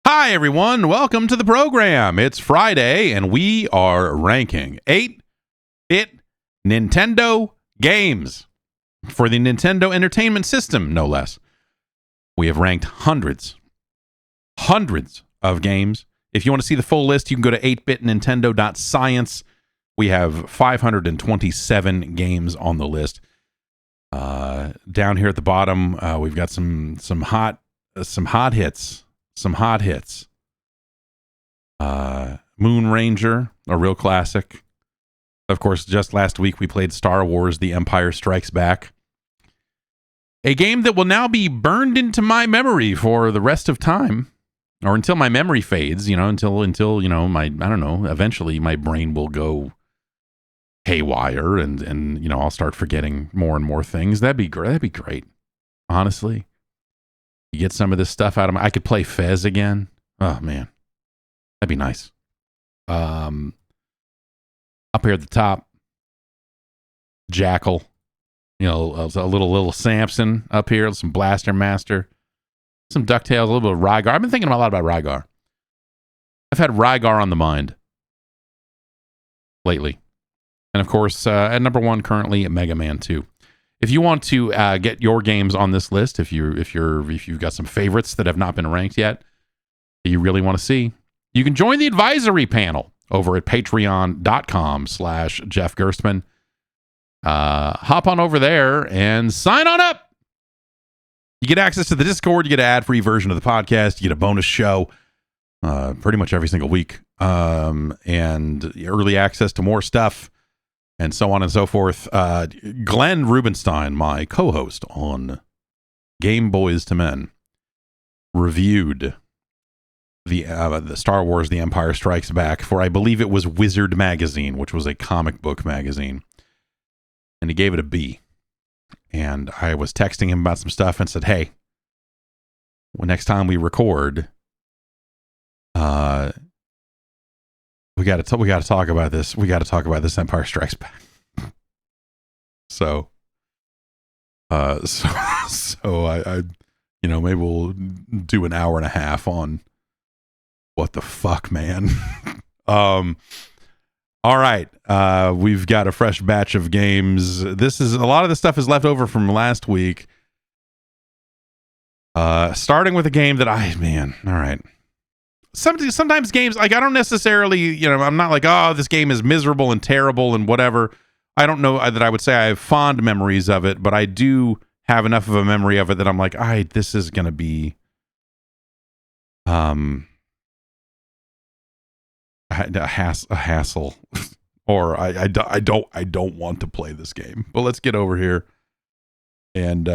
Hi, everyone. Welcome to the program. It's Friday, and we are ranking 8-bit Nintendo games for the Nintendo Entertainment System, no less. We have ranked hundreds of games. If you want to see the full list, you can go to 8bitnintendo.science. We have 527 games on the list. Down here at the bottom, we've got some hot hits. Moon Ranger, a real classic. Of course, just last week we played Star Wars: The Empire Strikes Back. A game that will now be burned into my memory for the rest of time, or until my memory fades, until eventually my brain will go haywire and I'll start forgetting more and more things. That'd be great. Honestly. You get some of this stuff out of I could play Fez again. Oh man, that'd be nice. Up here at the top, Jackal. A little Samson up here. Some Blaster Master, some DuckTales, a little bit of Rygar. I've been thinking a lot about Rygar. I've had Rygar on the mind lately, and of course, at number one currently, Mega Man 2. If you want to get your games on this list, if you've got some favorites that have not been ranked yet, that you really want to see, you can join the advisory panel over at patreon.com/Jeff Gerstmann. Hop on over there and sign on up. You get access to the Discord. You get an ad-free version of the podcast. You get a bonus show pretty much every single week, and early access to more stuff, and so on and so forth. Glenn Rubenstein, my co-host on Game Boys to Men, reviewed the Star Wars: The Empire Strikes Back for, I believe it was Wizard Magazine, which was a comic book magazine, and he gave it a B. And I was texting him about some stuff and said, "Hey, next time we record, we got to talk about this. We got to talk about this Empire Strikes Back." So I maybe we'll do an hour and a half on what the fuck, man. All right. We've got a fresh batch of games. This is a lot of the stuff is left over from last week. Starting with a game that all right. Sometimes games, like, I don't necessarily, I'm not like, oh, this game is miserable and terrible and whatever. I don't know that I would say I have fond memories of it, but I do have enough of a memory of it that I'm like, this is going to be a hassle, or I don't want to play this game. But let's get over here and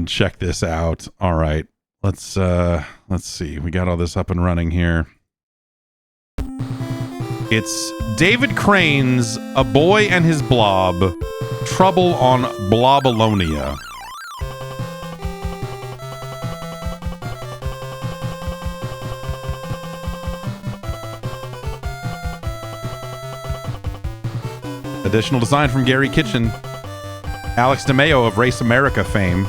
check this out. All right. Let's see. We got all this up and running here. It's David Crane's A Boy and His Blob, Trouble on Blobolonia. Additional design from Gary Kitchen, Alex DeMeo of Race America fame.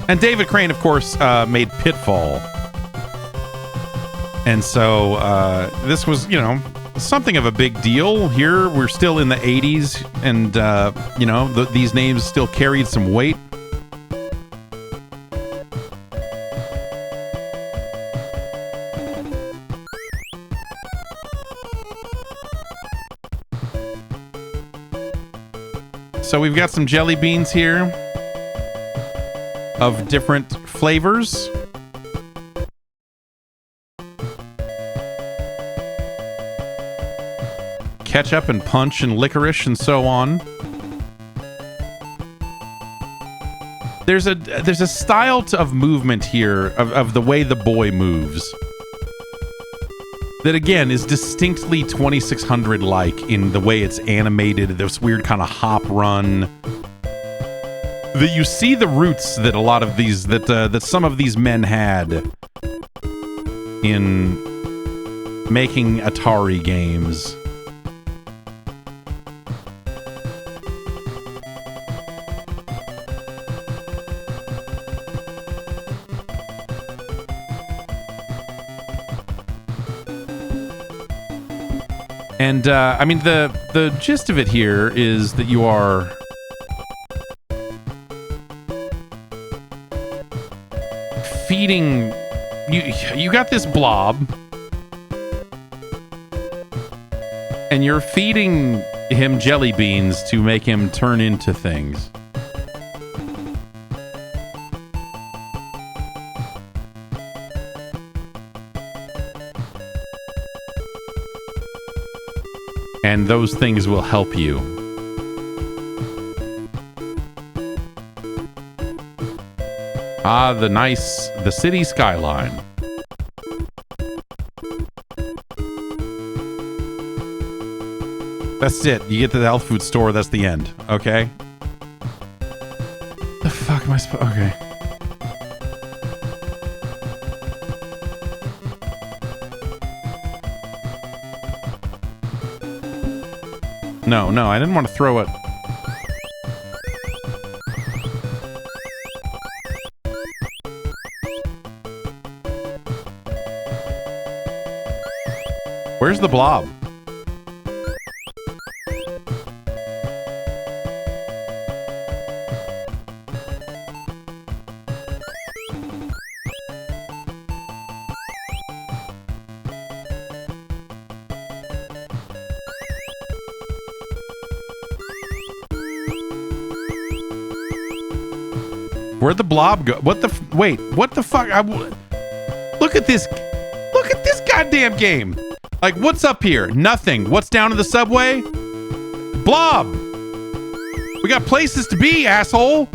And David Crane, of course, made Pitfall. And so this was, something of a big deal. Here, we're still in the 80s, and, these names still carried some weight. So we've got some jelly beans here of different flavors. Ketchup and punch and licorice and so on. There's a style of movement here of the way the boy moves that, again, is distinctly 2600 like in the way it's animated, this weird kind of hop run. That you see the roots that a lot of these that some of these men had in making Atari games. And I mean, the gist of it here is that you are feeding. You got this blob, and you're feeding him jelly beans to make him turn into things. And those things will help you. Ah, the city skyline. That's it. You get to the health food store, that's the end. Okay? The fuck am I supposed... Okay. No, I didn't want to throw it. Where's the blob? Where'd the blob go? What the... Wait, what the fuck? Look at this. Look at this goddamn game. Like, what's up here? Nothing. What's down in the subway? Blob. We got places to be, asshole.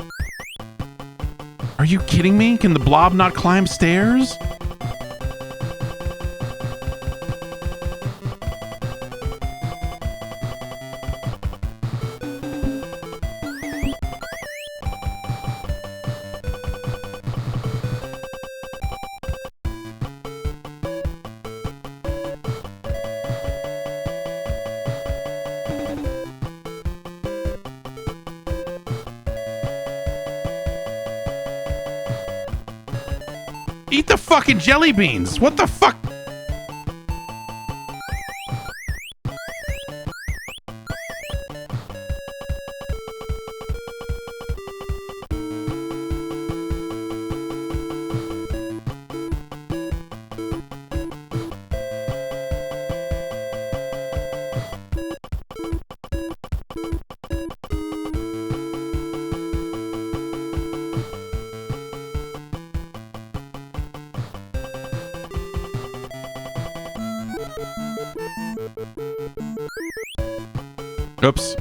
Are you kidding me? Can the blob not climb stairs? Eat the fucking jelly beans. What the fuck? Oops.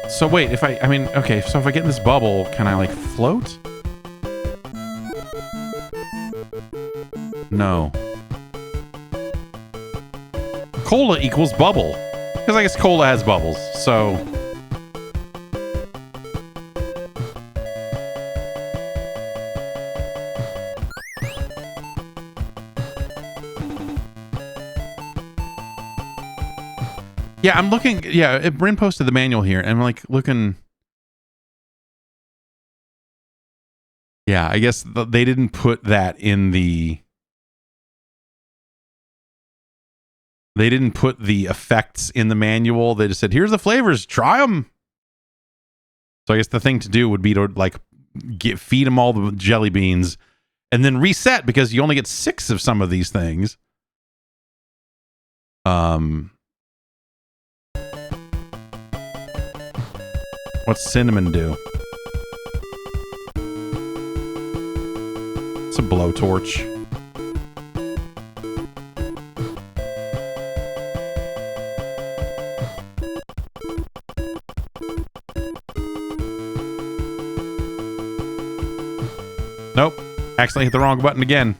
So wait, if I mean, okay, so if I get in this bubble, can I like float? No. Cola equals bubble. Because I guess cola has bubbles, so... Yeah, I'm looking... Yeah, Bryn posted the manual here, and I'm like looking... Yeah, I guess they didn't put that in the... They didn't put the effects in the manual. They just said, here's the flavors, try them. So I guess the thing to do would be to like feed them all the jelly beans and then reset, because you only get 6 of some of these things. What's cinnamon do? It's a blowtorch. Nope. Accidentally hit the wrong button again.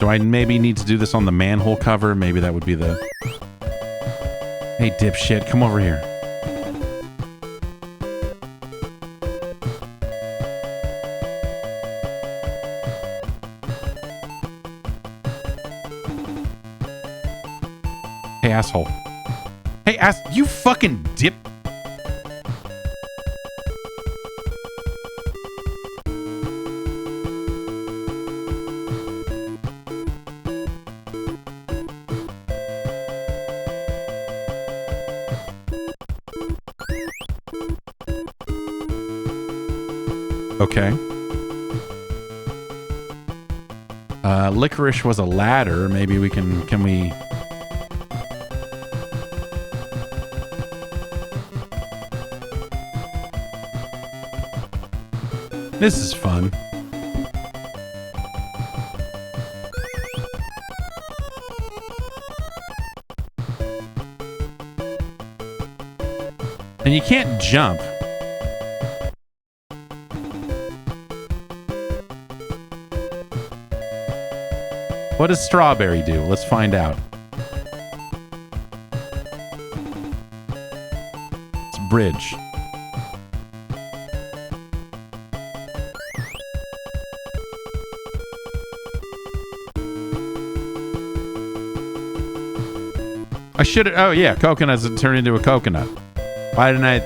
Do I maybe need to do this on the manhole cover? Maybe that would be the... Hey, dipshit, come over here. Hey, asshole. Hey, you fucking dip. Okay. Licorice was a ladder. Maybe we can we... This is fun. And you can't jump. What does strawberry do? Let's find out. It's bridge. I should have... Oh, yeah. Coconuts turn into a coconut. Why didn't I...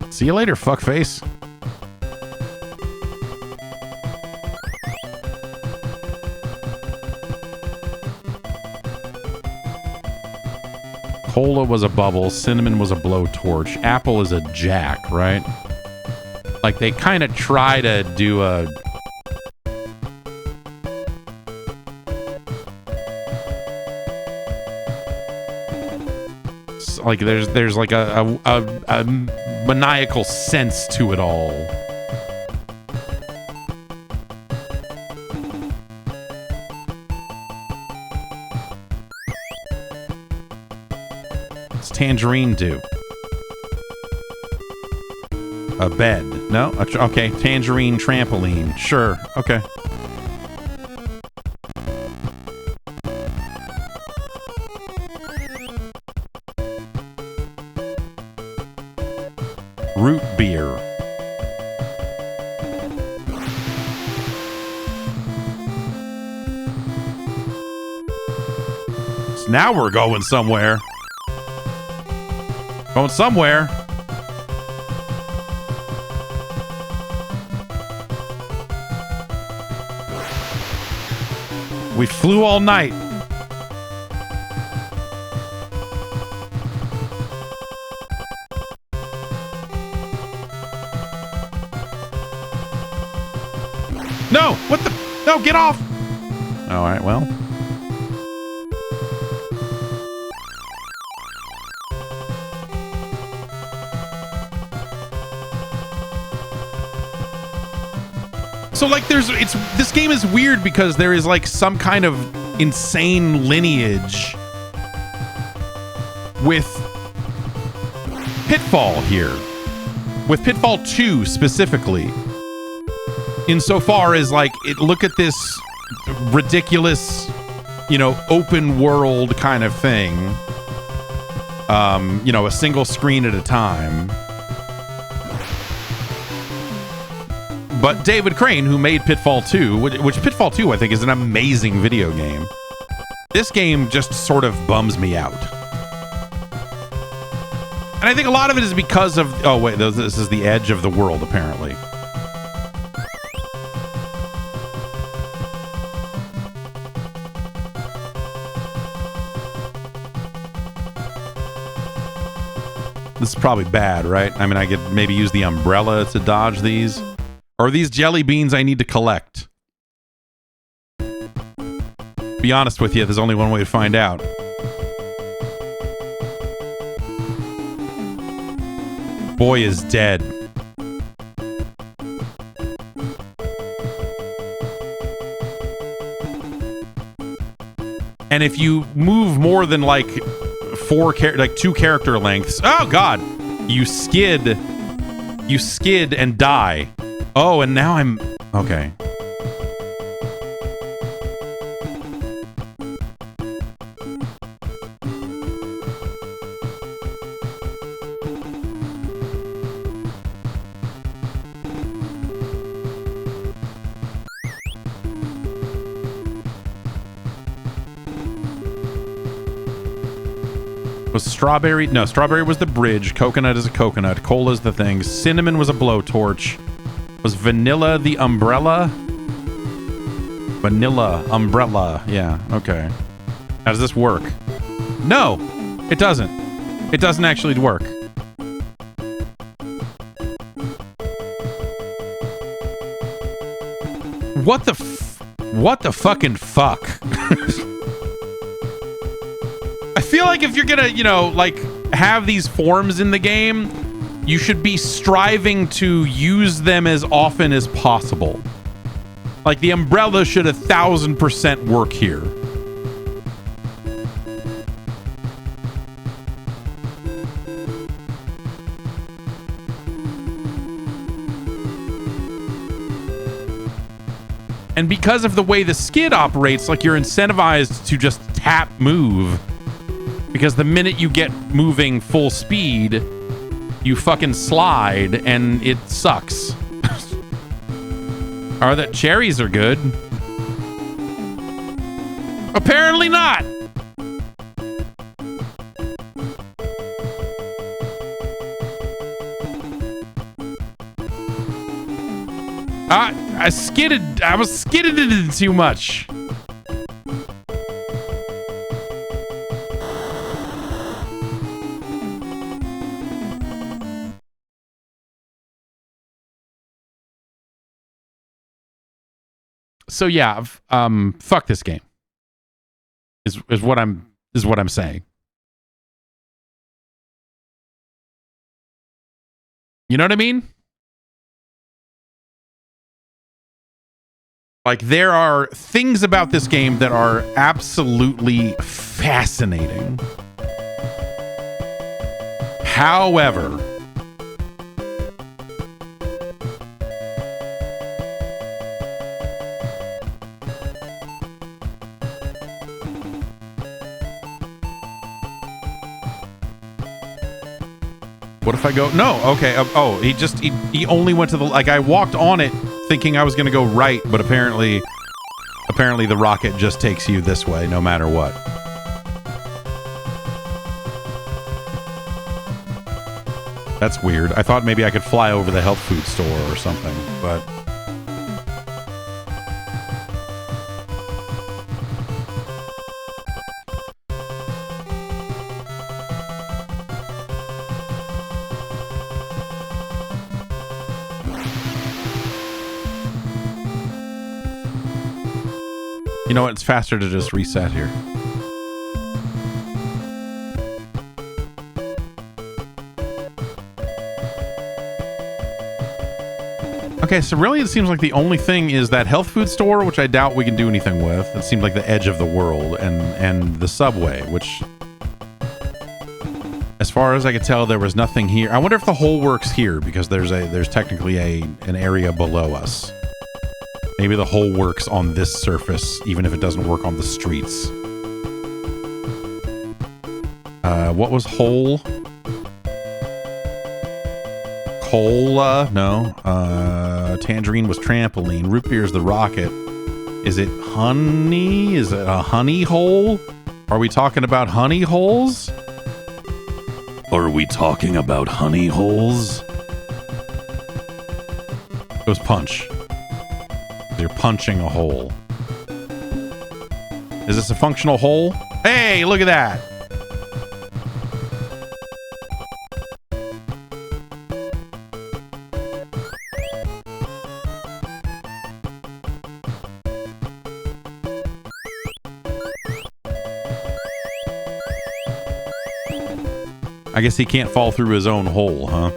See you later, fuckface. Cola was a bubble. Cinnamon was a blowtorch. Apple is a jack, right? Like, they kind of try to do a... Like, there's like a maniacal sense to it all. What's tangerine do? A bed. No? Okay. Tangerine trampoline. Sure. Okay. Root beer. So now we're going somewhere. Going somewhere. We flew all night. No! What the? No, get off! All right, well. So, like, this game is weird because there is, like, some kind of insane lineage with Pitfall here. With Pitfall 2 specifically. Insofar as, like, look at this ridiculous, you know, open world kind of thing. You know, a single screen at a time. But David Crane, who made Pitfall 2, which Pitfall 2, I think, is an amazing video game. This game just sort of bums me out. And I think a lot of it is because of... Oh, wait, this is the edge of the world, apparently. This is probably bad, right? I mean, I could maybe use the umbrella to dodge these. Or are these jelly beans I need to collect? Be honest with you, there's only one way to find out. Boy is dead. And if you move more than like 2 character lengths, oh god, you skid and die. Oh, and now I'm okay. Was strawberry? No, strawberry was the bridge. Coconut is a coconut. Cola is the thing. Cinnamon was a blowtorch. Was vanilla the umbrella? Vanilla umbrella. Yeah, okay. How does this work? No, it doesn't. It doesn't actually work. What the fucking fuck? I feel like if you're gonna, you know, like, have these forms in the game, you should be striving to use them as often as possible. Like, the umbrella should 1000% work here. And because of the way the skid operates, like, you're incentivized to just tap move. Because the minute you get moving full speed, you fucking slide and it sucks. Or that cherries are good. Apparently not. I was skidded it too much. So yeah, fuck this game. Is what I'm saying. You know what I mean? Like, there are things about this game that are absolutely fascinating. However, what if I go? No, okay. Oh, he only went to the, like, I walked on it thinking I was going to go right, but apparently the rocket just takes you this way no matter what. That's weird. I thought maybe I could fly over the health food store or something, but you know what? It's faster to just reset here. Okay, so really it seems like the only thing is that health food store, which I doubt we can do anything with. It seemed like the edge of the world, and the subway, which, as far as I could tell, there was nothing here. I wonder if the hole works here, because there's technically an area below us. Maybe the hole works on this surface, even if it doesn't work on the streets. What was hole? Cola? No. Tangerine was trampoline. Root beer is the rocket. Is it honey? Is it a honey hole? Are we talking about honey holes? Are we talking about honey holes? It was punch. You're punching a hole. Is this a functional hole? Hey, look at that. I guess he can't fall through his own hole, huh?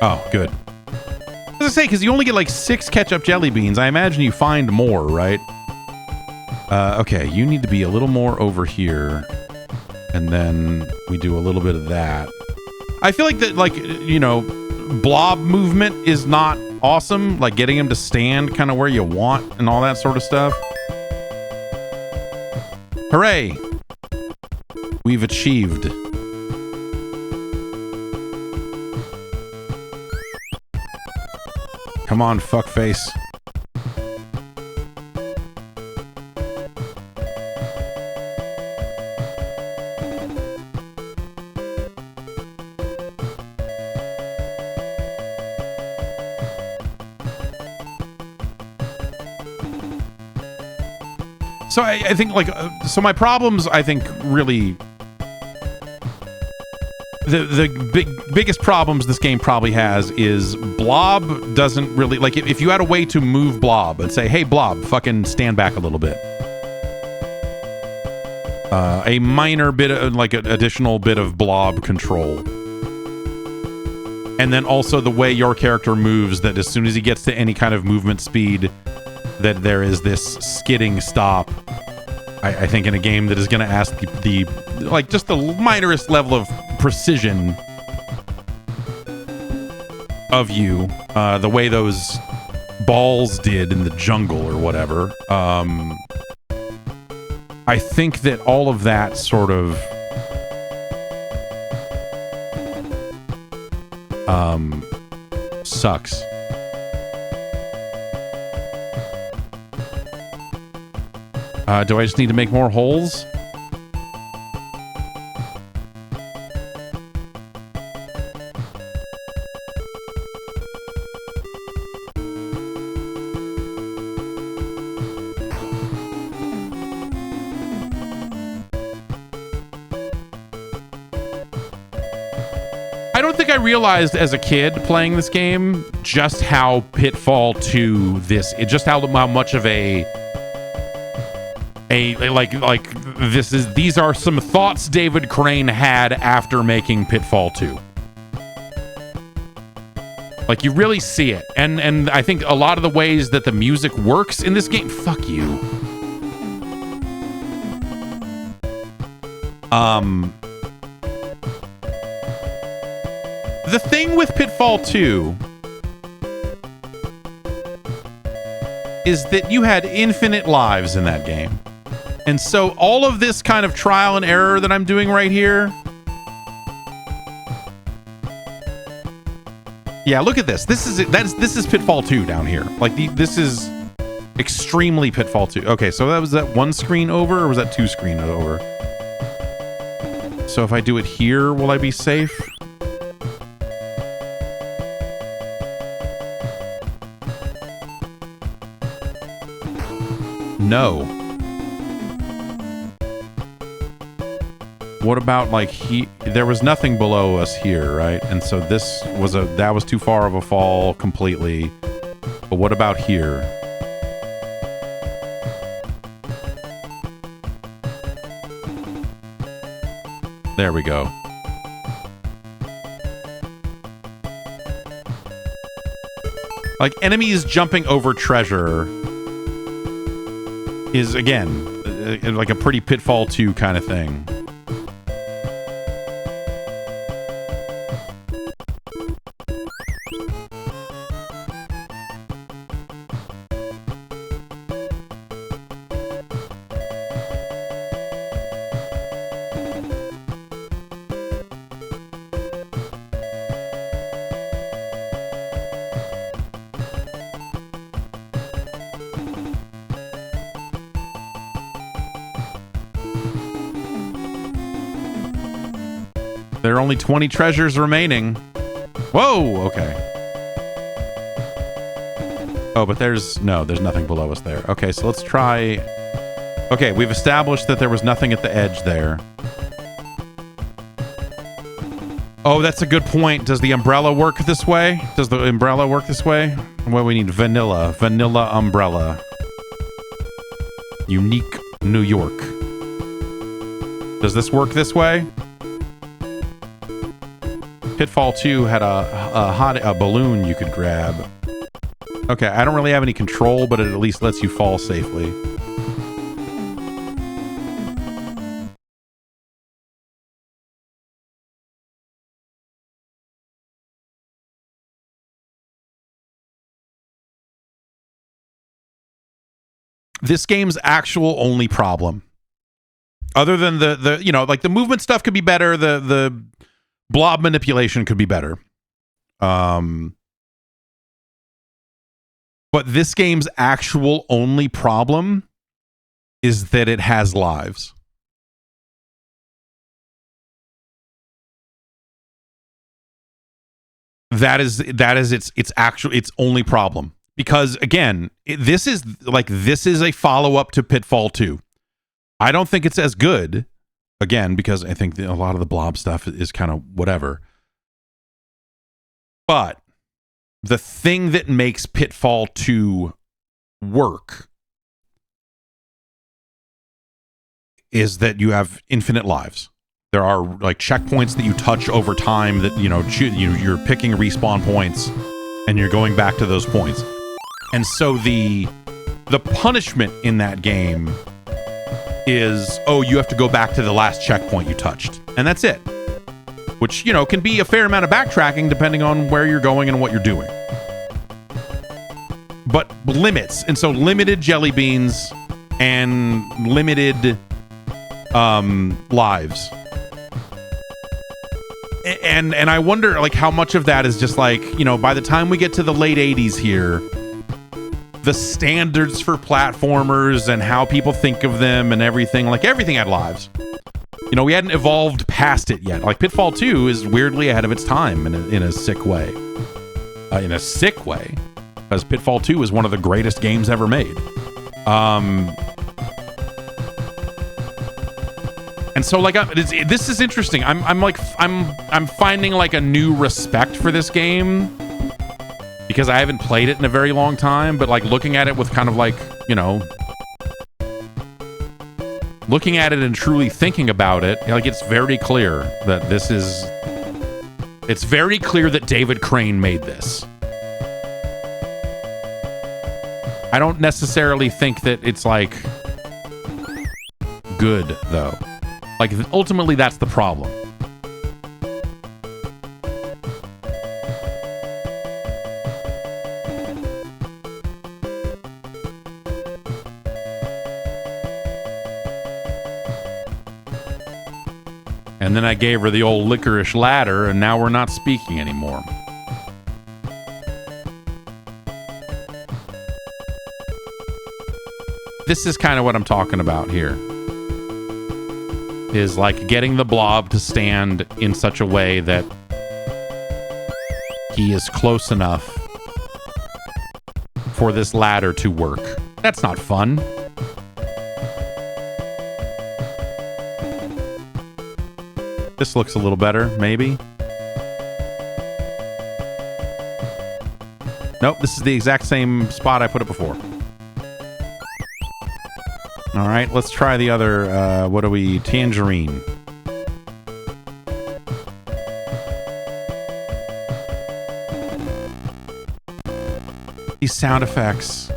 Oh, good. As I say, because you only get like 6 ketchup jelly beans. I imagine you find more, right? Okay, you need to be a little more over here. And then we do a little bit of that. I feel like that, like, you know, blob movement is not awesome. Like getting him to stand kind of where you want and all that sort of stuff. Hooray! We've achieved. Come on, fuckface. So I think like so my problems I think really the biggest problems this game probably has is Blob doesn't really like if you had a way to move Blob and say, hey Blob, fucking stand back a little bit. A minor bit of like an additional bit of Blob control. And then also the way your character moves, that as soon as he gets to any kind of movement speed, that there is this skidding stop. I think in a game that is going to ask the like just the minorest level of precision of you, the way those balls did in the jungle or whatever. I think that all of that sort of sucks. Do I just need to make more holes? I don't think I realized as a kid playing this game just how Pitfall 2 just how much of these are some thoughts David Crane had after making Pitfall 2. Like you really see it. And I think a lot of the ways that the music works in this game, fuck you. The thing with Pitfall 2 is that you had infinite lives in that game. And so all of this kind of trial and error that I'm doing right here. Yeah, look at this. This is Pitfall 2 down here. Like this is extremely Pitfall 2. Okay, so was that one screen over or was that two screen over? So if I do it here, will I be safe? No. What about like there was nothing below us here, right? And so that was too far of a fall completely. But what about here? There we go. Like enemies jumping over treasure is again like a pretty Pitfall 2 kind of thing. There are only 20 treasures remaining. Whoa, okay. Oh, but there's nothing below us there. Okay, so let's try. Okay, we've established that there was nothing at the edge there. Oh, that's a good point. Does the umbrella work this way? Does the umbrella work this way? Well, we need vanilla umbrella. Unique New York. Does this work this way? Pitfall 2 had a balloon you could grab. Okay, I don't really have any control, but it at least lets you fall safely. This game's actual only problem, other than the like the movement stuff could be better, the blob manipulation could be better. But this game's actual only problem is that it has lives. That is its only problem. Because again, this is a follow-up to Pitfall 2. I don't think it's as good, again, because I think a lot of the Blob stuff is kind of whatever. But the thing that makes Pitfall 2 work is that you have infinite lives. There are like checkpoints that you touch over time that, you're picking respawn points and you're going back to those points. And so the punishment in that game is, you have to go back to the last checkpoint you touched. And that's it. Which, can be a fair amount of backtracking depending on where you're going and what you're doing. But limits. And so limited jelly beans and limited lives. And I wonder, like, how much of that is just like, by the time we get to the late 80s here, the standards for platformers and how people think of them and everything had lives. We hadn't evolved past it yet. Like, Pitfall 2 is weirdly ahead of its time in a sick way. Because Pitfall 2 is one of the greatest games ever made. And so, like, this is interesting. I'm finding like a new respect for this game because I haven't played it in a very long time. But like looking at it with kind of like, looking at it and truly thinking about it, like, it's very clear that it's very clear that David Crane made this. I don't necessarily think that it's like good though. Like, ultimately that's the problem. And then I gave her the old licorice ladder, and now we're not speaking anymore. This is kind of what I'm talking about here. Is like getting the Blob to stand in such a way that he is close enough for this ladder to work. That's not fun. This looks a little better, maybe. Nope, this is the exact same spot I put it before. All right, let's try the other, what are we? Tangerine. These sound effects.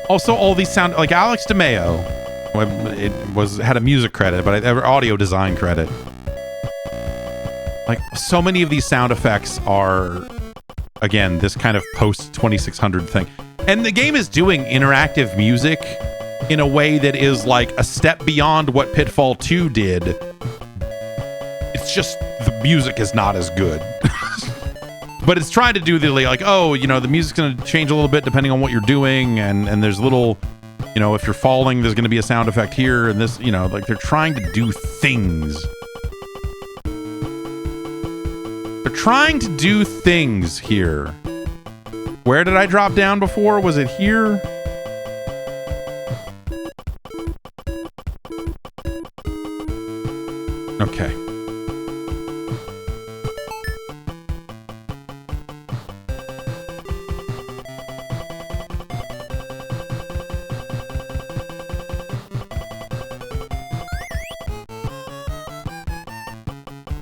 Also, all these sound, like Alex DeMeo, had a music credit, but audio design credit. Like, so many of these sound effects are, again, this kind of post-2600 thing. And the game is doing interactive music in a way that is, like, a step beyond what Pitfall 2 did. It's just, the music is not as good. But it's trying to do the, like, the music's going to change a little bit depending on what you're doing, and there's little, if you're falling, there's going to be a sound effect here, and this, like, they're trying to do things. They're trying to do things here. Where did I drop down before? Was it here? Okay.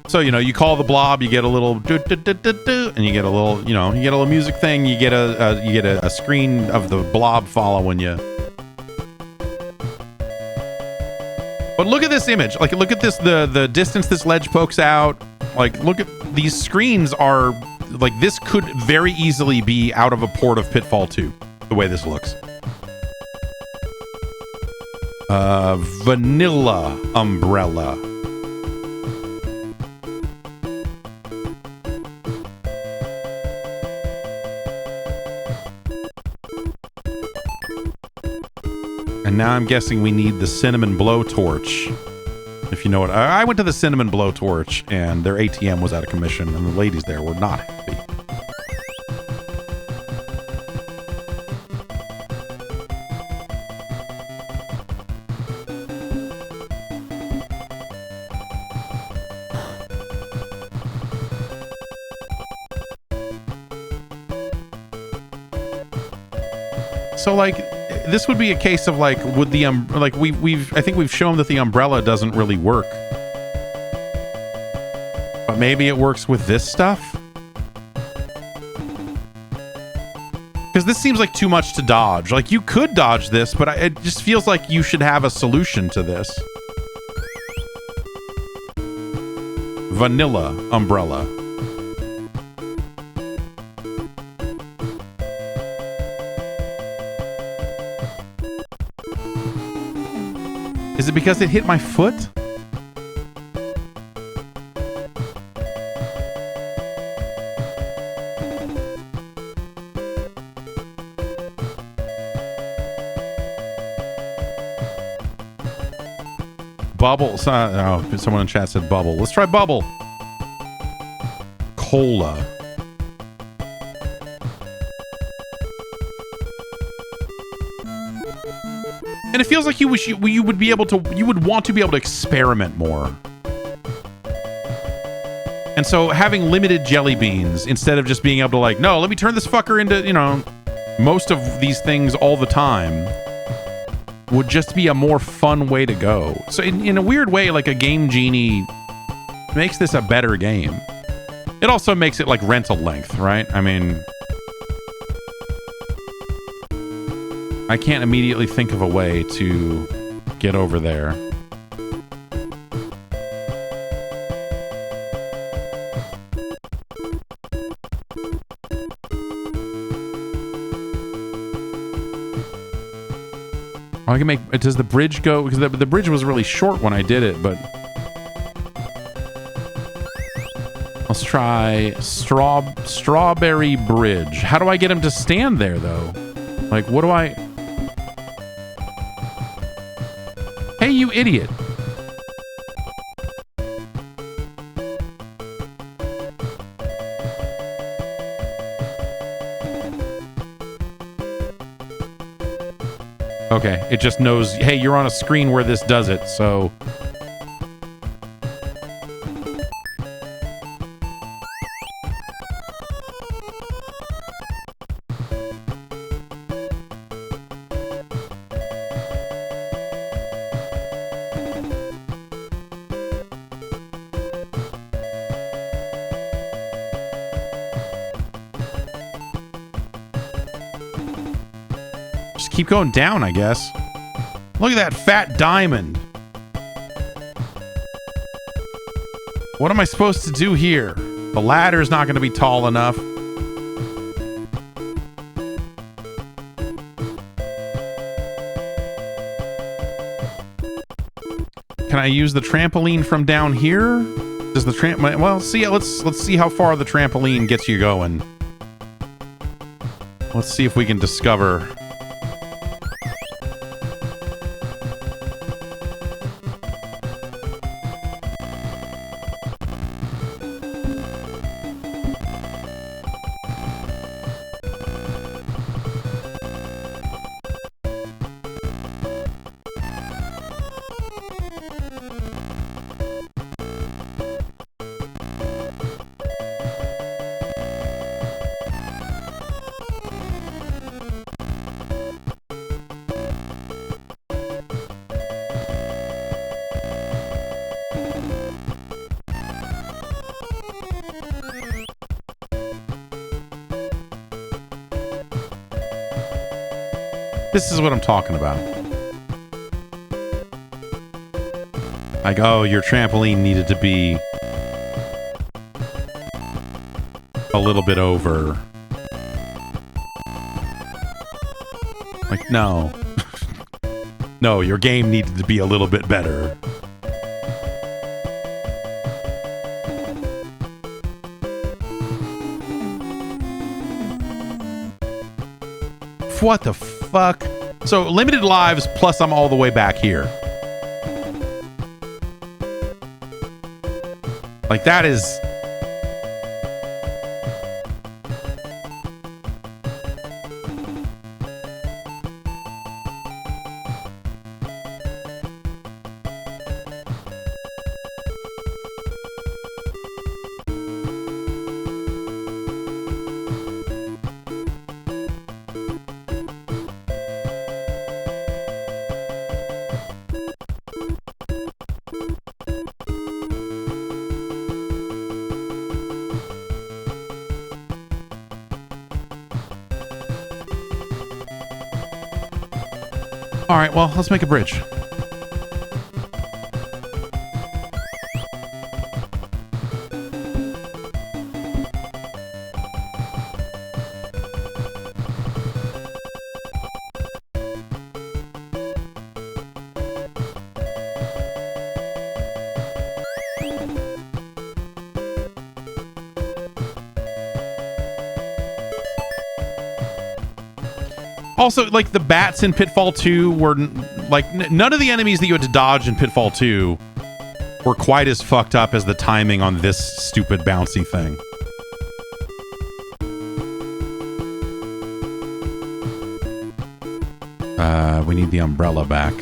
So, you call the Blob, you get a little and you get a little, you get a little music thing, you get a screen of the Blob following you. But look at this image. Like, look at this, the distance this ledge pokes out. Like, look at these screens are, like, this could very easily be out of a port of Pitfall 2, the way this looks. Vanilla umbrella. And now I'm guessing we need the cinnamon blowtorch. If you know what, I went to the Cinnamon Blowtorch and their ATM was out of commission and the ladies there were not happy. So like, this would be a case of like, would the like I think we've shown that the umbrella doesn't really work, but maybe it works with this stuff. Because this seems like too much to dodge. Like you could dodge this, but it just feels like you should have a solution to this. Vanilla umbrella. Is it because it hit my foot? Bubble. Oh, someone in chat said bubble. Let's try bubble. Cola. And it feels like you would be able to, you would want to be able to experiment more. And so having limited jelly beans instead of just being able to like, no, let me turn this fucker into, you know, most of these things all the time would just be a more fun way to go. So in a weird way, like a Game Genie makes this a better game. It also makes it like rental length, right? I mean, I can't immediately think of a way to get over there. I can make. Does the bridge go? Because the bridge was really short when I did it, but let's try strawberry bridge. How do I get him to stand there though? Like, what do I? Hey, you idiot! Okay, it just knows, hey, you're on a screen where this does it, so... keep going down, I guess. Look at that fat diamond. What am I supposed to do here? The ladder's not going to be tall enough. Can I use the trampoline from down here? Does the well, see, let's see how far the trampoline gets you going. Let's see if we can discover. This is what I'm talking about. Like, oh, your trampoline needed to be a little bit over. Like, no. No, your game needed to be a little bit better. What the fuck? So limited lives plus I'm all the way back here. Like, that is... All right, well, let's make a bridge. Also, like, the bats in Pitfall 2 were, like, none of the enemies that you had to dodge in Pitfall 2 were quite as fucked up as the timing on this stupid bouncy thing. We need the umbrella back.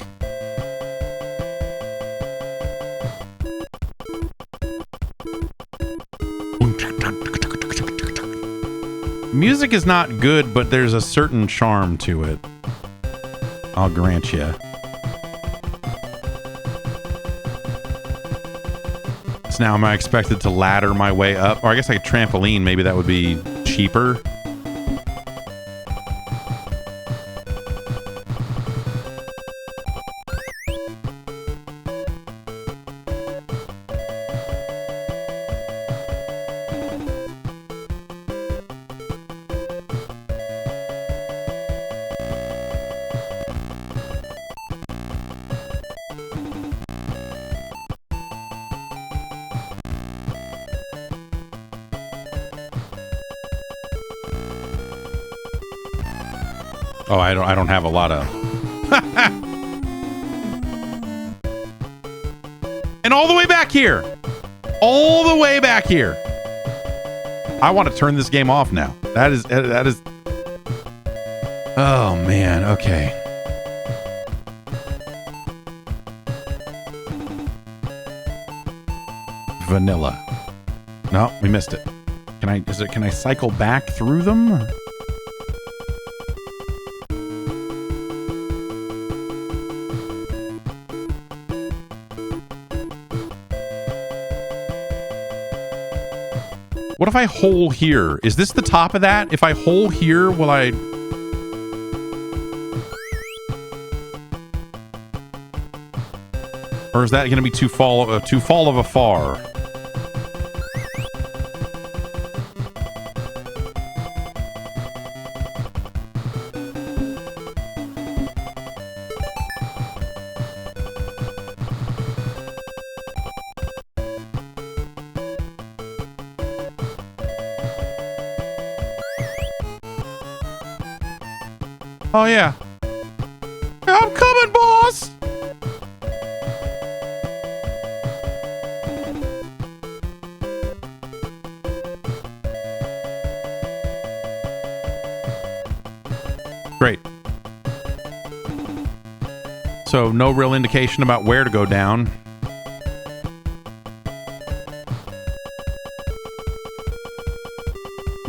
Music is not good, but there's a certain charm to it. I'll grant you. So now am I expected to ladder my way up? Or I guess like a trampoline, maybe that would be cheaper. Oh, I don't have a lot of... And all the way back here. All the way back here. I want to turn this game off now. That is... Oh, man. Okay. Vanilla. No, we missed it. Can I cycle back through them? What if I hole here? Is this the top of that? If I hole here, will I... Or is that going to be too fall of a far? Oh, yeah. I'm coming, boss! Great. So, no real indication about where to go down.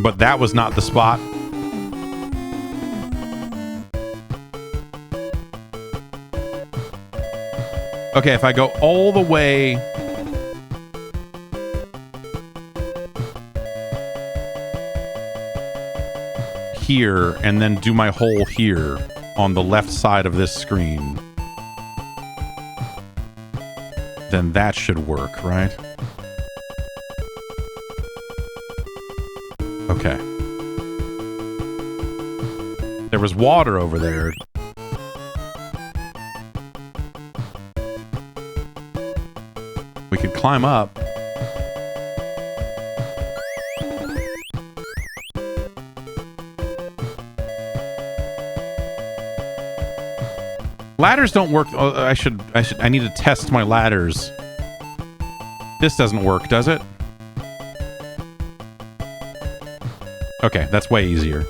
But that was not the spot. Okay, if I go all the way here and then do my hole here on the left side of this screen, then that should work, right? Okay. There was water over there. We could climb up. Ladders don't work. Oh, I need to test my ladders. This doesn't work, does it? Okay, that's way easier.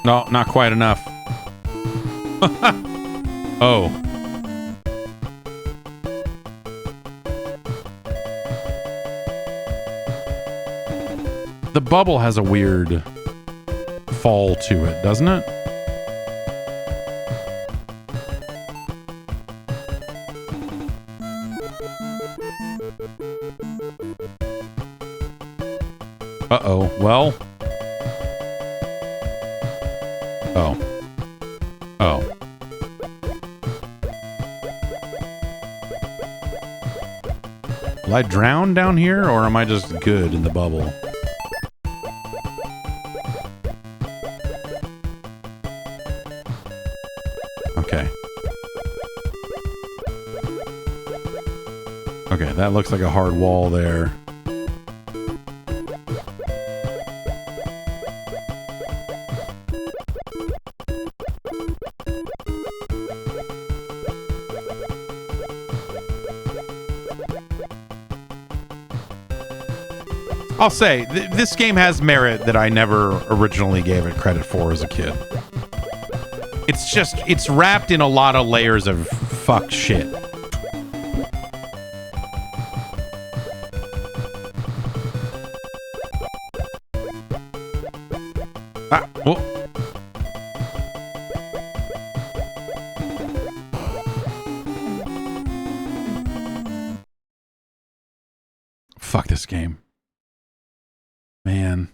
No, not quite enough. Oh. The bubble has a weird fall to it, doesn't it? Uh-oh. Well... Oh. Oh. Will I drown down here, or am I just good in the bubble? Okay. Okay, that looks like a hard wall there. I'll say, this game has merit that I never originally gave it credit for as a kid. It's just, it's wrapped in a lot of layers of fuck shit. Ah, oh. Fuck this game. Man.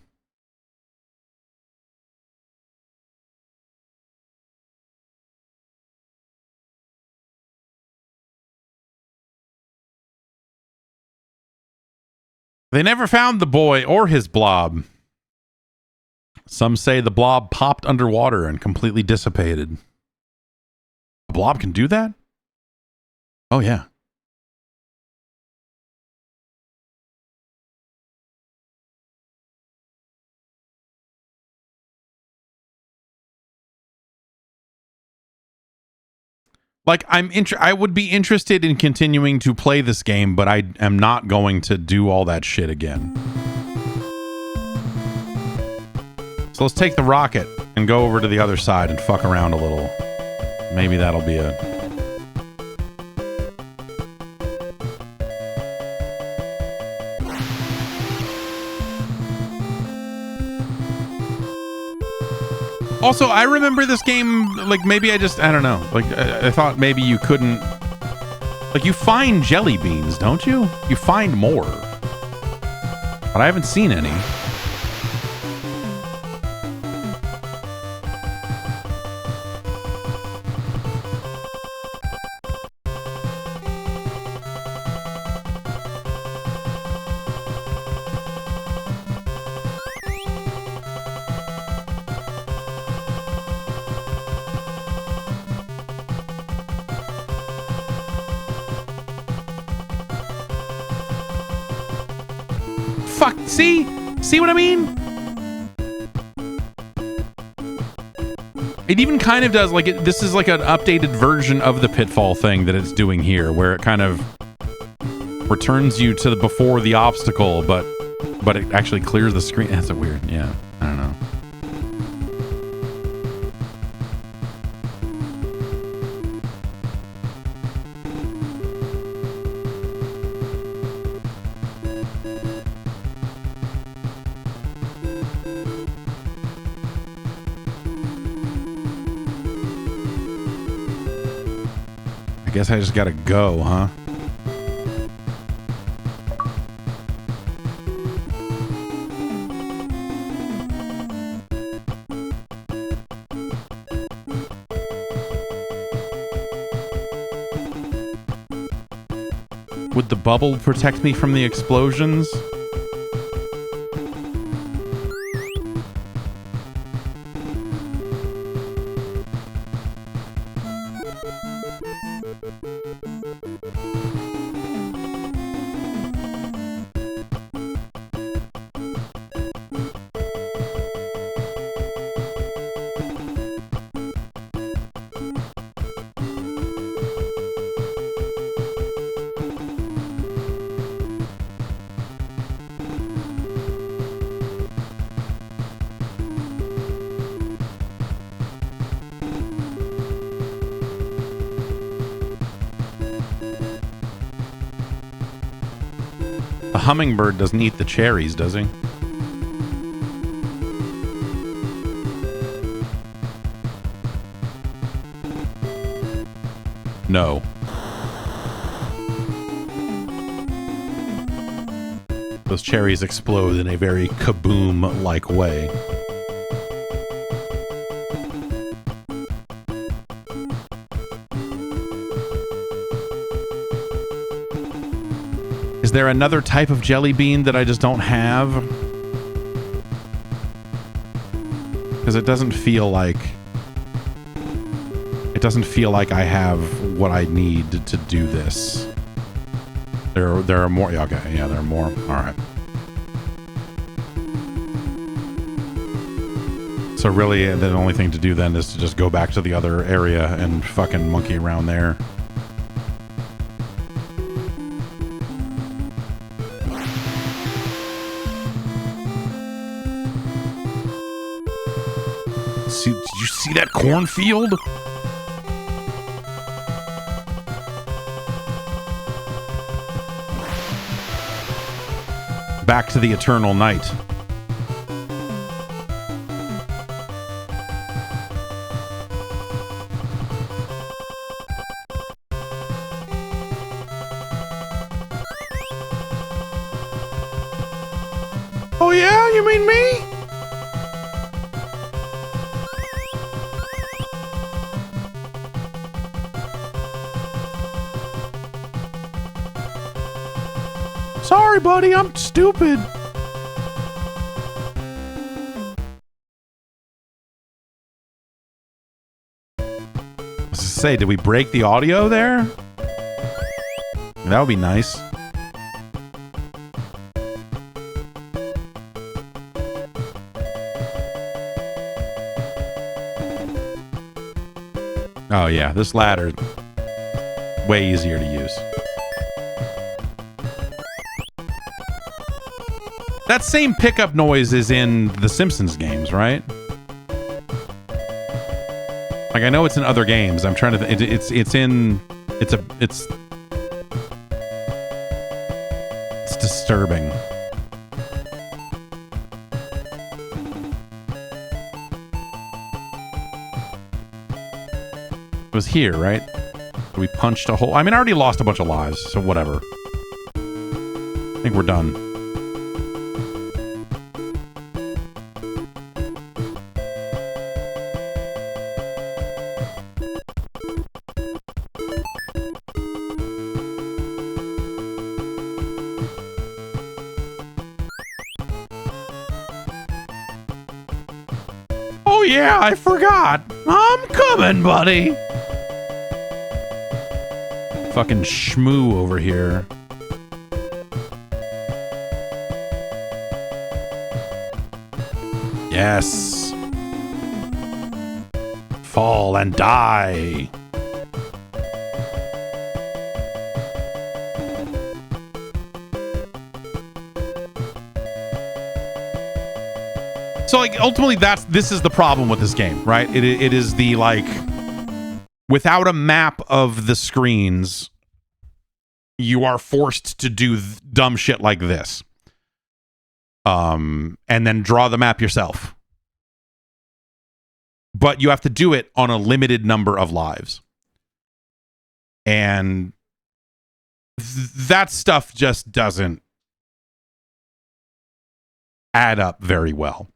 They never found the boy or his blob. Some say the blob popped underwater and completely dissipated. A blob can do that? Oh, yeah. Like, I would be interested in continuing to play this game, but I am not going to do all that shit again. So let's take the rocket and go over to the other side and fuck around a little. Maybe that'll be a... Also, I remember this game, like, maybe I don't know. Like, I thought maybe you couldn't... Like, you find jelly beans, don't you? You find more. But I haven't seen any. Fuck, see? See what I mean? It even kind of does, like, this is like an updated version of the Pitfall thing that it's doing here, where it kind of returns you to before the obstacle, but it actually clears the screen. That's a weird, yeah, I don't know. I guess I just gotta go, huh? Would the bubble protect me from the explosions? A hummingbird doesn't eat the cherries, does he? No. Those cherries explode in a very kaboom-like way. Is there another type of jelly bean that I just don't have? Because it doesn't feel like I have what I need to do this. There are more. Okay, yeah, there are more. All right. So really, the only thing to do then is to just go back to the other area and fucking monkey around there. Did you see that cornfield? Back to the eternal night. Oh yeah, you mean me? Sorry, buddy, I'm stupid. Let's just say, did we break the audio there? That would be nice. Oh yeah, this ladder, way easier to use. That same pickup noise is in the Simpsons games, right? Like, I know it's in other games. I'm trying to. It's disturbing. It was here, right? We punched a hole. I mean, I already lost a bunch of lives, so whatever. I think we're done. Oh yeah, I forgot. I'm coming, buddy. Fucking schmoo over here. Yes. Fall and die. So, like, ultimately, this is the problem with this game, right? It is the, like, without a map of the screens, you are forced to do dumb shit like this. And then draw the map yourself. But you have to do it on a limited number of lives. And that stuff just doesn't add up very well.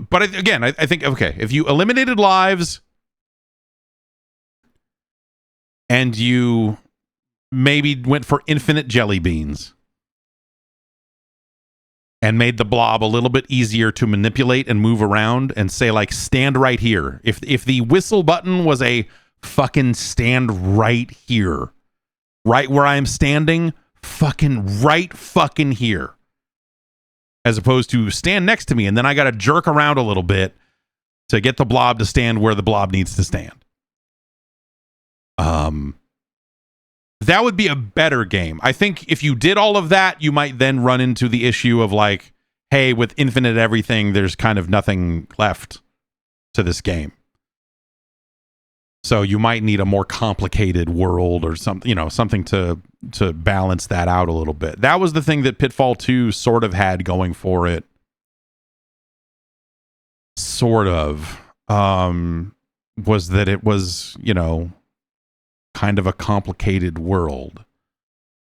But again, I think, okay, if you eliminated lives and you maybe went for infinite jelly beans and made the blob a little bit easier to manipulate and move around and say, like, stand right here. If the whistle button was a fucking stand right here, right where I'm standing, fucking right fucking here, as opposed to stand next to me and then I got to jerk around a little bit to get the blob to stand where the blob needs to stand. That would be a better game. I think if you did all of that, you might then run into the issue of like, hey, with infinite everything, there's kind of nothing left to this game. So you might need a more complicated world or something, you know, something to balance that out a little bit. That was the thing that Pitfall 2 sort of had going for it. Sort of. Was that it was, you know, kind of a complicated world.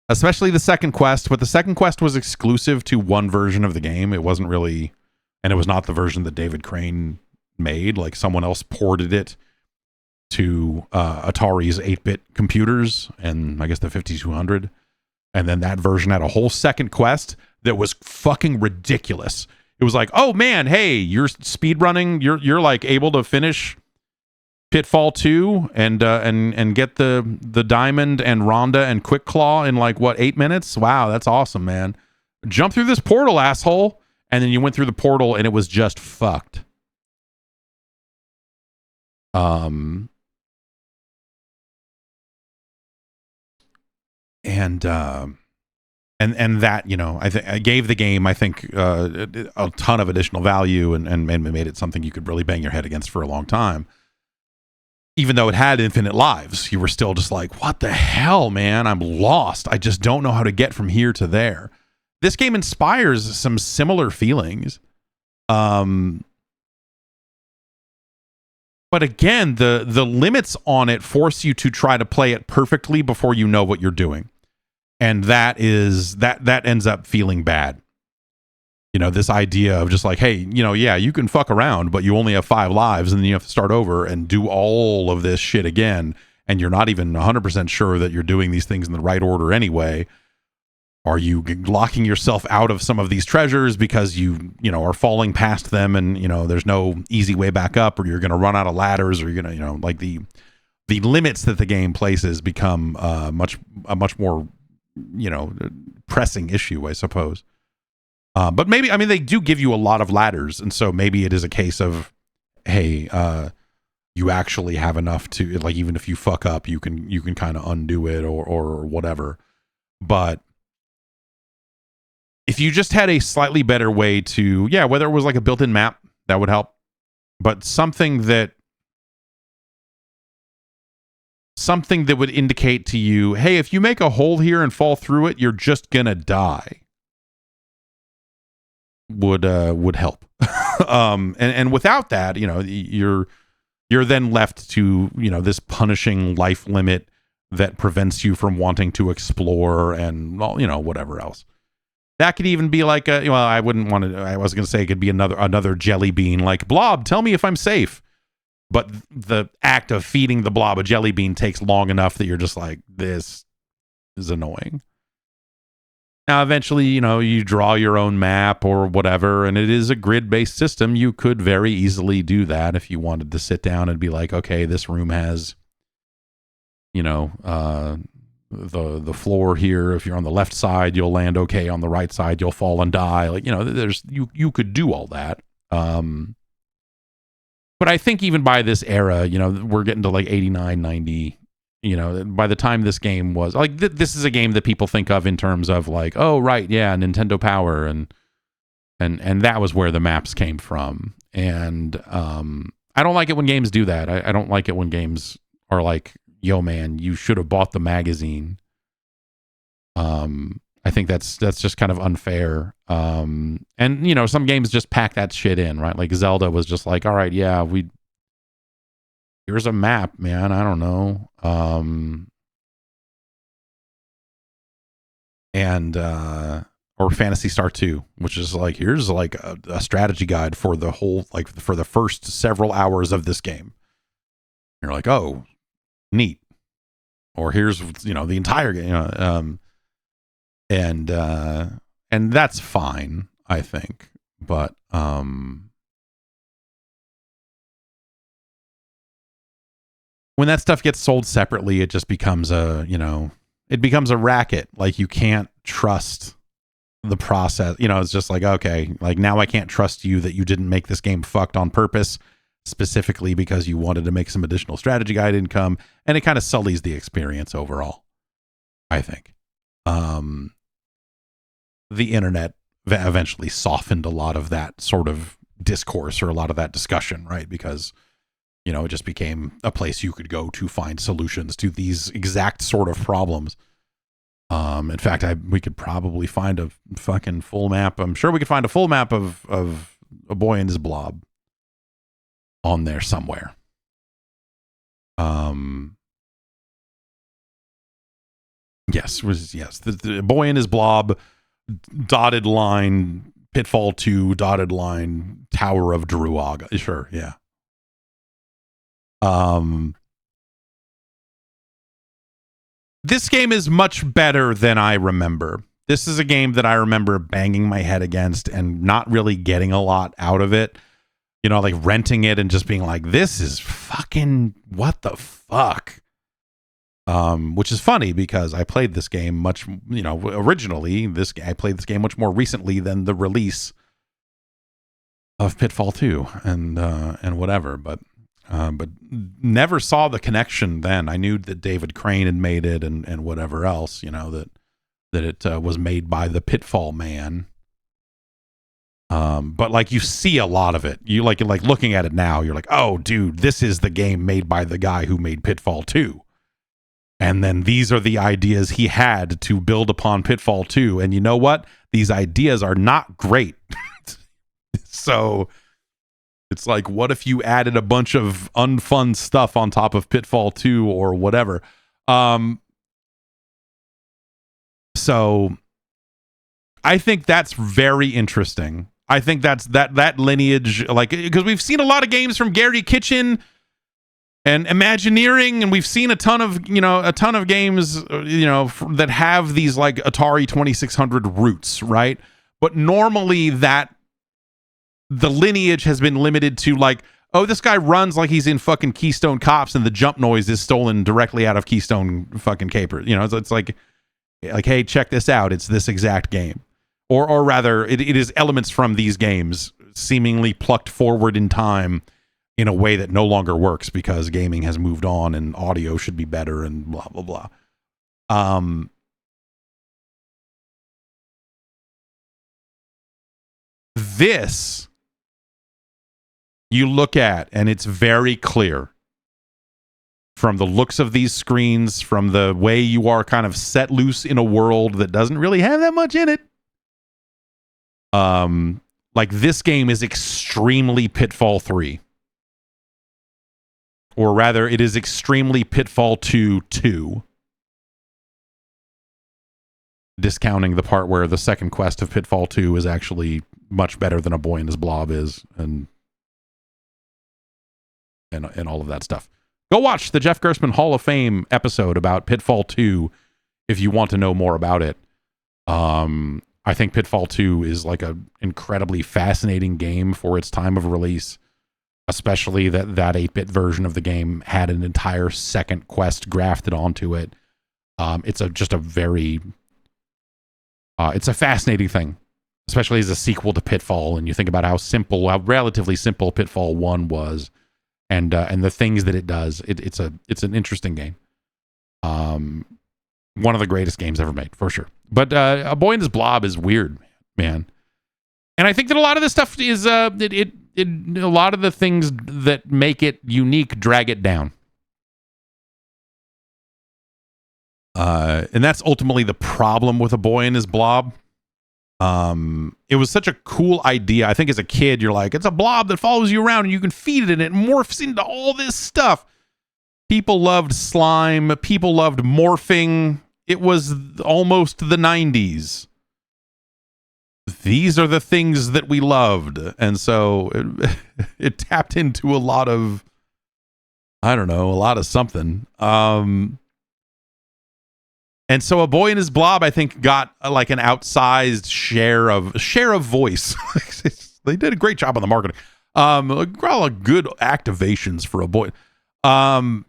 Especially the second quest, but the second quest was exclusive to one version of the game. It wasn't really, and it was not the version that David Crane made. Like someone else ported it to Atari's 8-bit computers and I guess the 5200. And then that version had a whole second quest that was fucking ridiculous. It was like, oh man, hey, you're speedrunning, you're like able to finish Pitfall 2 and get the diamond and Rhonda and Quick Claw in like what, 8 minutes? Wow, that's awesome, man. Jump through this portal, asshole. And then you went through the portal and it was just fucked. And that, you know, I gave the game, I think, a ton of additional value and made it something you could really bang your head against for a long time. Even though it had infinite lives, you were still just like, what the hell, man? I'm lost. I just don't know how to get from here to there. This game inspires some similar feelings. But again, the limits on it force you to try to play it perfectly before you know what you're doing. And that ends up feeling bad. You know, this idea of just like, hey, you know, yeah, you can fuck around, but you only have 5 lives and then you have to start over and do all of this shit again. And you're not even 100% sure that you're doing these things in the right order anyway. Are you locking yourself out of some of these treasures because you know, are falling past them and, you know, there's no easy way back up, or you're going to run out of ladders, or you're going to, you know, like the limits that the game places become a much more, you know, pressing issue, I suppose. But maybe, I mean, they do give you a lot of ladders, and so maybe it is a case of, hey, you actually have enough to, like, even if you fuck up, you can kind of undo it or whatever. But if you just had a slightly better way to, yeah, whether it was like a built-in map, that would help. But something that would indicate to you, hey, if you make a hole here and fall through it, you're just gonna die, would help. And without that, you know, you're then left to, you know, this punishing life limit that prevents you from wanting to explore and, well, you know, whatever else. That could even be like a, well, I wouldn't want to, I was going to say it could be another jelly bean, like, Blob, tell me if I'm safe. But the act of feeding the blob a jelly bean takes long enough that you're just like, this is annoying. Now, eventually, you know, you draw your own map or whatever, and it is a grid-based system. You could very easily do that if you wanted to sit down and be like, okay, this room has, you know, the floor here. If you're on the left side, you'll land okay. On the right side, you'll fall and die. Like, you know, there's you could do all that. But I think even by this era, you know, we're getting to like 89, 90. You know, by the time this game was like, this is a game that people think of in terms of like, oh, right, yeah, Nintendo Power, and that was where the maps came from. And I don't like it when games do that. I don't like it when games are like, yo, man, you should have bought the magazine. I think that's just kind of unfair. And you know, some games just pack that shit in, right? Like Zelda was just like, all right, yeah, here's a map, man. I don't know. Or Phantasy Star 2, which is like, here's like a strategy guide for the whole, like for the first several hours of this game. You're like, oh, neat. or here's the entire game, and that's fine, I think. But when that stuff gets sold separately, it just becomes it becomes a racket. Like, you can't trust the process. It's just like, okay, like, now I can't trust you that you didn't make this game fucked on purpose, specifically because you wanted to make some additional strategy guide income, and it kind of sullies the experience overall, I think. The internet eventually softened a lot of that sort of discourse, or a lot of that discussion, right? Because it just became a place you could go to find solutions to these exact sort of problems. In fact, we could probably find a fucking full map. I'm sure we could find a full map of A Boy and His Blob on there somewhere. Yes, the Boy and His Blob, dotted line, Pitfall 2, dotted line, Tower of Druaga. Sure, yeah. This game is much better than I remember. This is a game that I remember banging my head against and not really getting a lot out of it. Like renting it and just being like, this is fucking what the fuck? Which is funny because I played this game much, originally I played this game much more recently than the release of Pitfall 2 and whatever, but never saw the connection then. I knew that David Crane had made it and whatever else, that it was made by the Pitfall man. But like, you see a lot of it. You like looking at it now, you're like, oh dude, this is the game made by the guy who made Pitfall 2. And then these are the ideas he had to build upon Pitfall 2. And you know what? These ideas are not great. So it's like, what if you added a bunch of unfun stuff on top of Pitfall 2 or whatever? So I think that's very interesting. I think that's that lineage, like, because we've seen a lot of games from Gary Kitchen and Imagineering, and we've seen a ton of games, that have these like Atari 2600 roots, right? But normally the lineage has been limited to like, oh, this guy runs like he's in fucking Keystone Cops, and the jump noise is stolen directly out of Keystone fucking Capers. It's like, hey, check this out. It's this exact game. Or rather, it is elements from these games seemingly plucked forward in time in a way that no longer works because gaming has moved on and audio should be better and blah, blah, blah. This you look at, and it's very clear from the looks of these screens, from the way you are kind of set loose in a world that doesn't really have that much in it. Like, this game is extremely Pitfall 3. Or rather, it is extremely Pitfall 2, discounting the part where the second quest of Pitfall 2 is actually much better than A Boy and His Blob is, and all of that stuff. Go watch the Jeff Gerstmann Hall of Fame episode about Pitfall 2 if you want to know more about it. I think Pitfall 2 is like an incredibly fascinating game for its time of release, especially that 8-bit version of the game had an entire second quest grafted onto it. It's a fascinating thing, especially as a sequel to Pitfall, and you think about how relatively simple Pitfall 1 was, and the things that it does. It's an interesting game. One of the greatest games ever made, for sure. But A Boy and His Blob is weird, man. And I think that a lot of this stuff is a lot of the things that make it unique drag it down. And that's ultimately the problem with A Boy and His Blob. It was such a cool idea. I think as a kid, you're like, it's a blob that follows you around and you can feed it and it morphs into all this stuff. People loved slime. People loved morphing. It was almost the 90s. These are the things that we loved. And so it tapped into a lot of, I don't know, a lot of something. And so A Boy and His Blob, I think, got like an outsized share of voice. They did a great job on the marketing. Got a lot of good activations for A Boy. A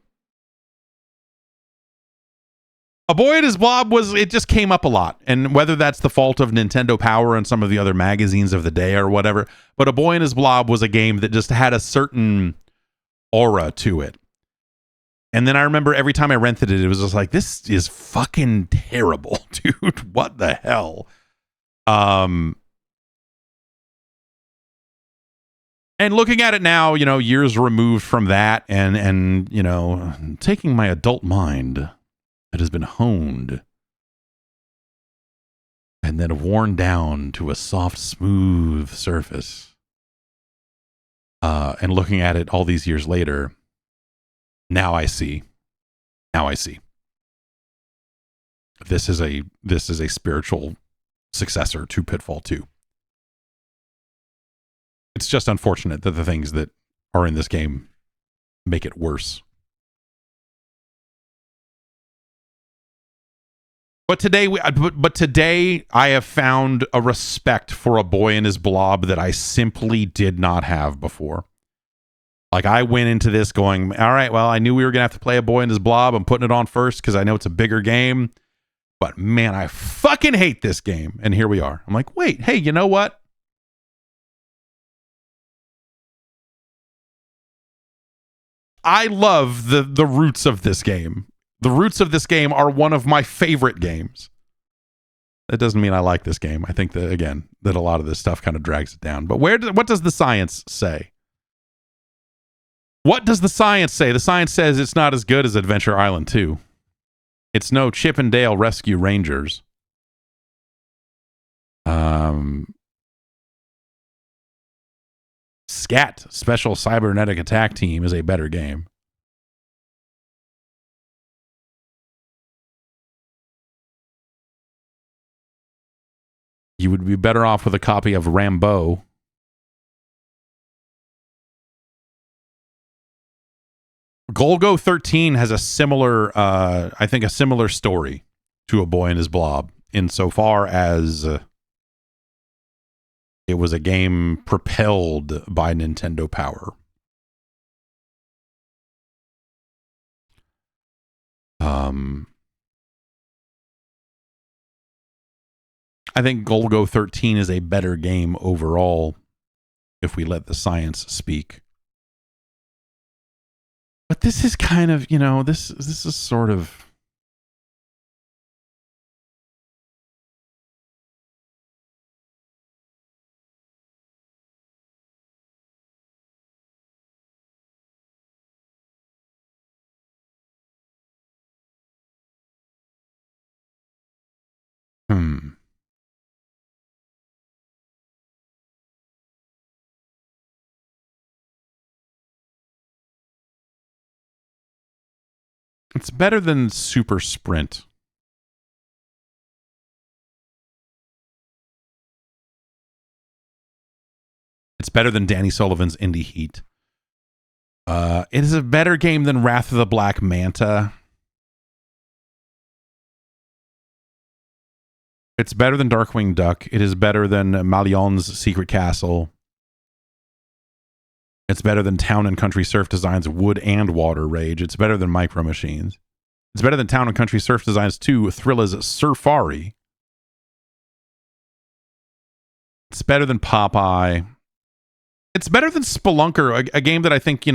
Boy and His Blob it just came up a lot. And whether that's the fault of Nintendo Power and some of the other magazines of the day or whatever, but A Boy and His Blob was a game that just had a certain aura to it. And then I remember every time I rented it, it was just like, this is fucking terrible, dude. What the hell? And looking at it now, years removed from that and taking my adult mind that has been honed and then worn down to a soft, smooth surface. And looking at it all these years later, now I see. This is a spiritual successor to Pitfall 2. It's just unfortunate that the things that are in this game make it worse. But today I have found a respect for A Boy and His Blob that I simply did not have before. Like, I went into this going, all right, well, I knew we were going to have to play A Boy and His Blob. I'm putting it on first because I know it's a bigger game. But, man, I fucking hate this game. And here we are. I'm like, wait, hey, you know what? I love the roots of this game. The roots of this game are one of my favorite games. That doesn't mean I like this game. I think that, again, that a lot of this stuff kind of drags it down. But what does the science say? What does the science say? The science says it's not as good as Adventure Island 2. It's no Chip and Dale Rescue Rangers. SCAT, Special Cybernetic Attack Team, is a better game. You would be better off with a copy of Rambo. Golgo 13 has a similar story to A Boy and His Blob, insofar as it was a game propelled by Nintendo Power. I think Golgo 13 is a better game overall if we let the science speak. But this is kind of, this is sort of... It's better than Super Sprint. It's better than Danny Sullivan's Indie Heat. It is a better game than Wrath of the Black Manta. It's better than Darkwing Duck. It is better than Malion's Secret Castle. It's better than Town and Country Surf Design's Wood and Water Rage. It's better than Micro Machines. It's better than Town and Country Surf Design's 2 Thrilla's Surfari. It's better than Popeye. It's better than Spelunker, a game that I think,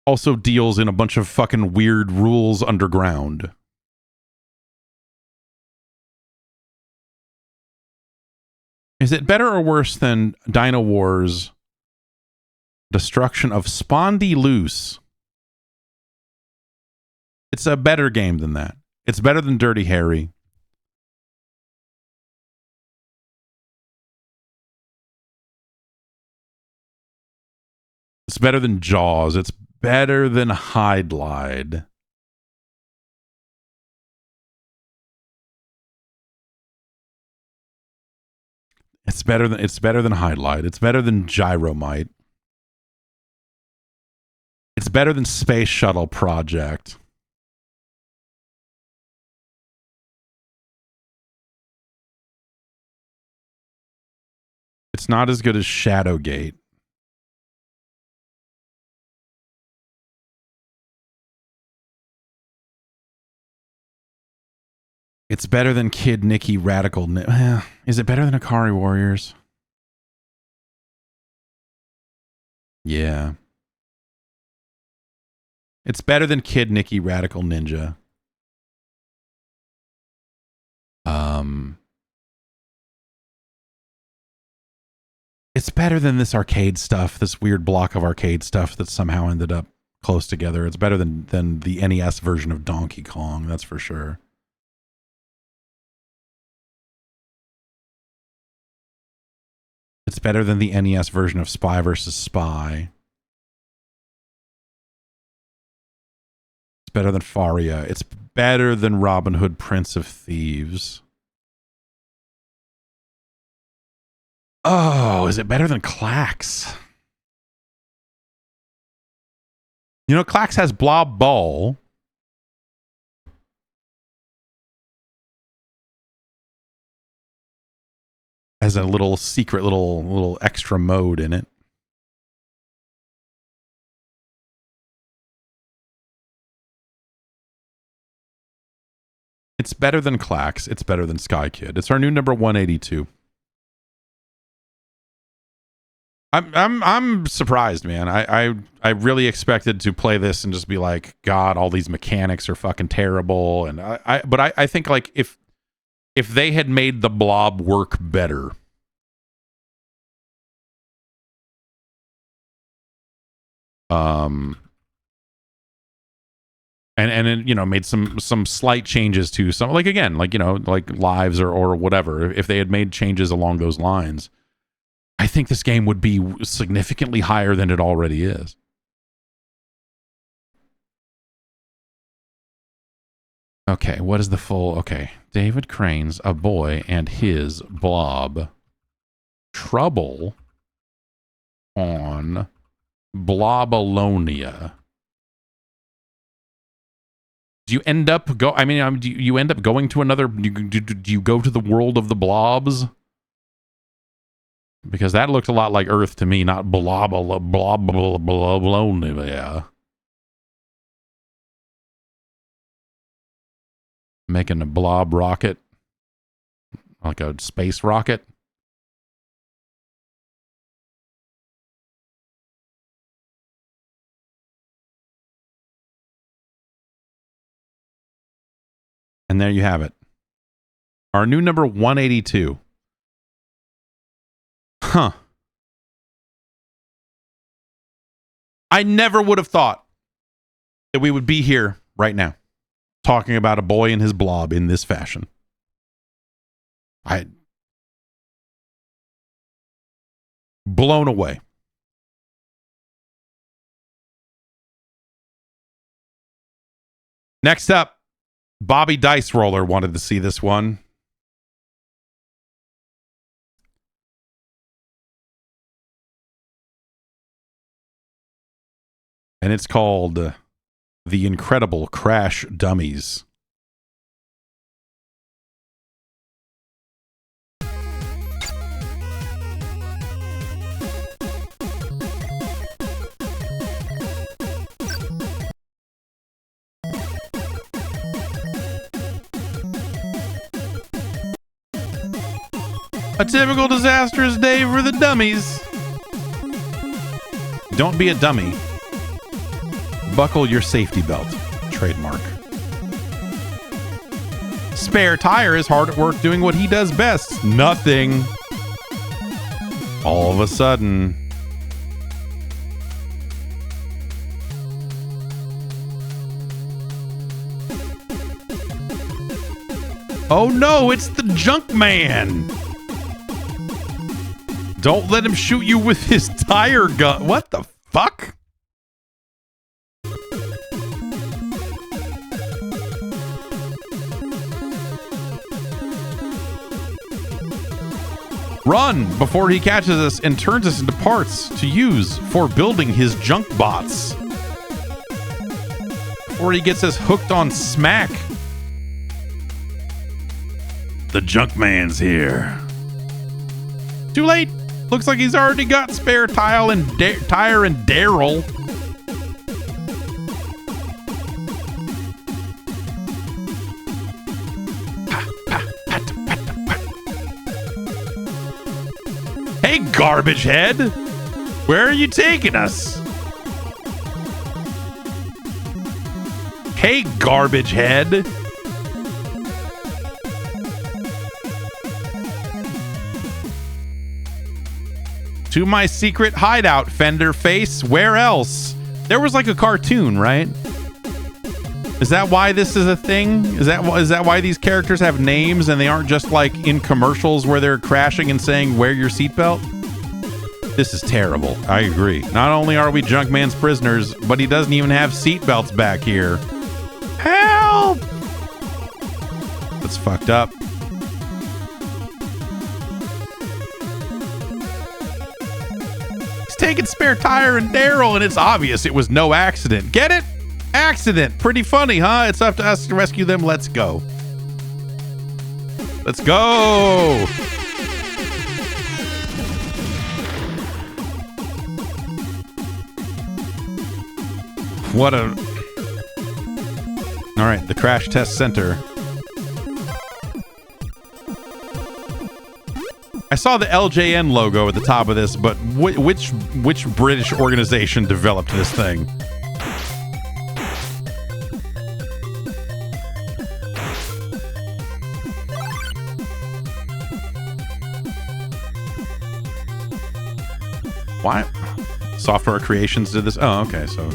also deals in a bunch of fucking weird rules underground. Is it better or worse than Dino Wars Destruction of Spondy Loose? It's a better game than that. It's better than Dirty Harry. It's better than Jaws. It's better than Hide Lied. It's better than Hide Lied. It's better than Gyromite. It's better than Space Shuttle Project. It's not as good as Shadowgate. It's better than Kid Nicky Radical. Is it better than Akari Warriors? Yeah. It's better than Kid Nicky Radical Ninja. It's better than this arcade stuff, this weird block of arcade stuff that somehow ended up close together. It's better than the NES version of Donkey Kong, that's for sure. It's better than the NES version of Spy vs. Spy. It's better than Faria. It's better than Robin Hood, Prince of Thieves. Oh, is it better than Clax? You know, Clax has Blob Ball. Has a little secret little extra mode in it. It's better than Clax. It's better than Sky Kid. It's our new number 182. I'm surprised, man. I really expected to play this and just be like, God, all these mechanics are fucking terrible. And I think like if they had made the Blob work better, and you know, made some slight changes to some, like, again, like, you know, like lives or whatever. If they had made changes along those lines, I think this game would be significantly higher than it already is. Okay, what is the full... Okay, David Crane's A Boy and His Blob. Trouble on Blobolonia. Do you end up do you end up going to another... Do you go to the world of the blobs? Because that looked a lot like Earth to me, not Blobolonia. Making a blob rocket. Like a space rocket. And there you have it. Our new number 182. Huh. I never would have thought that we would be here right now talking about A Boy and His Blob in this fashion. Blown away. Next up, Bobby Dice Roller wanted to see this one. And it's called The Incredible Crash Dummies. A typical disastrous day for the dummies. Don't be a dummy. Buckle your safety belt. Trademark. Spare Tire is hard at work doing what he does best. Nothing. All of a sudden. Oh no, it's the Junkman. Don't let him shoot you with his tire gun. What the fuck? Run before he catches us and turns us into parts to use for building his junk bots. Before he gets us hooked on smack. The Junkman's here. Too late. Looks like he's already got spare tire and Daryl. Hey, garbage head. Where are you taking us? Hey, garbage head. To my secret hideout, Fender Face. Where else? There was like a cartoon, right? Is that why this is a thing? Is that why these characters have names and they aren't just like in commercials where they're crashing and saying, wear your seatbelt? This is terrible. I agree. Not only are we Junkman's prisoners, but he doesn't even have seatbelts back here. Help! That's fucked up. Taking spare tire and Daryl, and it's obvious it was no accident. Get it? Accident. Pretty funny, huh? It's up to us to rescue them. Let's go. Let's go. What a... All right, the Crash Test Center. I saw the LJN logo at the top of this, but which British organization developed this thing? Why? Software Creations did this? Oh, okay, so...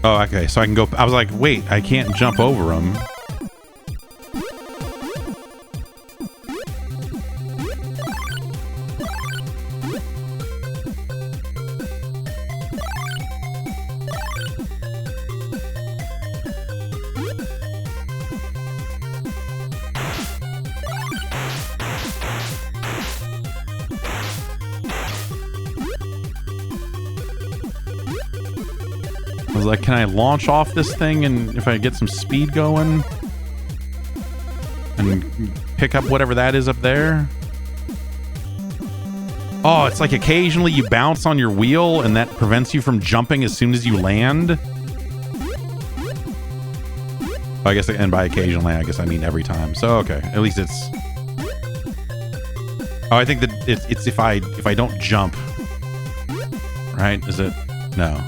Oh, okay, so I can go... I was like, wait, I can't jump over them. I was like, can I launch off this thing and if I get some speed going and pick up whatever that is up there? Oh, it's like occasionally you bounce on your wheel and that prevents you from jumping as soon as you land. I guess, and by occasionally, I guess I mean every time. So, okay, at least it's... Oh, I think that it's if I don't jump. Right? Is it? No.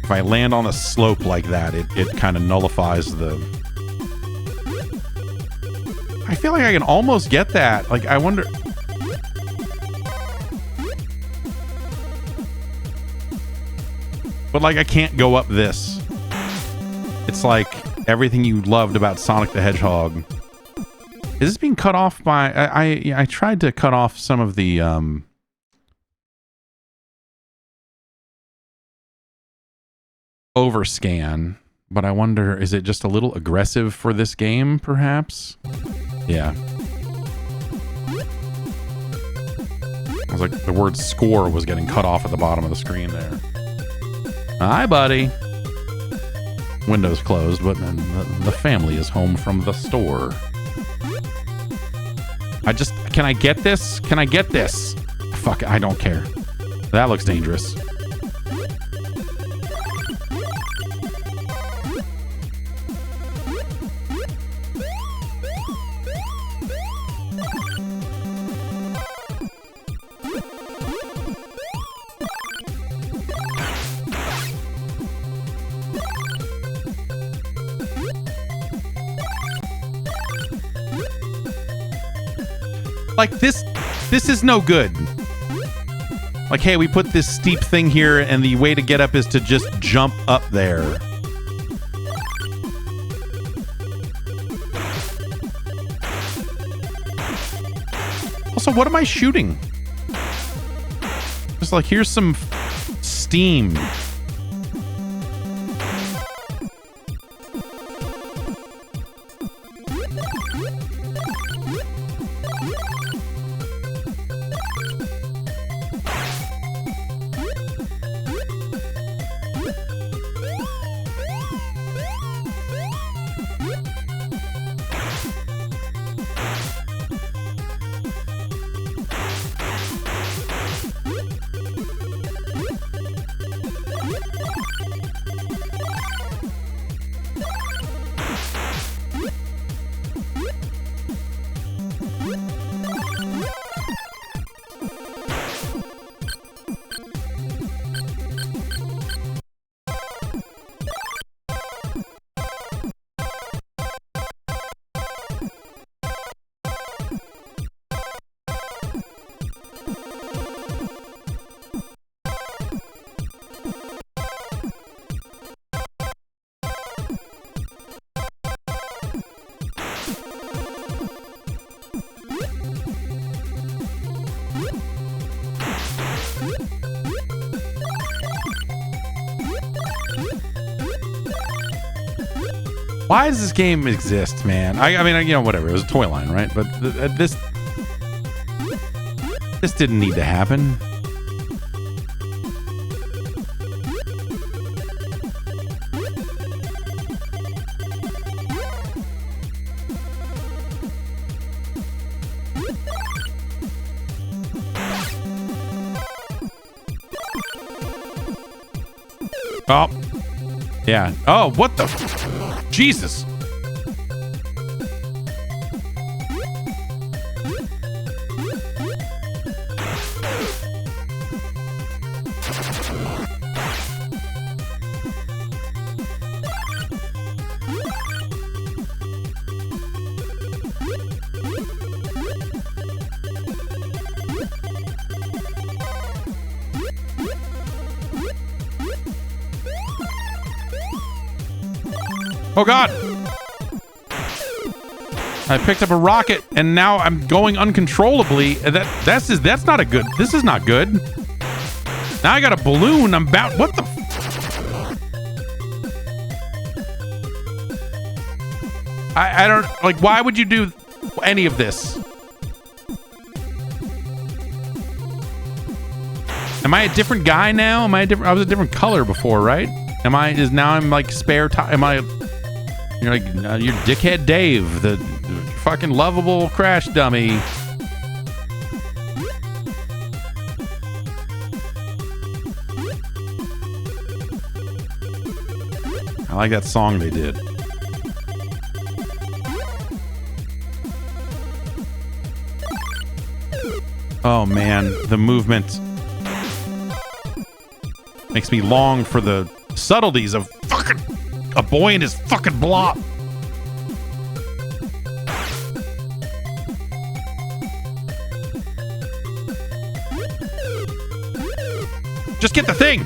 If I land on a slope like that, it kind of nullifies the... I feel like I can almost get that. Like, I wonder... But, like, I can't go up this. It's like everything you loved about Sonic the Hedgehog. Is this being cut off by... I tried to cut off some of the... overscan, but I wonder, is it just a little aggressive for this game, perhaps? Yeah. I was like, the word score was getting cut off at the bottom of the screen there. Hi, buddy. Windows closed, but then the family is home from the store. Can I get this? Can I get this? Fuck, I don't care. That looks dangerous. Like, this is no good. Like, hey, we put this steep thing here, and the way to get up is to just jump up there. Also, what am I shooting? Just like, here's some steam. Why does this game exist, man? I mean, you know, whatever. It was a toy line, right? But this didn't need to happen. Oh, yeah. Oh, what the? Jesus. Oh God! I picked up a rocket and now I'm going uncontrollably. That's not a good. This is not good. Now I got a balloon. I'm about. What the? I don't like. Why would you do any of this? Am I a different guy now? Am I a different? I was a different color before, right? Am I? Is now I'm like spare time? Am I? You're like you're dickhead Dave, the fucking lovable crash dummy. I like that song they did. Oh man, the movement makes me long for the subtleties of fucking a boy and his fucking blob. Just get the thing.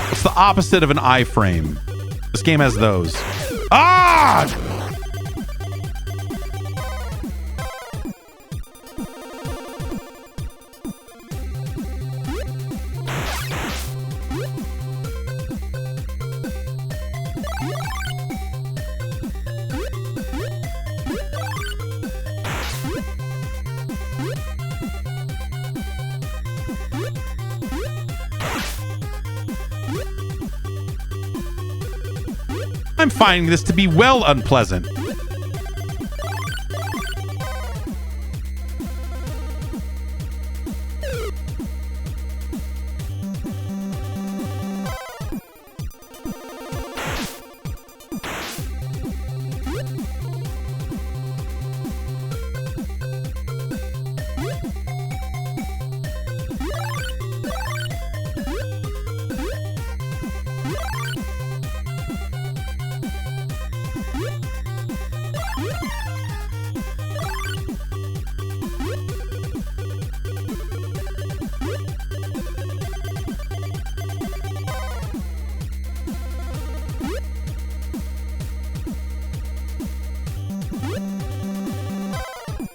What's the opposite of an iframe? This game has those. Ah! I'm finding this to be well unpleasant.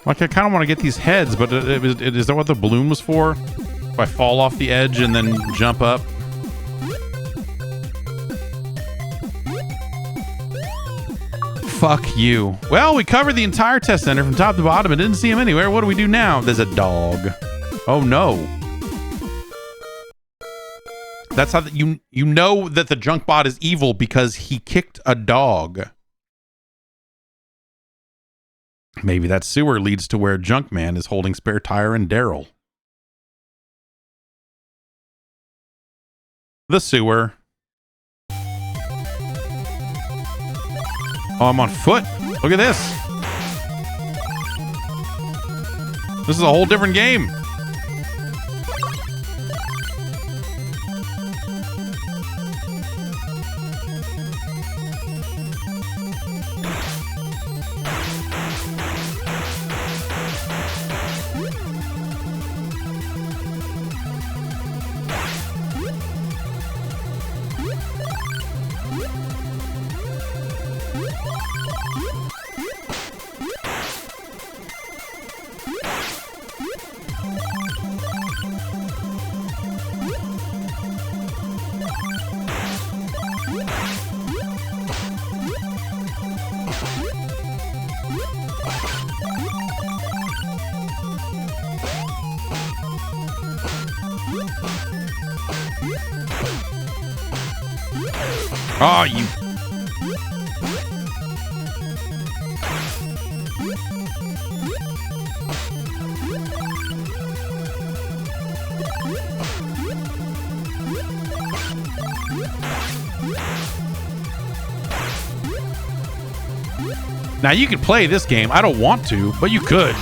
Like, I kind of want to get these heads, but is that what the balloon was for? If I fall off the edge and then jump up? Fuck you. Well, we covered the entire test center from top to bottom and didn't see him anywhere. What do we do now? There's a dog. Oh, no. That's how you know that the junk bot is evil because he kicked a dog. Maybe that sewer leads to where Junkman is holding Spare Tire and Daryl. The sewer. Oh, I'm on foot. Look at this. This is a whole different game. Oh, you... Now, you could play this game. I don't want to, but you could.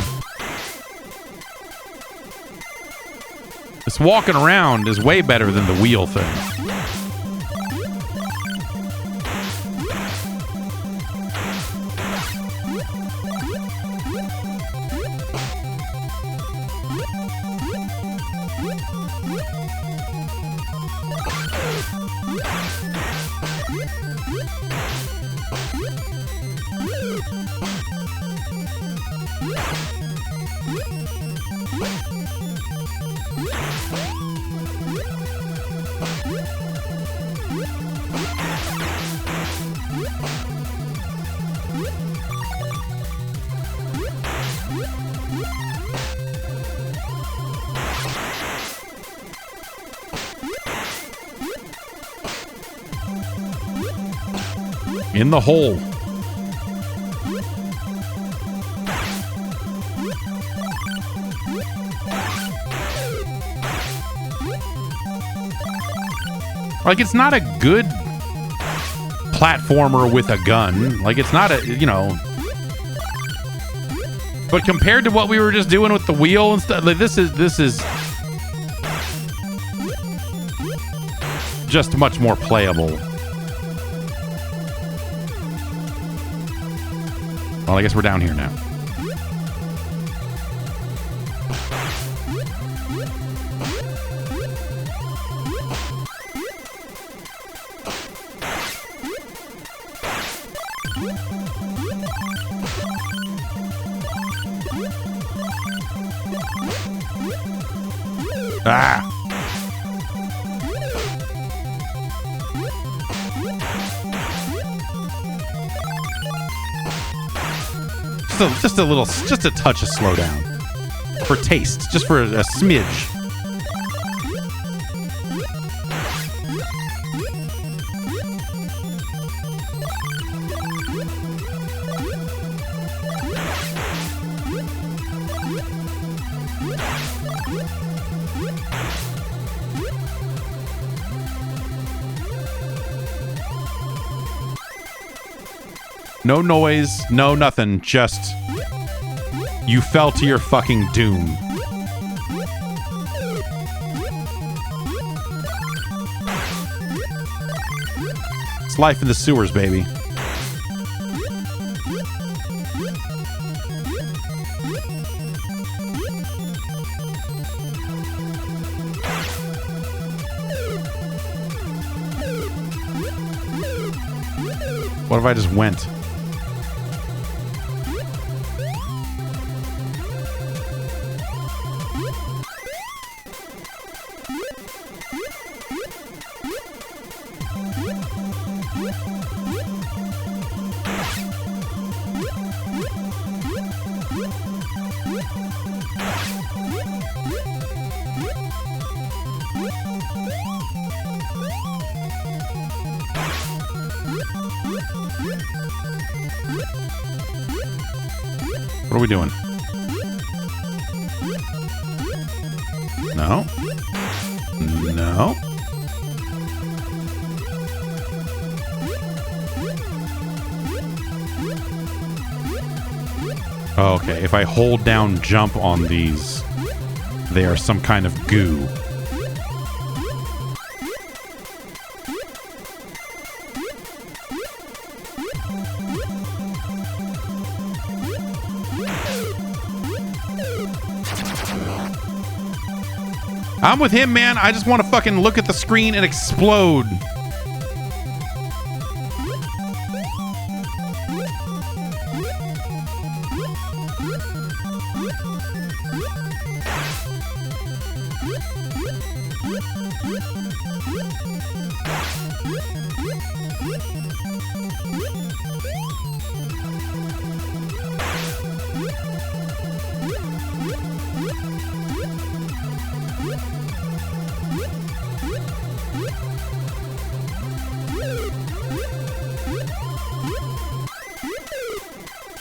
This walking around is way better than the wheel thing. In the hole. Like, it's not a good platformer with a gun. Like, it's not a, you know. But compared to what we were just doing with the wheel and stuff, like, this is just much more playable. Well, I guess we're down here now. Ah! Just a touch of slowdown. For taste. Just for a smidge. No noise, no nothing, just you fell to your fucking doom. It's life in the sewers, baby. What if I just went? What are we doing? No. No. Okay, if I hold down jump on these, they are some kind of goo. I'm with him, man. I just want to fucking look at the screen and explode.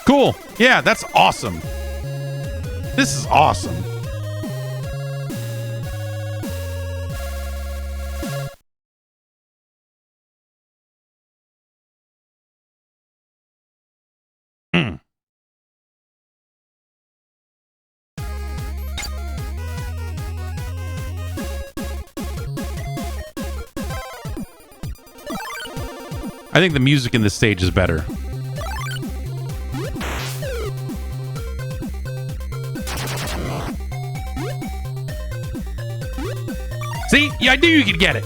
Cool. Yeah, that's awesome. This is awesome. I think the music in this stage is better. See? Yeah, I knew you could get it.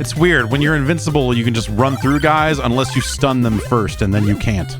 It's weird. When you're invincible, you can just run through guys unless you stun them first, and then you can't.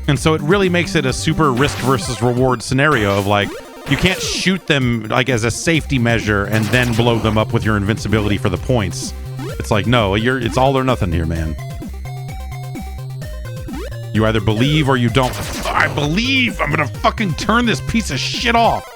And so it really makes it a super risk versus reward scenario of like, you can't shoot them like as a safety measure and then blow them up with your invincibility for the points. It's like, no, it's all or nothing here, man. You either believe or you don't. I believe I'm gonna fucking turn this piece of shit off.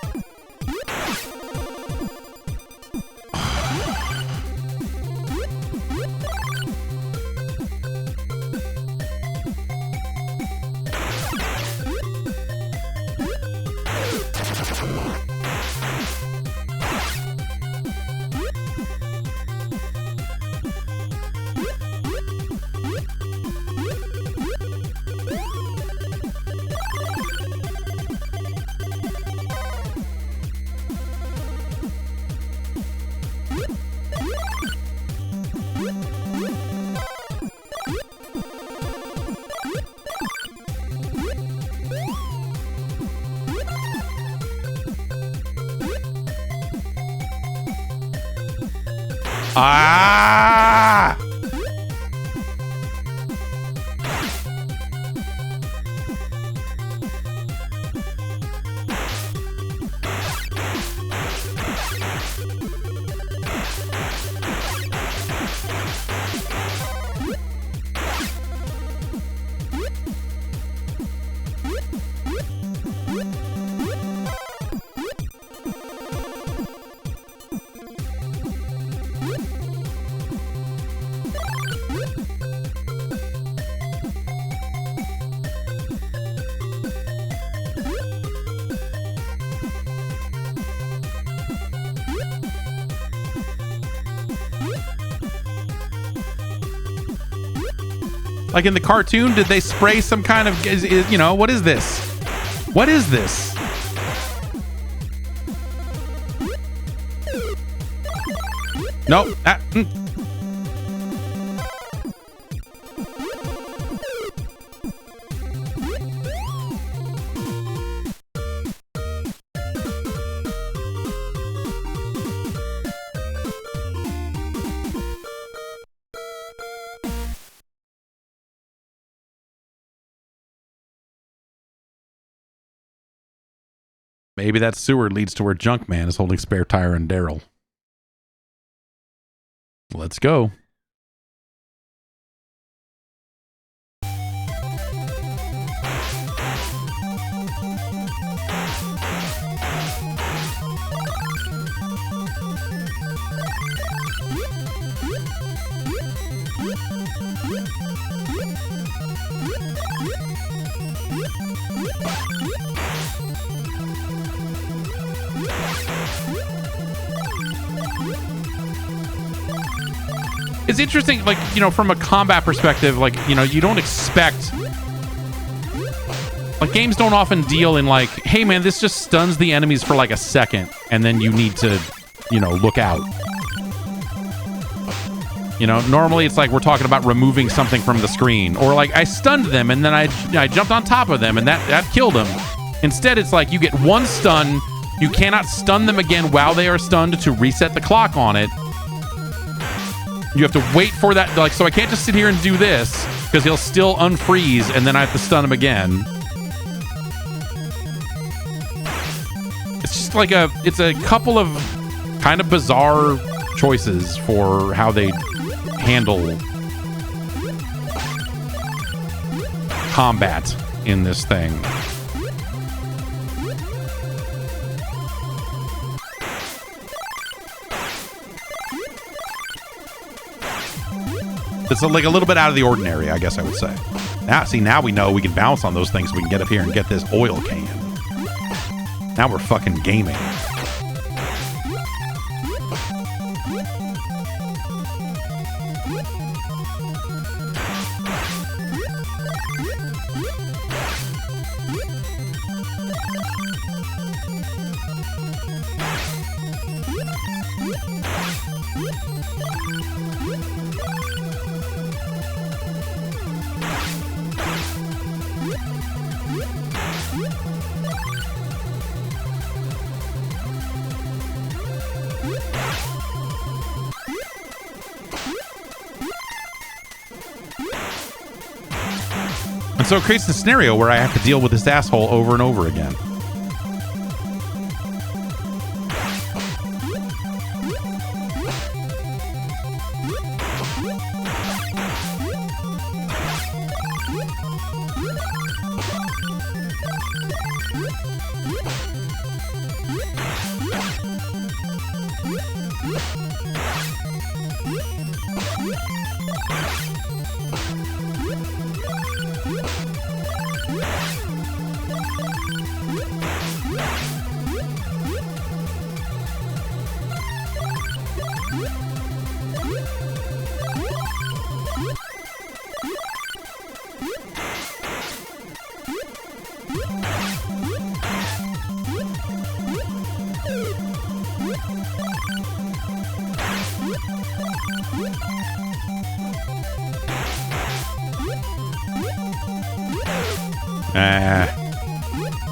Ah! Like in the cartoon, did they spray some kind of, you know, what is this? What is this? Nope. Maybe that sewer leads to where Junkman is holding Spare Tire and Daryl. Let's go. It's interesting, like, you know, from a combat perspective, like, you know, you don't expect... Like, games don't often deal in, like, hey, man, this just stuns the enemies for, like, a second, and then you need to, you know, look out. You know, normally it's like we're talking about removing something from the screen. Or, like, I stunned them, and then I jumped on top of them, and that killed them. Instead, it's like you get one stun, you cannot stun them again while they are stunned to reset the clock on it. You have to wait for that, like, so I can't just sit here and do this, because he'll still unfreeze, and then I have to stun him again. It's just like it's a couple of kind of bizarre choices for how they handle combat in this thing. It's like a little bit out of the ordinary, I guess I would say. Now we know we can bounce on those things so we can get up here and get this oil can. Now we're fucking gaming. And so it creates the scenario where I have to deal with this asshole over and over again.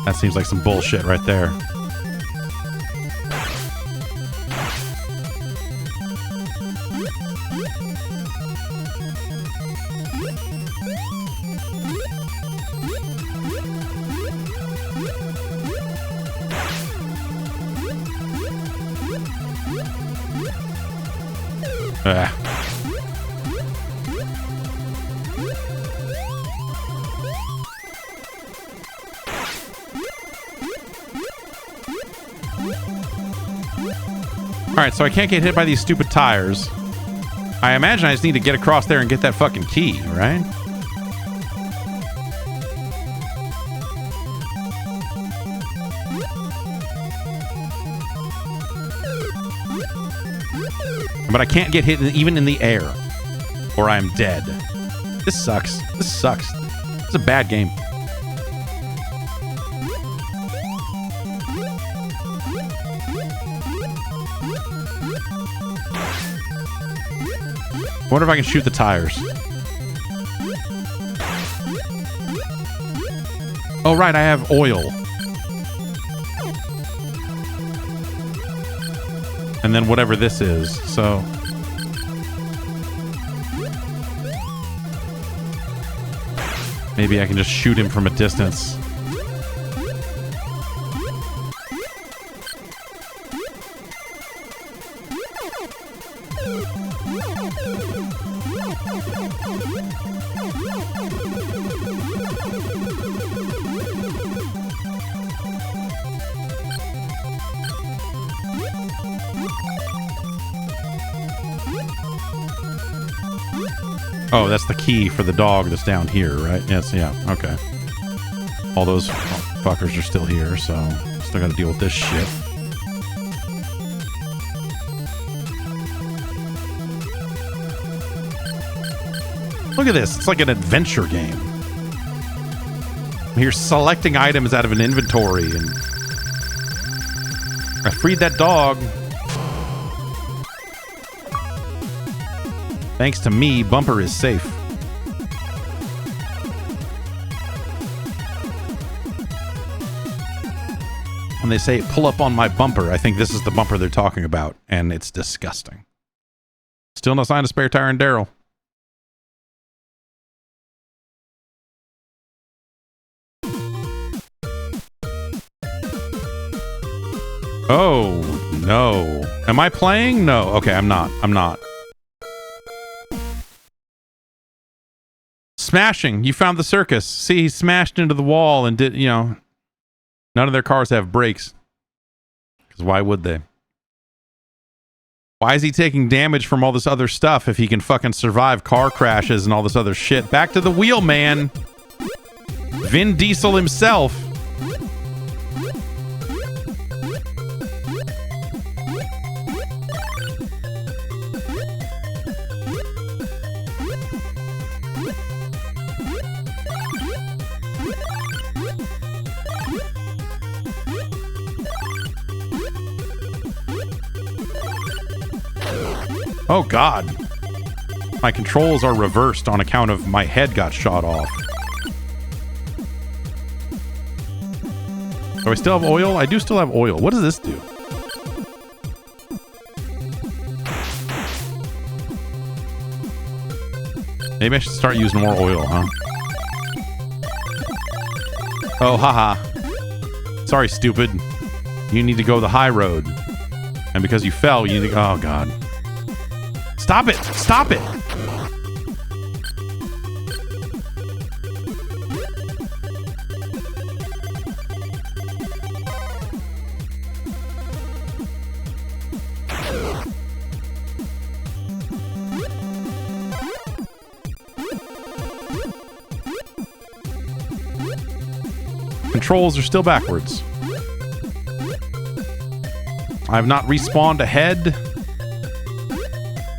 That seems like some bullshit right there. Alright, so I can't get hit by these stupid tires. I imagine I just need to get across there and get that fucking key, right? But I can't get hit even in the air, or I'm dead. This sucks. This sucks. It's a bad game. I wonder if I can shoot the tires. Oh, right, I have oil. And then whatever this is, so... Maybe I can just shoot him from a distance. Oh, that's the key for the dog that's down here, right? Yes, yeah, okay. All those fuckers are still here, so still gotta deal with this shit. Look at this. It's like an adventure game. You're selecting items out of an inventory, and I freed that dog. Thanks to me, Bumper is safe. When they say pull up on my bumper, I think this is the bumper they're talking about, and it's disgusting. Still no sign of spare tire and Daryl. Oh, no. Am I playing? No. Okay, I'm not. I'm not. Smashing. You found the circus. See, he smashed into the wall and did, you know, none of their cars have brakes. Because why would they? Why is he taking damage from all this other stuff if he can fucking survive car crashes and all this other shit? Back to the wheel, man. Vin Diesel himself. Oh, God. My controls are reversed on account of my head got shot off. Do I still have oil? I do still have oil. What does this do? Maybe I should start using more oil, huh? Oh, haha. Sorry, stupid. You need to go the high road. And because you fell, you need to... Oh, God. Stop it! Stop it! Controls are still backwards. I have not respawned ahead.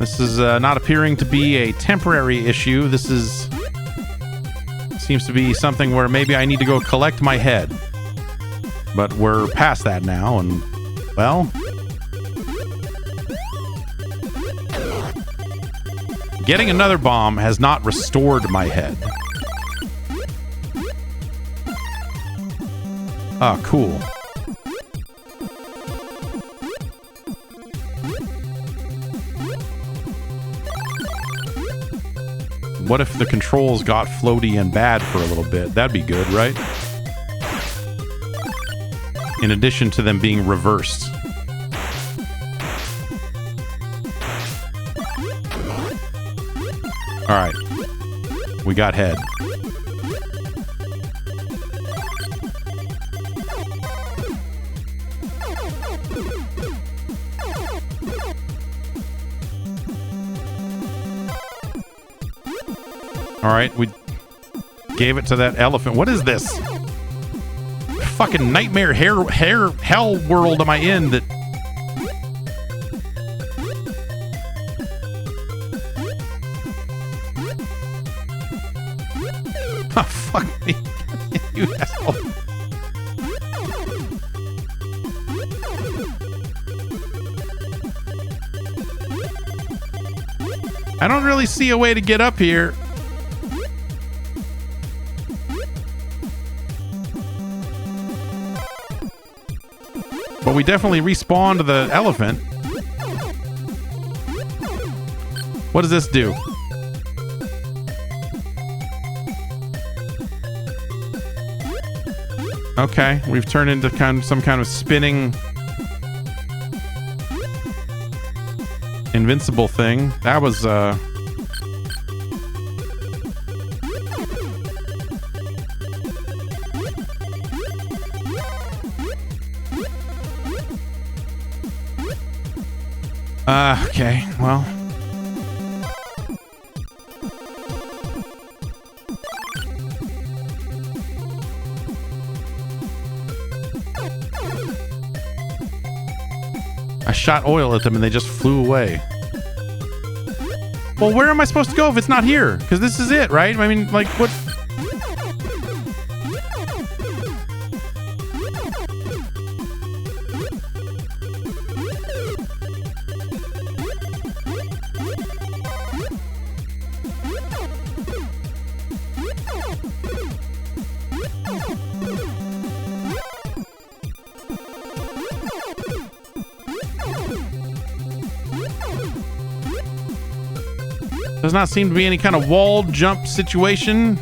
This is not appearing to be a temporary issue. This is... seems to be something where maybe I need to go collect my head. But we're past that now, and... well... getting another bomb has not restored my head. Ah, cool. What if the controls got floaty and bad for a little bit? That'd be good, right? In addition to them being reversed. Alright. We got head. Alright, we gave it to that elephant. What is this? Fucking nightmare hell world am I in that... oh, fuck me. You asshole. I don't really see a way to get up here. But we definitely respawned the elephant. What does this do? Okay, we've turned into some kind of spinning invincible thing. That was okay, well. I shot oil at them and they just flew away. Well, where am I supposed to go if it's not here? Because this is it, right? I mean, like, what? Does not seem to be any kind of wall jump situation.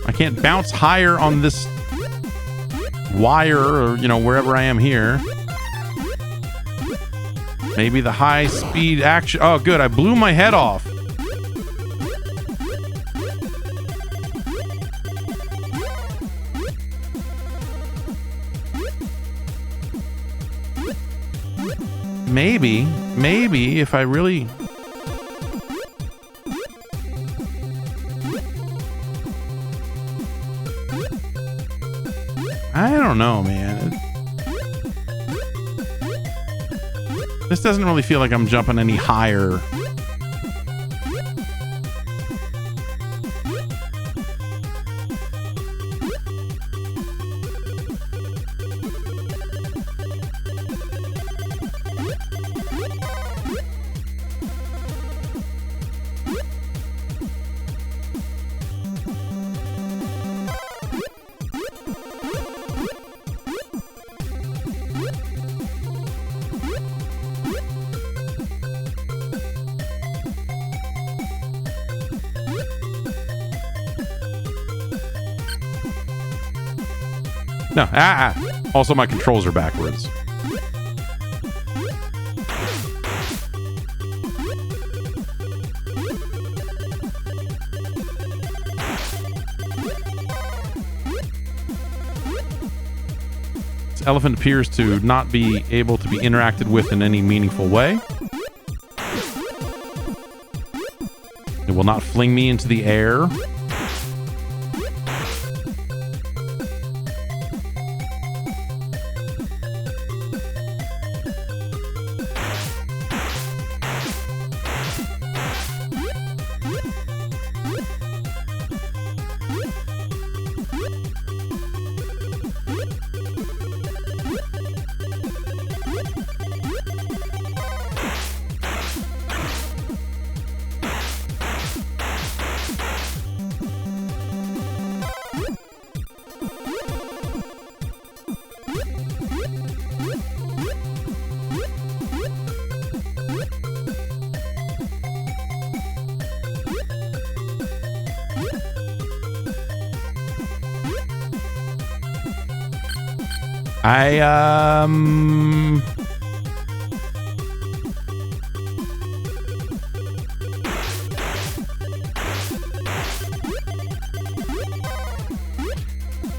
I can't bounce higher on this wire or, you know, wherever I am here. Maybe the high speed action. Oh, good. I blew my head off. Maybe if I really... I don't know, man. This doesn't really feel like I'm jumping any higher. No, Also, my controls are backwards. This elephant appears to not be able to be interacted with in any meaningful way. It will not fling me into the air.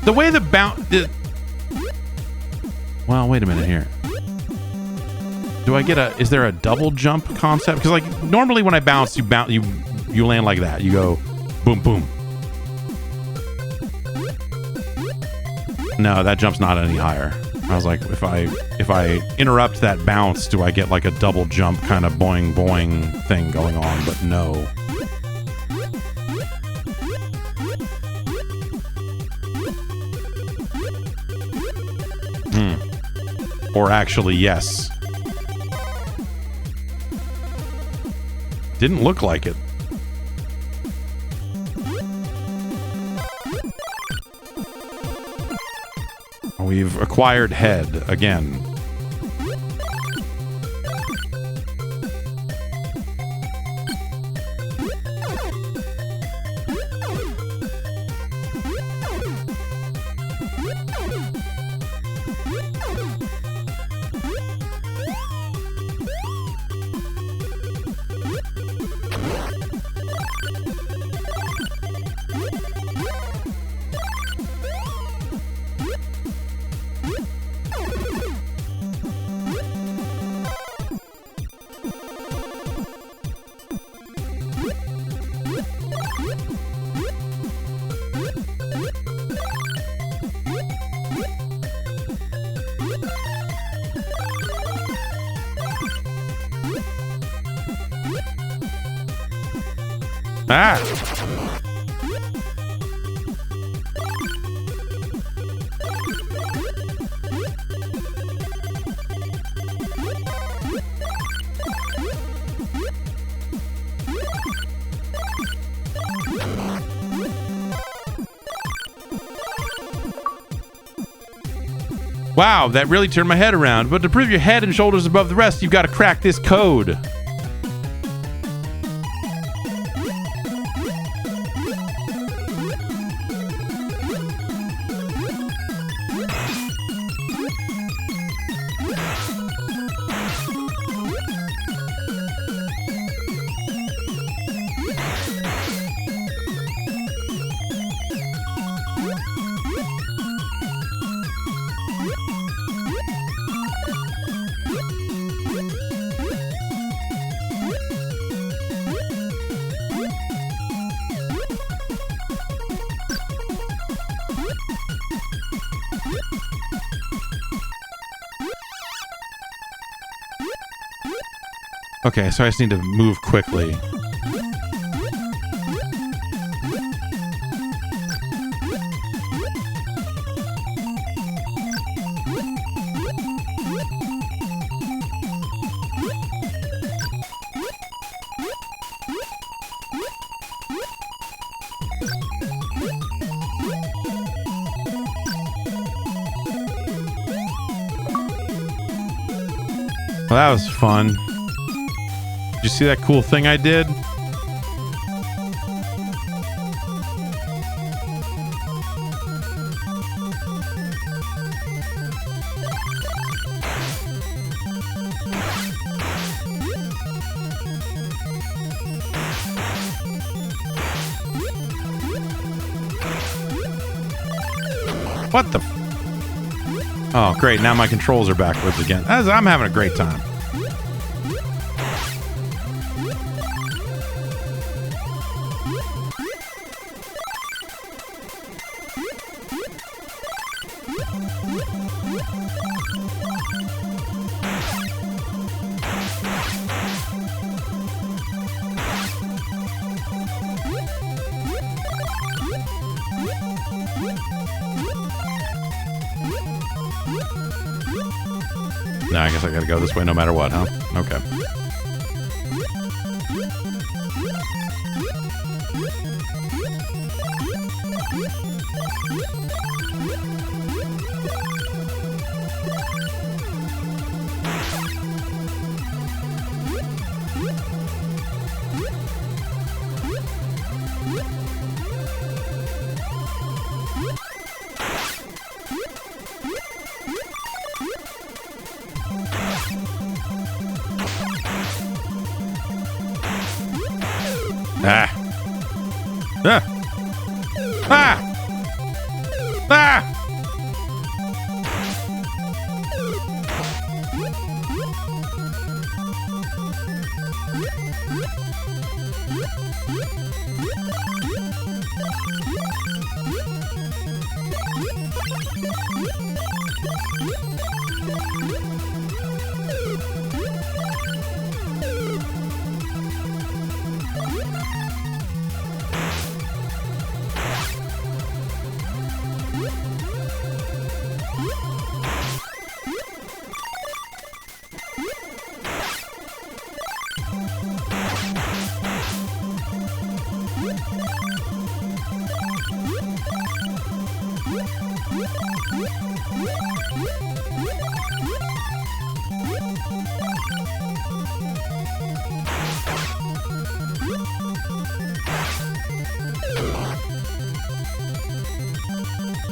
The way the bounce... Well, wait a minute here. Do I get a... Is there a double jump concept? Because, like, normally when I bounce, you land like that. You go boom, boom. No, that jump's not any higher. I was like, if I interrupt that bounce, do I get like a double jump kind of boing boing thing going on? But no. Or actually, yes. Didn't look like it. We've acquired head again. Ah! Wow, that really turned my head around. But to prove your head and shoulders above the rest, you've got to crack this code. Okay, so I just need to move quickly. Well, that was fun. Did you see that cool thing I did? What the? Oh, great. Now my controls are backwards again. I'm having a great time. Nah, I guess I gotta go this way no matter what, huh? Okay. Ah. Ah. Ah. Ah.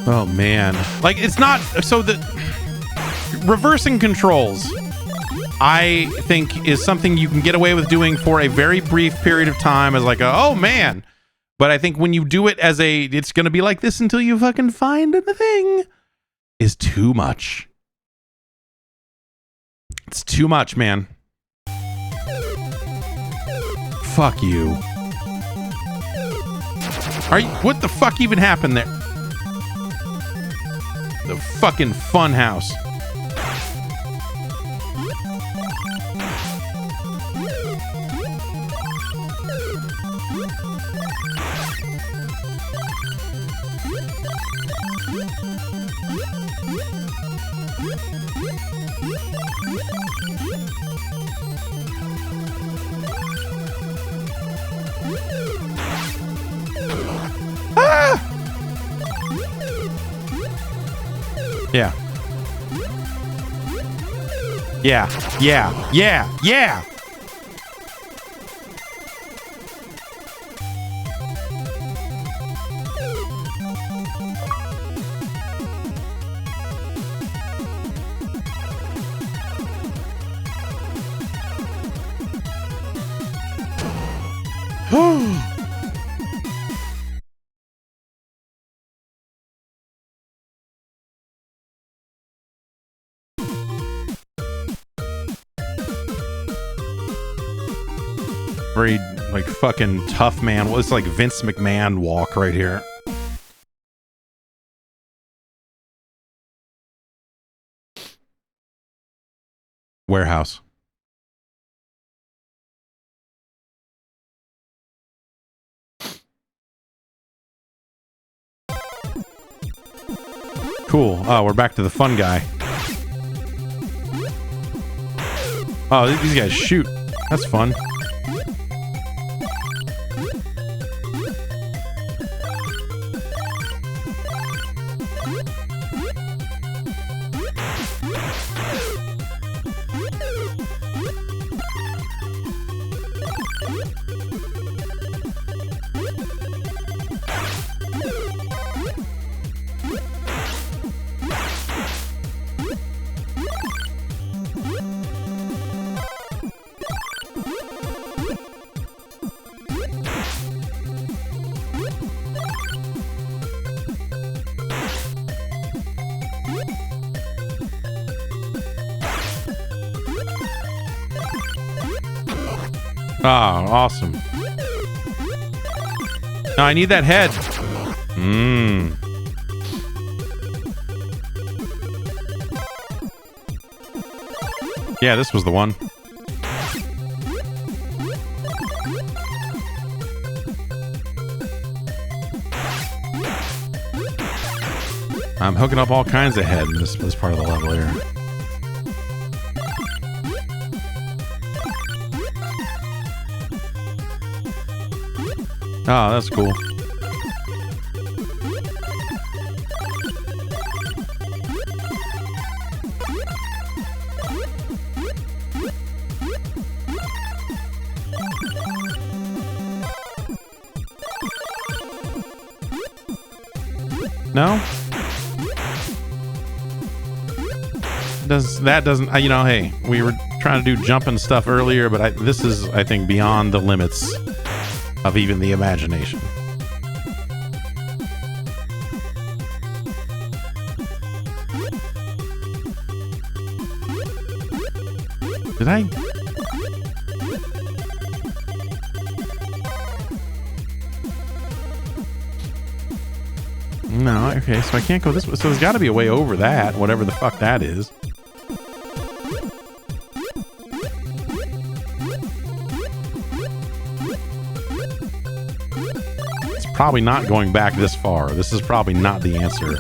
Oh man, like it's not so the reversing controls I think is something you can get away with doing for a very brief period of time as like a, oh man, but I think when you do it as a it's gonna be like this until you fucking find the thing is too much. It's too much, man. Fuck you. Are you, what the fuck even happened there? The fucking fun house. Yeah. Yeah. Yeah. Yeah. Yeah. Very, like, fucking tough man. Well, it's like Vince McMahon walk right here. Warehouse. Cool. Oh, we're back to the fun guy. Oh, these guys shoot. That's fun. Oh, awesome. No, I need that head. Yeah, this was the one. I'm hooking up all kinds of head in this part of the level here. Oh, that's cool. No? That doesn't, you know, hey, we were trying to do jumping stuff earlier, but this is, I think, beyond the limits of even the imagination. Did I? No, okay, so I can't go this way. So there's got to be a way over that, whatever the fuck that is. Probably not going back this far. This is probably not the answer.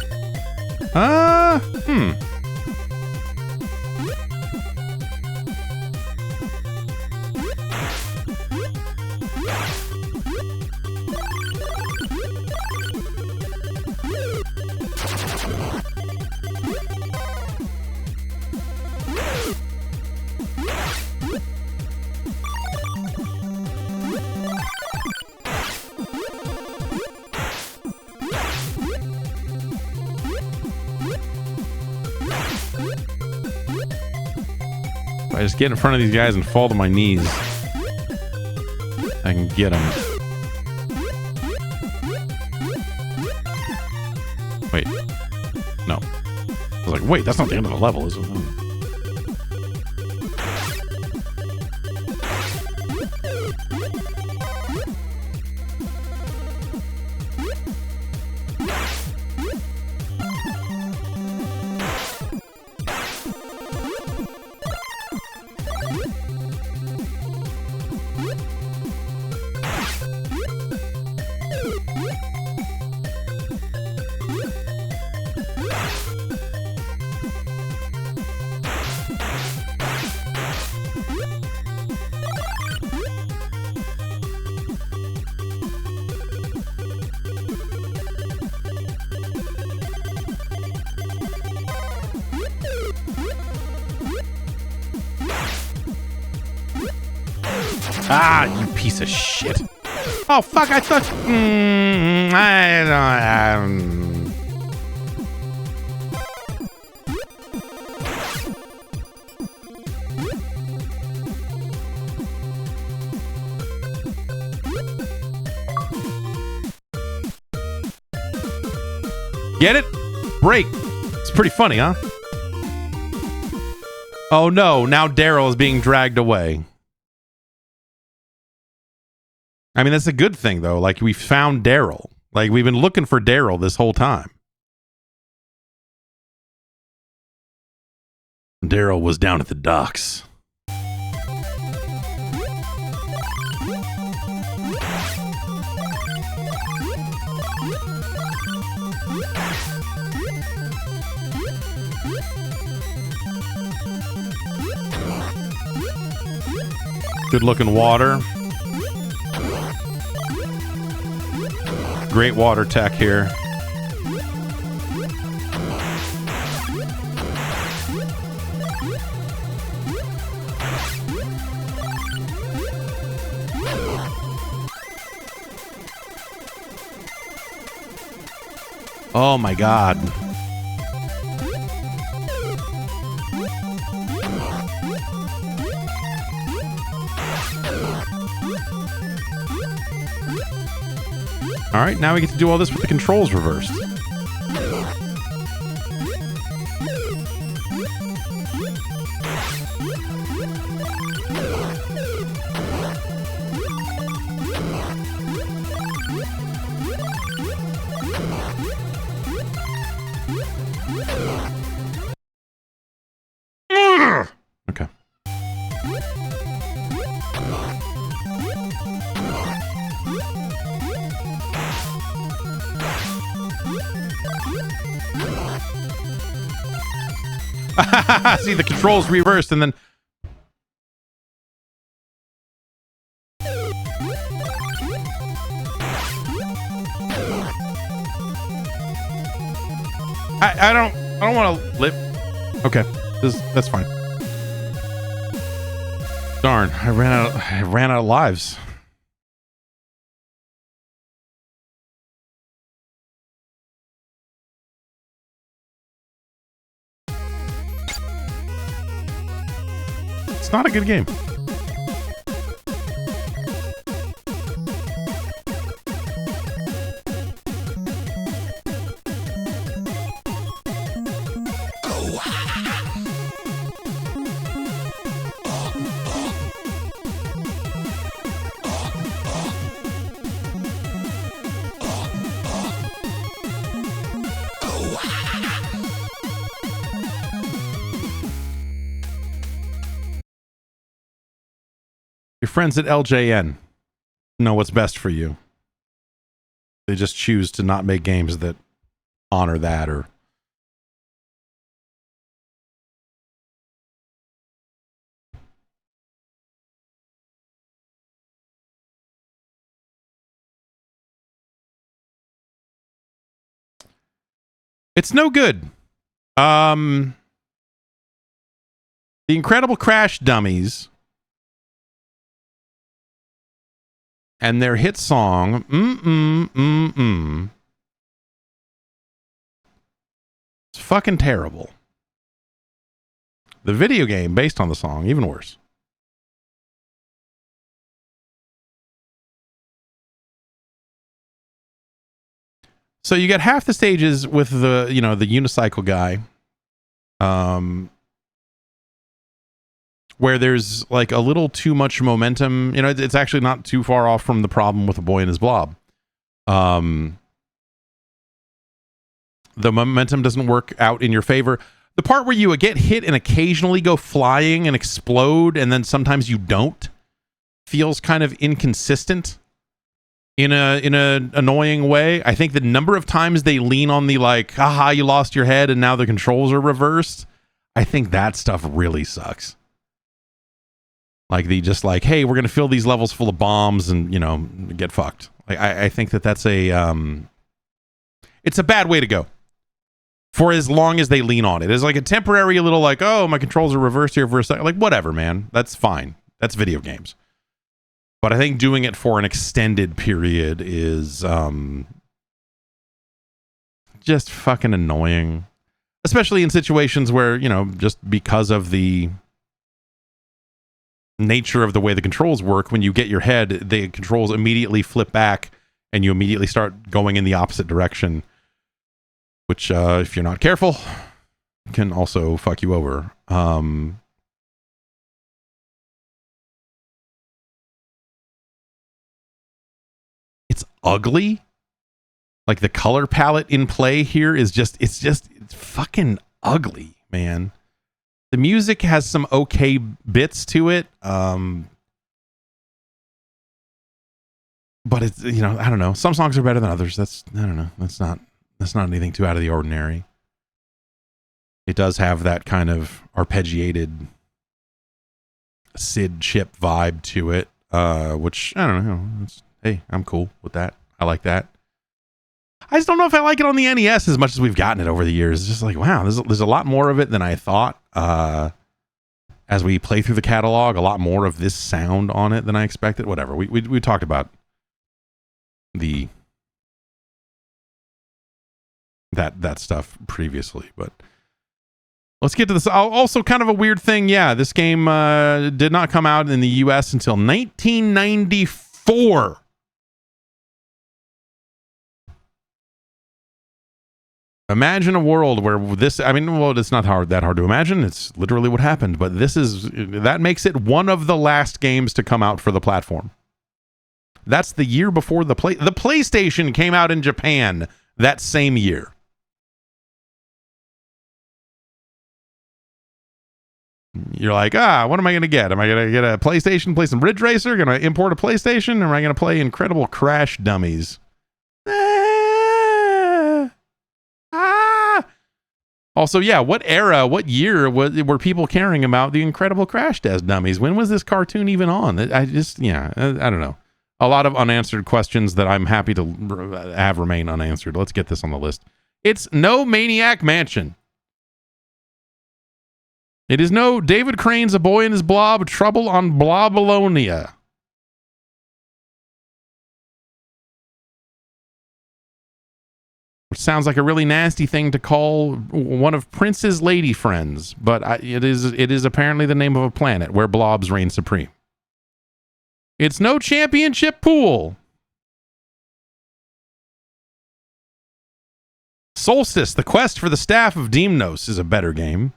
I just get in front of these guys and fall to my knees, I can get them. Wait. No. I was like, wait, that's not the end of the level, is it? Ah, you piece of shit. Oh, fuck, I thought... I don't... Get it? Break. It's pretty funny, huh? Oh no, now Daryl is being dragged away. I mean, that's a good thing, though. Like, we found Daryl. Like, we've been looking for Daryl this whole time. Daryl was down at the docks. Good looking water. Great water tech here. Oh my God. All right, now we get to do all this with the controls reversed. Okay. See, the controls reversed and then... I don't want to live... Okay, that's fine. Darn, I ran out of lives. It's not a good game. Your friends at LJN know what's best for you. They just choose to not make games that honor that or... It's no good. The Incredible Crash Dummies and their hit song, it's fucking terrible. The video game based on the song, even worse. So you got half the stages with the, you know, the unicycle guy, where there's like a little too much momentum. You know, it's actually not too far off from the problem with A Boy and His Blob. The momentum doesn't work out in your favor. The part where you get hit and occasionally go flying and explode, and then sometimes you don't, feels kind of inconsistent in a annoying way. I think the number of times they lean on the like, haha, you lost your head and now the controls are reversed, I think that stuff really sucks. Like the just like, hey, we're gonna fill these levels full of bombs and, you know, get fucked. I think that's a it's a bad way to go. For as long as they lean on it, it's like a temporary little like, oh, my controls are reversed here for a second. Like, whatever, man, that's fine. That's video games. But I think doing it for an extended period is just fucking annoying. Especially in situations where, you know, just because of the nature of the way the controls work, when you get your head, the controls immediately flip back and you immediately start going in the opposite direction, which if you're not careful can also fuck you over. It's ugly. Like the color palette in play here is it's fucking ugly, man. The music has some okay bits to it. But it's, you know, I don't know. Some songs are better than others. I don't know. That's not anything too out of the ordinary. It does have that kind of arpeggiated Sid chip vibe to it, which I don't know. Hey, I'm cool with that. I like that. I just don't know if I like it on the NES as much as we've gotten it over the years. It's just like, wow, there's a lot more of it than I thought. As we play through the catalog, a lot more of this sound on it than I expected. Whatever. We talked about that stuff previously, but let's get to this. Also, kind of a weird thing. Yeah, this game did not come out in the US until 1994. Imagine a world where this, I mean, well, it's not that hard to imagine. It's literally what happened, but that makes it one of the last games to come out for the platform. That's the year before the PlayStation came out in Japan that same year. You're like, what am I going to get? Am I going to get a PlayStation, play some Ridge Racer? Going to import a PlayStation? Or am I going to play Incredible Crash Dummies? Also, yeah, what era, what year were people caring about the Incredible Crash Dummies? When was this cartoon even on? I don't know. A lot of unanswered questions that I'm happy to have remain unanswered. Let's get this on the list. It's no Maniac Mansion. It is no David Crane's A Boy and His Blob, Trouble on Blobolonia. Which sounds like a really nasty thing to call one of Prince's lady friends, but it is apparently the name of a planet where blobs reign supreme. It's no Championship Pool. Solstice, The Quest for the Staff of Deimos is a better game.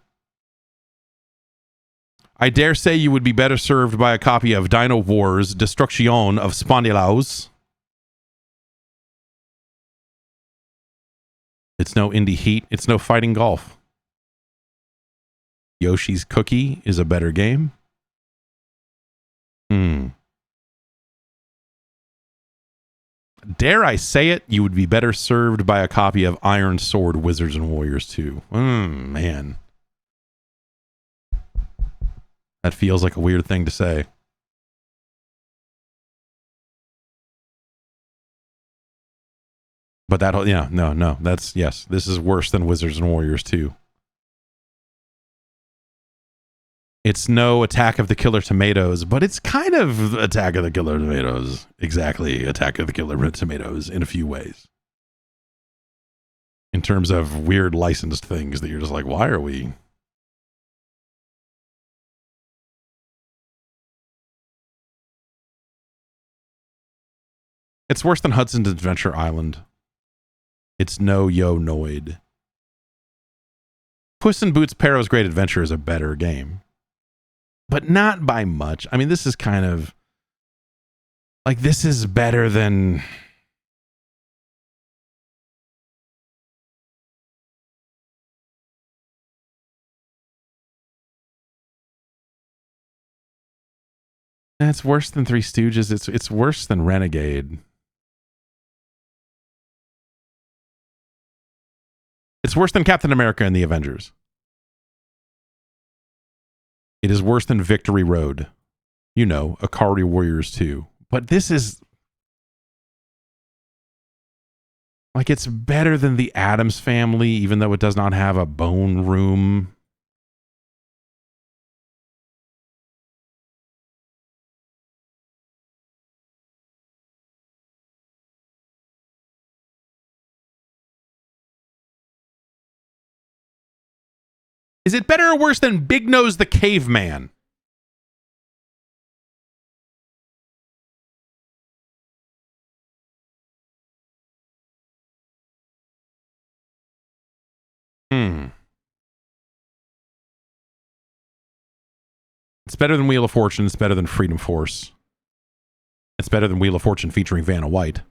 I dare say you would be better served by a copy of Dino Wars Destruction of Spondylaus. It's no Indie Heat. It's no Fighting Golf. Yoshi's Cookie is a better game. Dare I say it, you would be better served by a copy of Iron Sword Wizards and Warriors 2. Man. That feels like a weird thing to say. But no. Yes, this is worse than Wizards and Warriors 2. It's no Attack of the Killer Tomatoes, but it's kind of Attack of the Killer Tomatoes. Exactly, Attack of the Killer Tomatoes in a few ways. In terms of weird licensed things that you're just like, why are we? It's worse than Hudson's Adventure Island. It's no Yo-Noid. Puss in Boots' Perro's Great Adventure is a better game. But not by much. I mean, this is kind of... like, this is better than... It's worse than Three Stooges. It's worse than Renegade. It's worse than Captain America and the Avengers. It is worse than Victory Road. You know, Akari Warriors 2. But this is... like, it's better than the Addams Family, even though it does not have a bone room. Is it better or worse than Big Nose the Caveman? It's better than Wheel of Fortune. It's better than Freedom Force. It's better than Wheel of Fortune featuring Vanna White.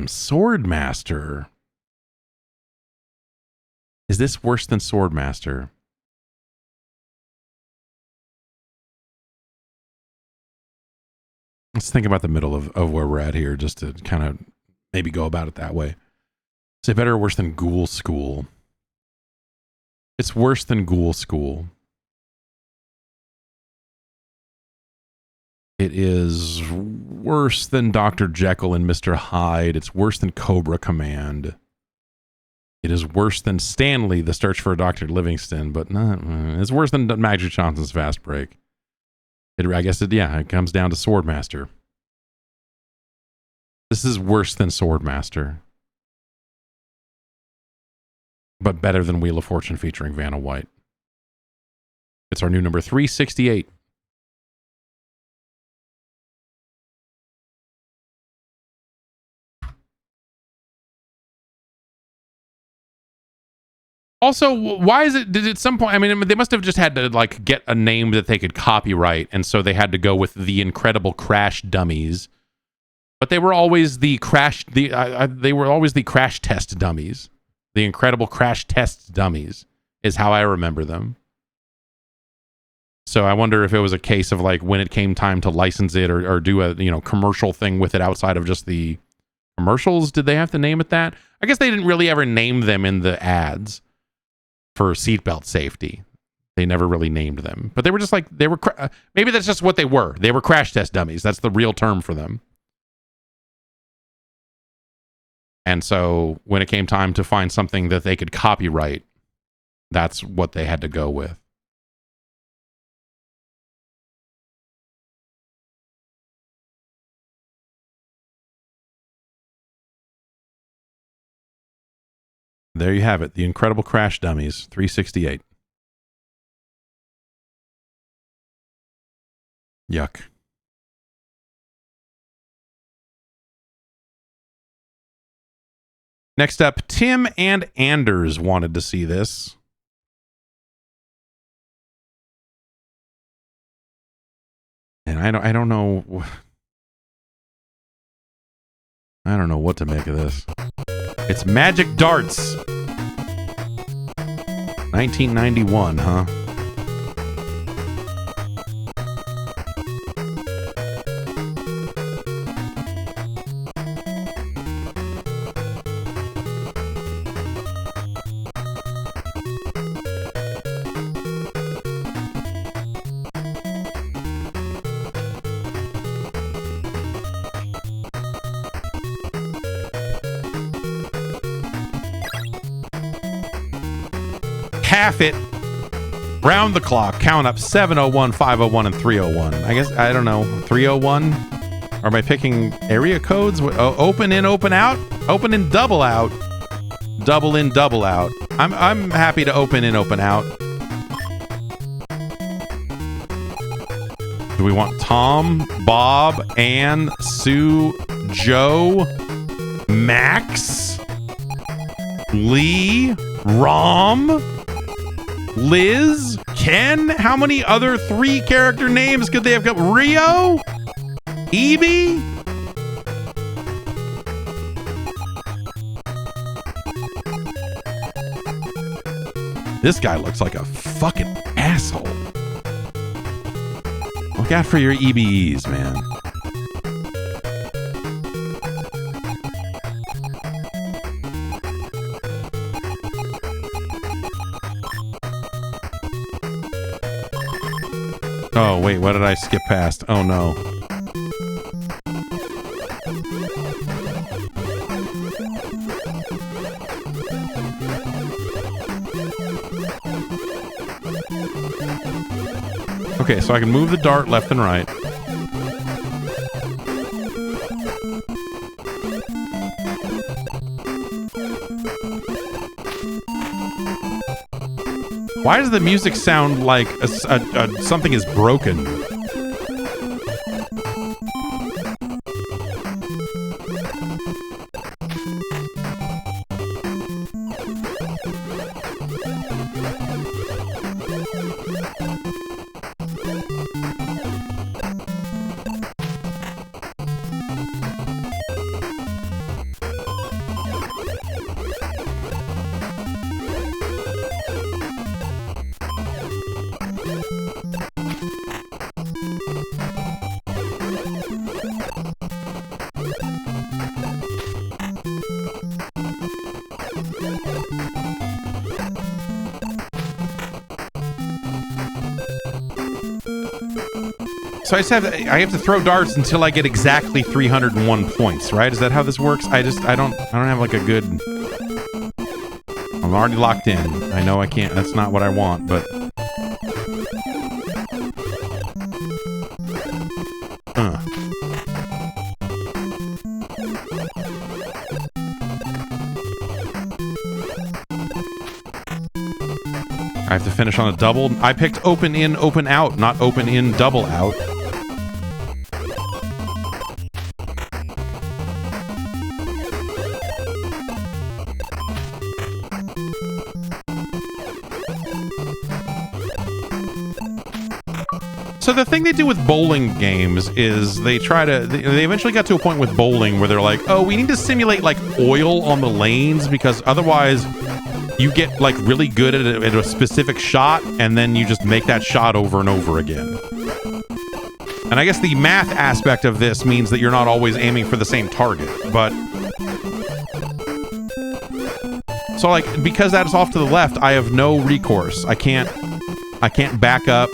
Swordmaster. Is this worse than Swordmaster? Let's think about the middle of where we're at here, just to kind of maybe go about it that way. Is it better or worse than Ghoul School? It's worse than Ghoul School. It is worse than Dr. Jekyll and Mr. Hyde. It's worse than Cobra Command. It is worse than Stanley, The Search for Dr. Livingston, but not, it's worse than Magic Johnson's Fast Break. I guess it comes down to Swordmaster. This is worse than Swordmaster, but better than Wheel of Fortune featuring Vanna White. It's our new number 368. Also, why is it, did at some point, I mean, they must have just had to like get a name that they could copyright, and so they had to go with the Incredible Crash Dummies. But they were always the crash test dummies. The Incredible Crash Test Dummies is how I remember them. So I wonder if it was a case of like when it came time to license it or do a commercial thing with it outside of just the commercials, did they have to name it that? I guess they didn't really ever name them in the ads for seatbelt safety. They never really named them, but they were just like, maybe that's just what they were. They were crash test dummies. That's the real term for them. And so when it came time to find something that they could copyright, that's what they had to go with. There you have it. The Incredible Crash Dummies, 368. Yuck. Next up, Tim and Anders wanted to see this. And I don't know. I don't know what to make of this. It's Magic Darts. 1991, huh? Half it. Round the clock. Count up 701, 501, and 301. I guess, I don't know. 301? Or am I picking area codes? Open in, open out? Open in, double out. Double in, double out. I'm happy to open in, open out. Do we want Tom, Bob, Ann, Sue, Joe, Max, Lee, Rom, Liz, Ken? How many other 3 character names could they have got? Rio? Evie? This guy looks like a fucking asshole. Look out for your EBEs, man. Oh, wait, what did I skip past? Oh, no. Okay, so I can move the dart left and right. Why does the music sound like something is broken? So I have to throw darts until I get exactly 301 points, right? Is that how this works? I don't have like a good... I'm already locked in. I know I can't, that's not what I want, but... I have to finish on a double. I picked open in, open out, not open in, double out. So the thing they do with bowling games is they eventually got to a point with bowling where they're like, oh, we need to simulate like oil on the lanes because otherwise you get like really good at a specific shot and then you just make that shot over and over again. And I guess the math aspect of this means that you're not always aiming for the same target, but... So like, because that's off to the left, I have no recourse. I can't back up.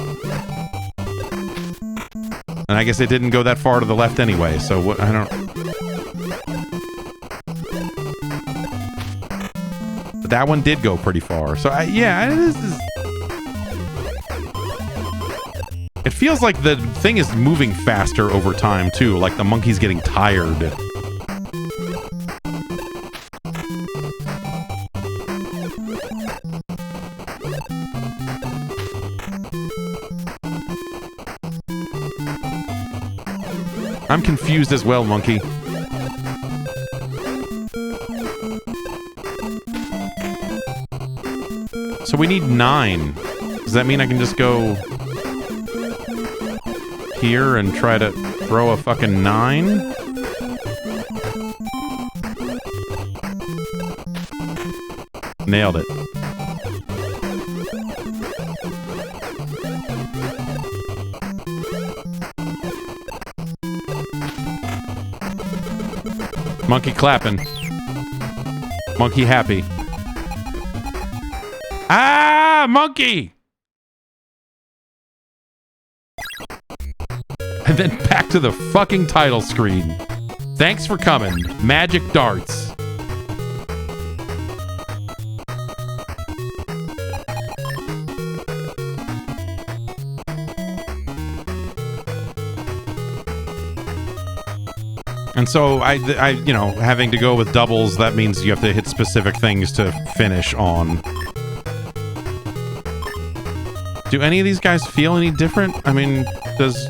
And I guess it didn't go that far to the left anyway, so what, I don't... But that one did go pretty far, so yeah, this is... It feels like the thing is moving faster over time, too, like the monkey's getting tired. I'm confused as well, monkey. So we need 9. Does that mean I can just go here and try to throw a fucking 9? Nailed it. Monkey clapping. Monkey happy. Ah, monkey! And then back to the fucking title screen. Thanks for coming. Magic darts. And so I, you know, having to go with doubles, that means you have to hit specific things to finish on. Do any of these guys feel any different? I mean, does...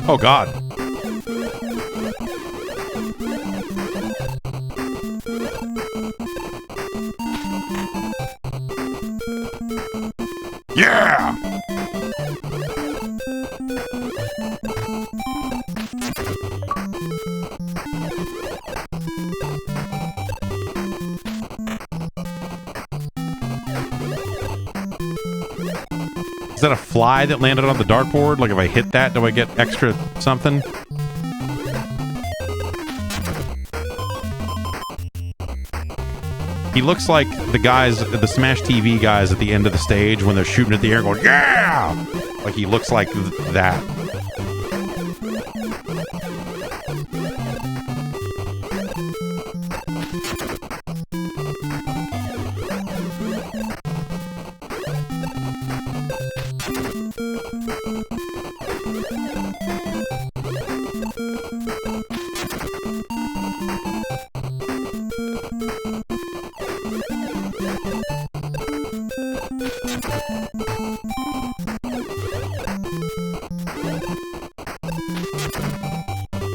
Oh, God. Yeah! Is that a fly that landed on the dartboard? Like if I hit that, do I get extra something? He looks like the guys, the Smash TV guys at the end of the stage when they're shooting at the air going, yeah! Like he looks like that.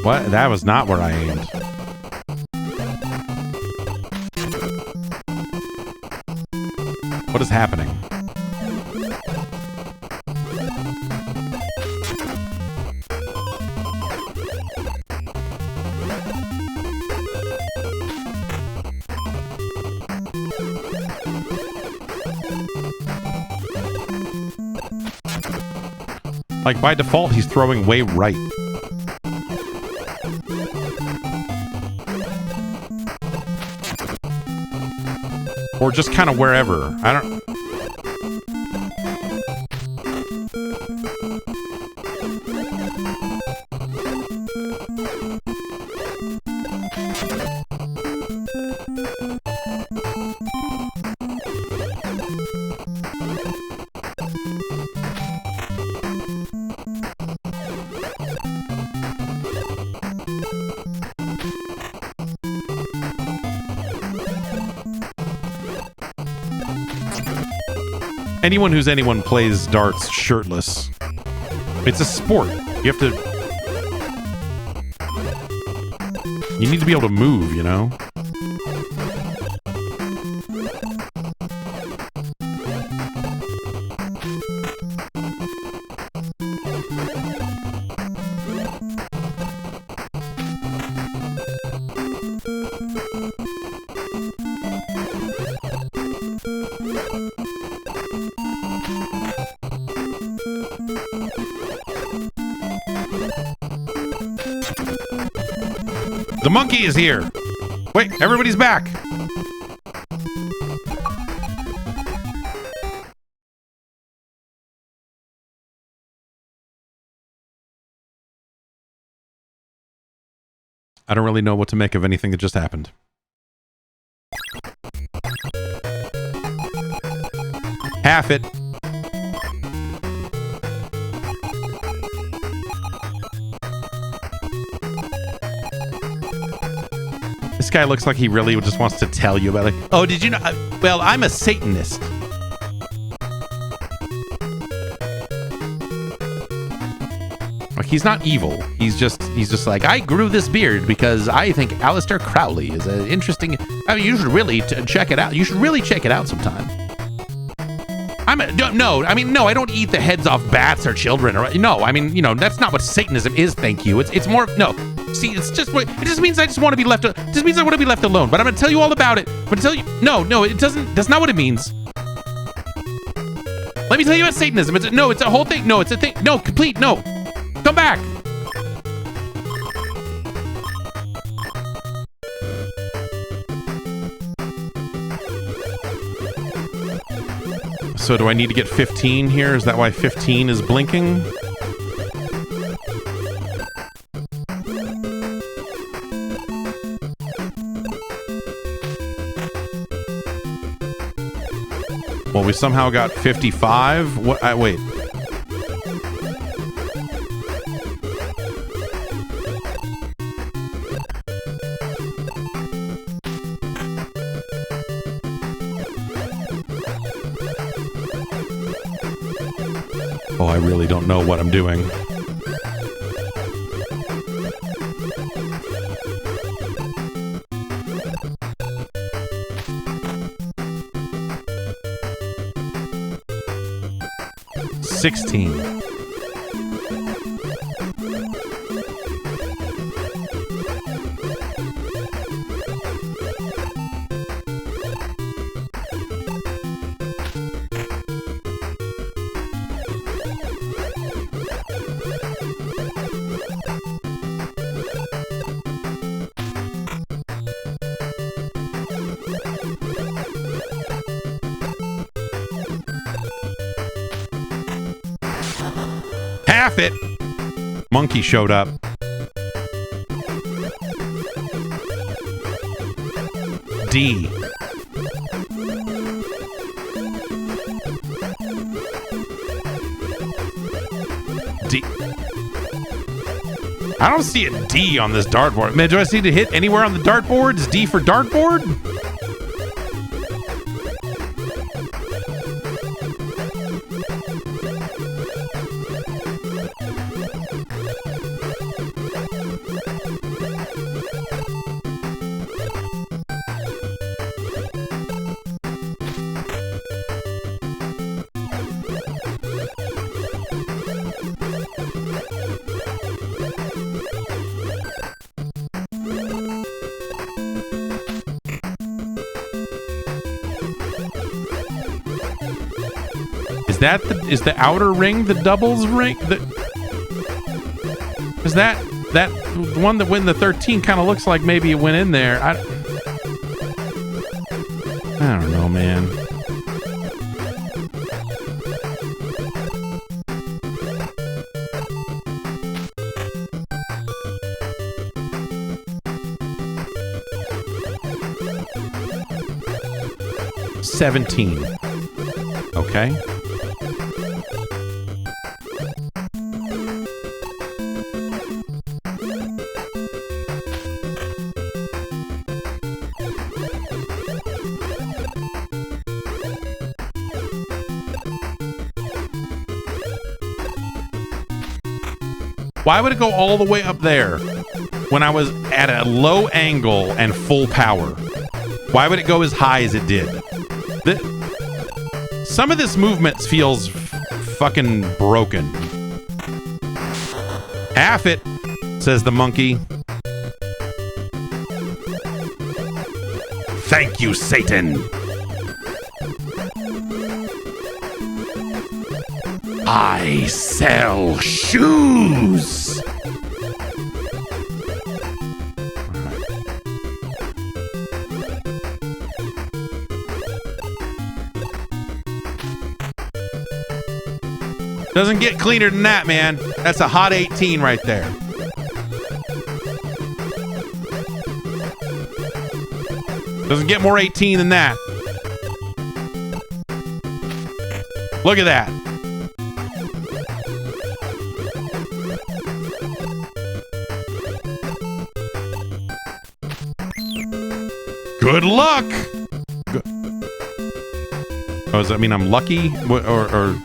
What? That was not where I aimed. What is happening? Like, by default, he's throwing way right. Or just kind of wherever. I don't... Anyone who's anyone plays darts shirtless. It's a sport. You have to... You need to be able to move, you know? The monkey is here. Wait, everybody's back. I don't really know what to make of anything that just happened. Half it. This guy looks like he really just wants to tell you about it. Oh, did you know? Well, I'm a Satanist. Like, he's not evil. He's just like, I grew this beard because I think Aleister Crowley is an interesting... I mean, you should really check it out. You should really check it out sometime. No, I don't eat the heads off bats or children. No, I mean, you know, that's not what Satanism is, thank you. It's more... No. See, it just means I just want to be left... It just means I want to be left alone. But I'm going to tell you all about it. I'm going to tell you... No, it doesn't... That's not what it means. Let me tell you about Satanism. It's a whole thing. No, it's a thing. No, complete. No. Come back. So do I need to get 15 here? Is that why 15 is blinking? Well, we somehow got 55. What? Wait. Oh, I really don't know what I'm doing. $16. half it. Monkey showed up. D. D. I don't see a D on this dartboard. Man, do I see to hit anywhere on the dartboard? Is D for dartboard? Is the outer ring the doubles ring? Is that one that went in the 13 kind of looks like maybe it went in there? I don't know, man. $17. Okay. Why would it go all the way up there when I was at a low angle and full power? Why would it go as high as it did? Some of this movement feels fucking broken. Half it, says the monkey. Thank you, Satan. I sell shoes. Doesn't get cleaner than that, man. That's a hot 18 right there. Doesn't get more 18 than that. Look at that. Good luck. Good. Oh, does that mean I'm lucky? Or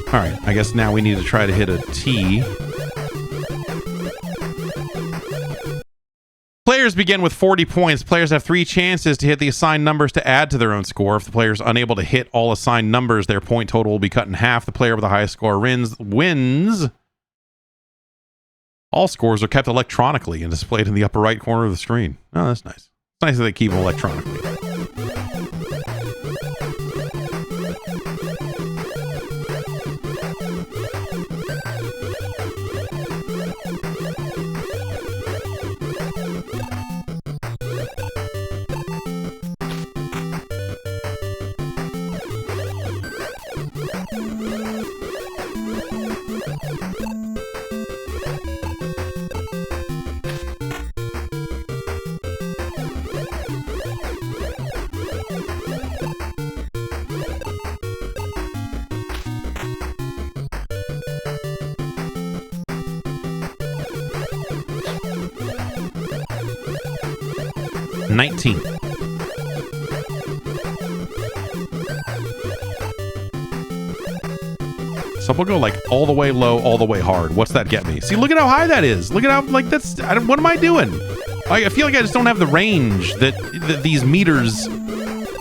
all right, I guess now we need to try to hit a T. Players begin with 40 points. Players have 3 chances to hit the assigned numbers to add to their own score. If the player is unable to hit all assigned numbers, their point total will be cut in half. The player with the highest score wins. All scores are kept electronically and displayed in the upper right corner of the screen. Oh, that's nice. It's nice that they keep them electronically. $19. So we'll go like all the way low, all the way hard. What's that get me? See, look at how high that is. Look at how, like, that's, what am I doing? I feel like I just don't have the range that these meters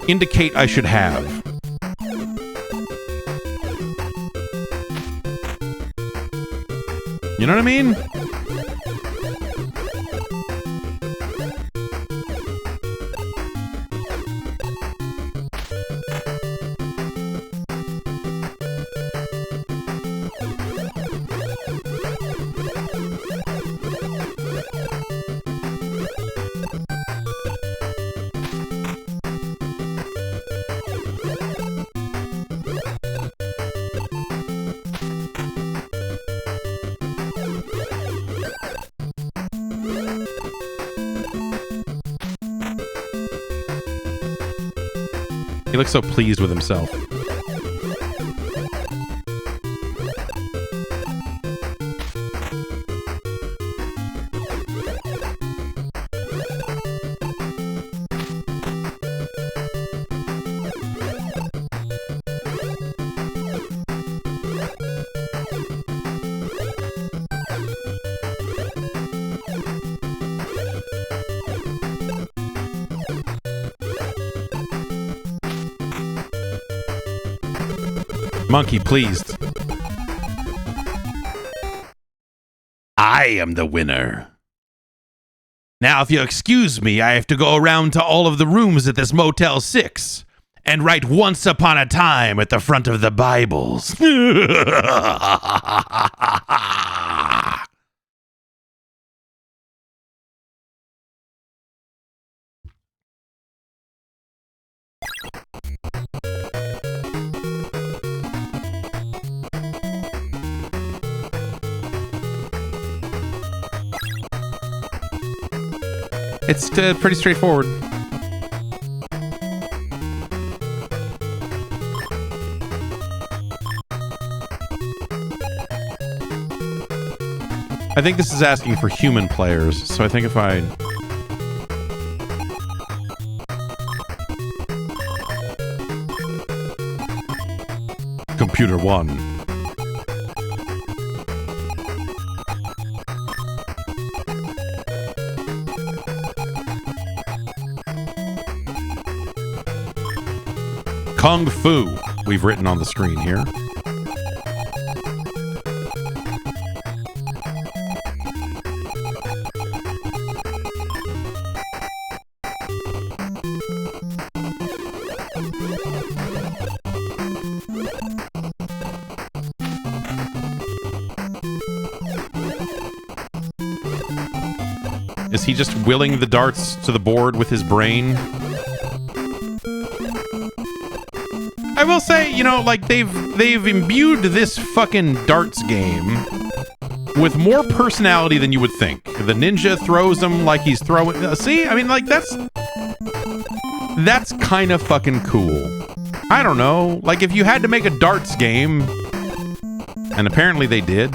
indicate I should have. You know what I mean? He looks so pleased with himself. Monkey pleased. I am the winner. Now, if you'll excuse me, I have to go around to all of the rooms at this Motel 6 and write "Once Upon a Time" at the front of the Bibles. It's pretty straightforward. I think this is asking for human players, so I think if I... Computer 1. Kung Fu, we've written on the screen here. Is he just willing the darts to the board with his brain? I will say, you know, like they've imbued this fucking darts game with more personality than you would think. The ninja throws them like he's throwing... see? I mean, like, that's kind of fucking cool. I don't know. Like, if you had to make a darts game, and apparently they did...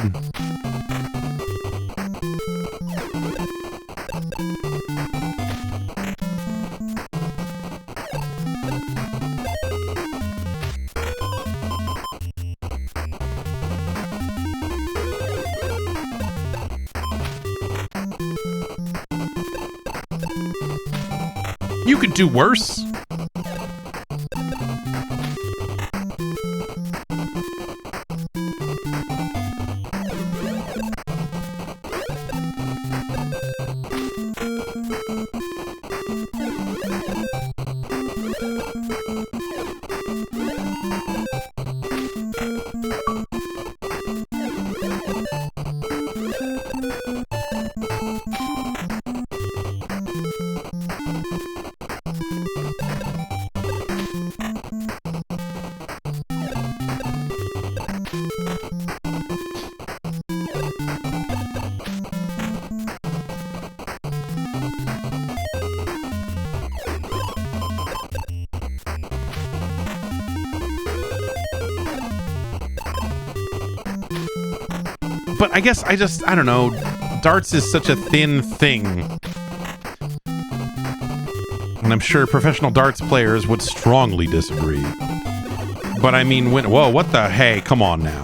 You could do worse. But I guess I don't know. Darts is such a thin thing. And I'm sure professional darts players would strongly disagree. But I mean, whoa, what the hey, come on now.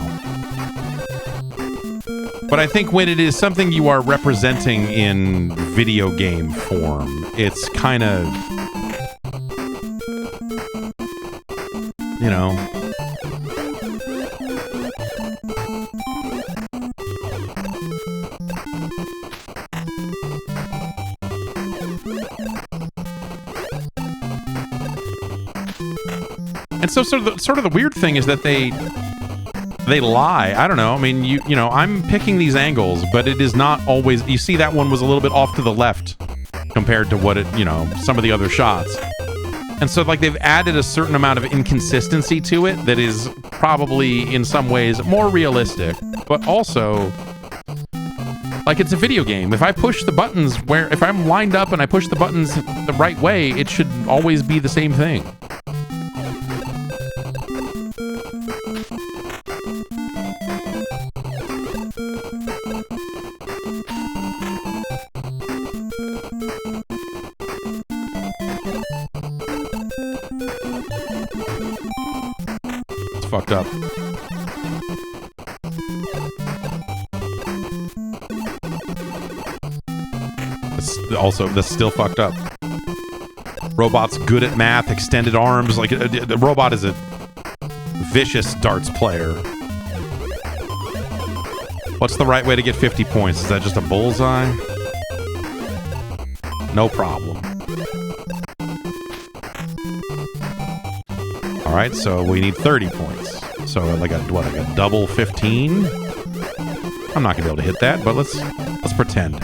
But I think when it is something you are representing in video game form, it's kind of, you know... And so sort of the weird thing is that they lie. I don't know. I mean, you know, I'm picking these angles, but it is not always... You see, that one was a little bit off to the left compared to what it, you know, some of the other shots. And so, like, they've added a certain amount of inconsistency to it that is probably, in some ways, more realistic, but also... Like, it's a video game. If I push the buttons if I'm lined up and I push the buttons the right way, it should always be the same thing. fucked up. That's still fucked up. Robot's good at math, extended arms. Like, the robot is a vicious darts player. What's the right way to get 50 points? Is that just a bullseye? No problem. All right, so we need 30 points. So like a double 15? I'm not gonna be able to hit that, but let's pretend.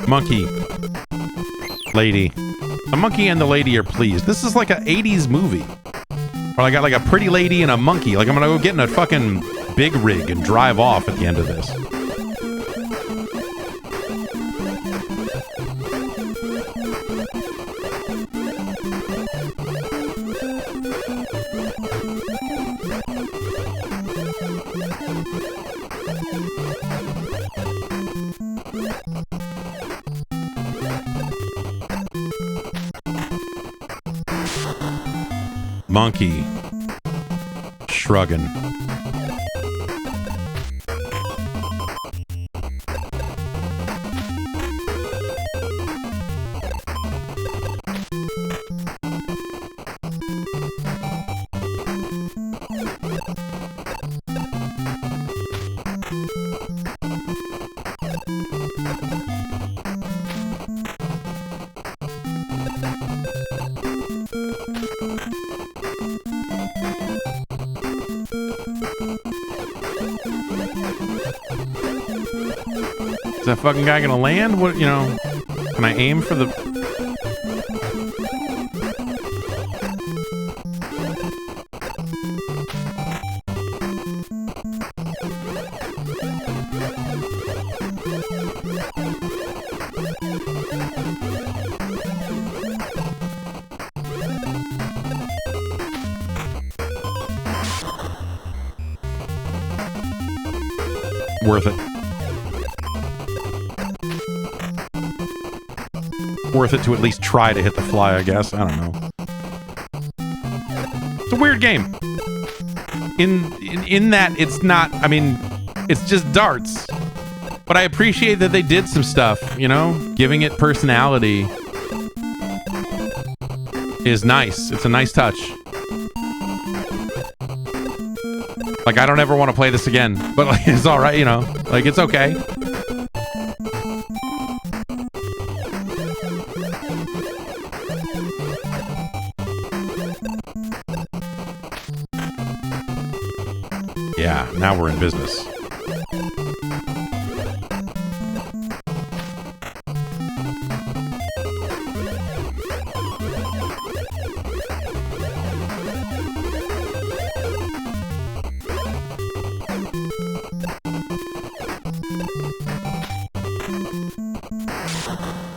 Monkey. Lady. The monkey and the lady are pleased. This is like an 80s movie. Or I got like a pretty lady and a monkey. Like I'm gonna go get in a fucking big rig and drive off at the end of this. Monkey shrugging. Is that fucking guy gonna land? What, you know, can I aim for the... Worth it. Worth it to at least try to hit the fly, I guess. I don't know. It's a weird game. In that it's not, I mean, it's just darts. But I appreciate that they did some stuff, you know? Giving it personality is nice. It's a nice touch. Like, I don't ever want to play this again, but like, it's all right, you know? Like, it's okay. Yeah, now we're in business.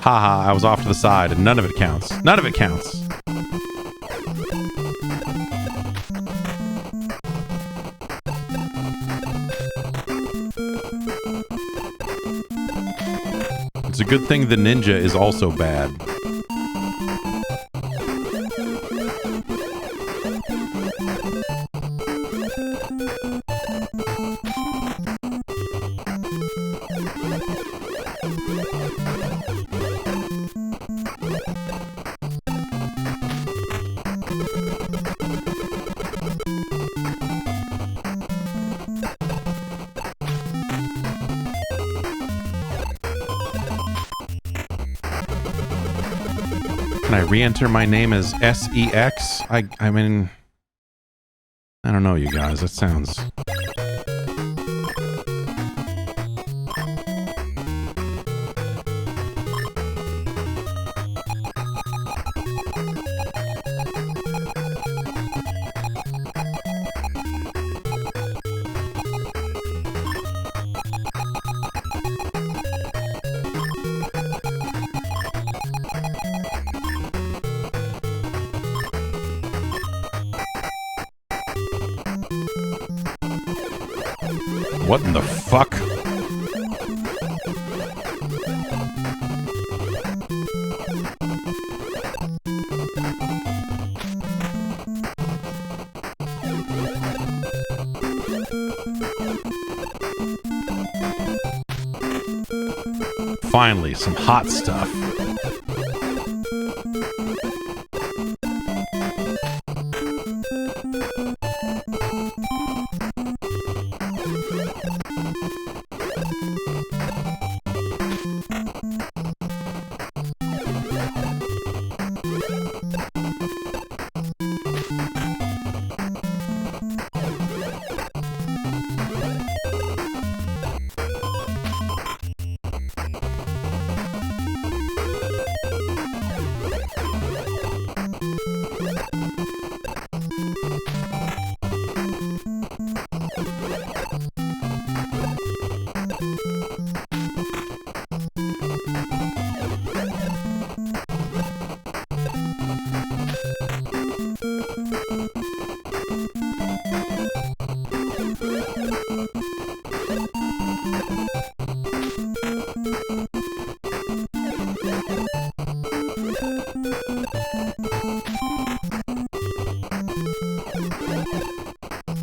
Haha, I was off to the side and none of it counts. None of it counts. It's a good thing the ninja is also bad. I re-enter my name as SEX? I mean, I don't know, you guys. That sounds... What in the fuck? Finally, some hot stuff.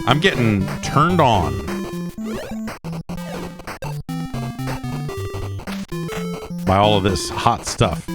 I'm getting turned on. By all of this hot stuff.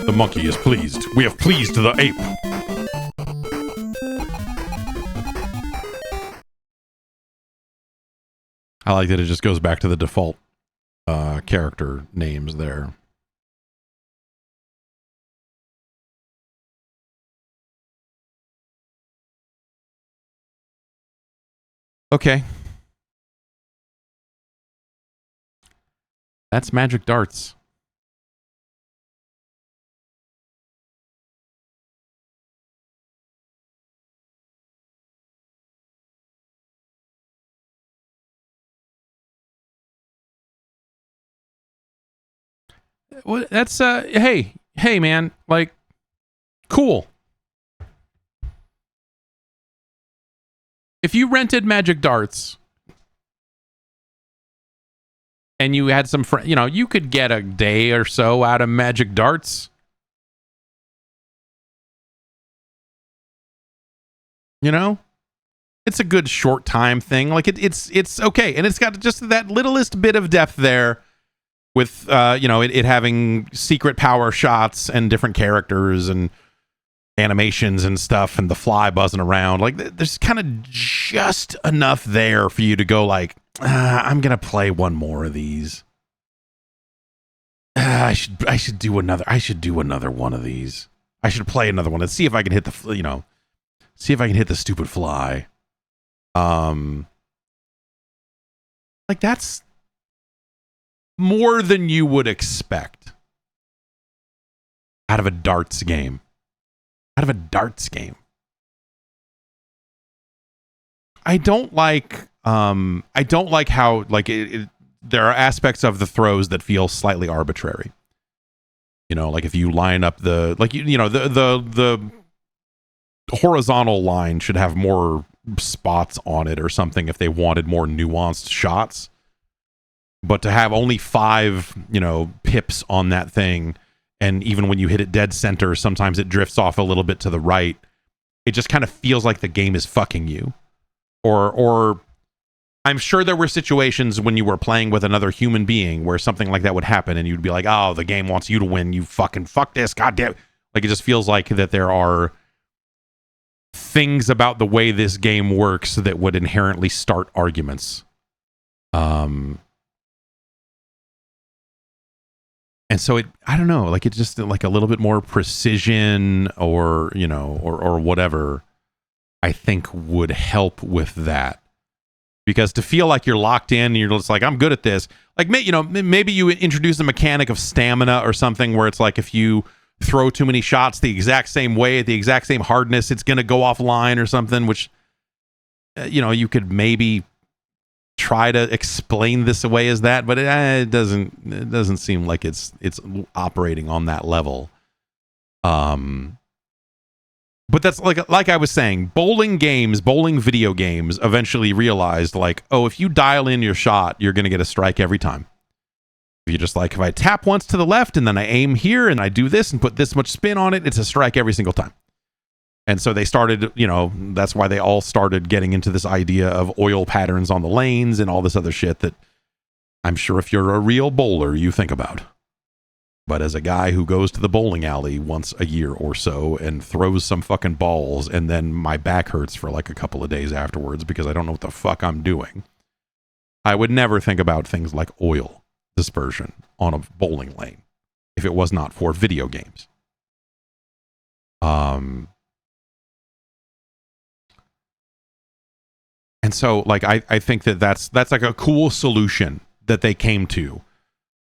The monkey is pleased. We have pleased the ape. I like that it just goes back to the default character names there. Okay. That's Magic Darts. Well, that's hey man, like, cool. If you rented Magic Darts and you had some friends, you know, you could get a day or so out of Magic Darts. You know, it's a good short time thing. Like it's okay, and it's got just that littlest bit of depth there. With, you know, it having secret power shots and different characters and animations and stuff and the fly buzzing around. Like, there's kind of just enough there for you to go like, I'm going to play one more of these. I should do another one of these. I should play another one and see if I can hit the, you know, see if I can hit the stupid fly. Like, that's more than you would expect out of a darts game. I don't like how, like, there are aspects of the throws that feel slightly arbitrary. You know, like if you line up the, like, you know, the horizontal line should have more spots on it or something if they wanted more nuanced shots. But to have only 5, pips on that thing, and even when you hit it dead center, sometimes it drifts off a little bit to the right. It just kind of feels like the game is fucking you. Or I'm sure there were situations when you were playing with another human being where something like that would happen and you'd be like, oh, the game wants you to win. You fucking fuck this. Goddamn. Like, it just feels like that there are things about the way this game works that would inherently start arguments. And so I don't know, like, it's just like a little bit more precision or whatever, I think would help with that. Because to feel like you're locked in and you're just like, I'm good at this. Like, maybe you introduce a mechanic of stamina or something where it's like if you throw too many shots the exact same way at the exact same hardness, it's going to go offline or something, which, you could maybe try to explain this away as that, but it doesn't seem like it's operating on that level. But that's like I was saying, bowling video games eventually realized, like, oh, if you dial in your shot, you're going to get a strike every time. If you just if I tap once to the left and then I aim here and I do this and put this much spin on it, it's a strike every single time. And so they started, that's why they all started getting into this idea of oil patterns on the lanes and all this other shit that I'm sure if you're a real bowler, you think about. But as a guy who goes to the bowling alley once a year or so and throws some fucking balls and then my back hurts for like a couple of days afterwards because I don't know what the fuck I'm doing, I would never think about things like oil dispersion on a bowling lane if it was not for video games. And so, like, I think that's like a cool solution that they came to,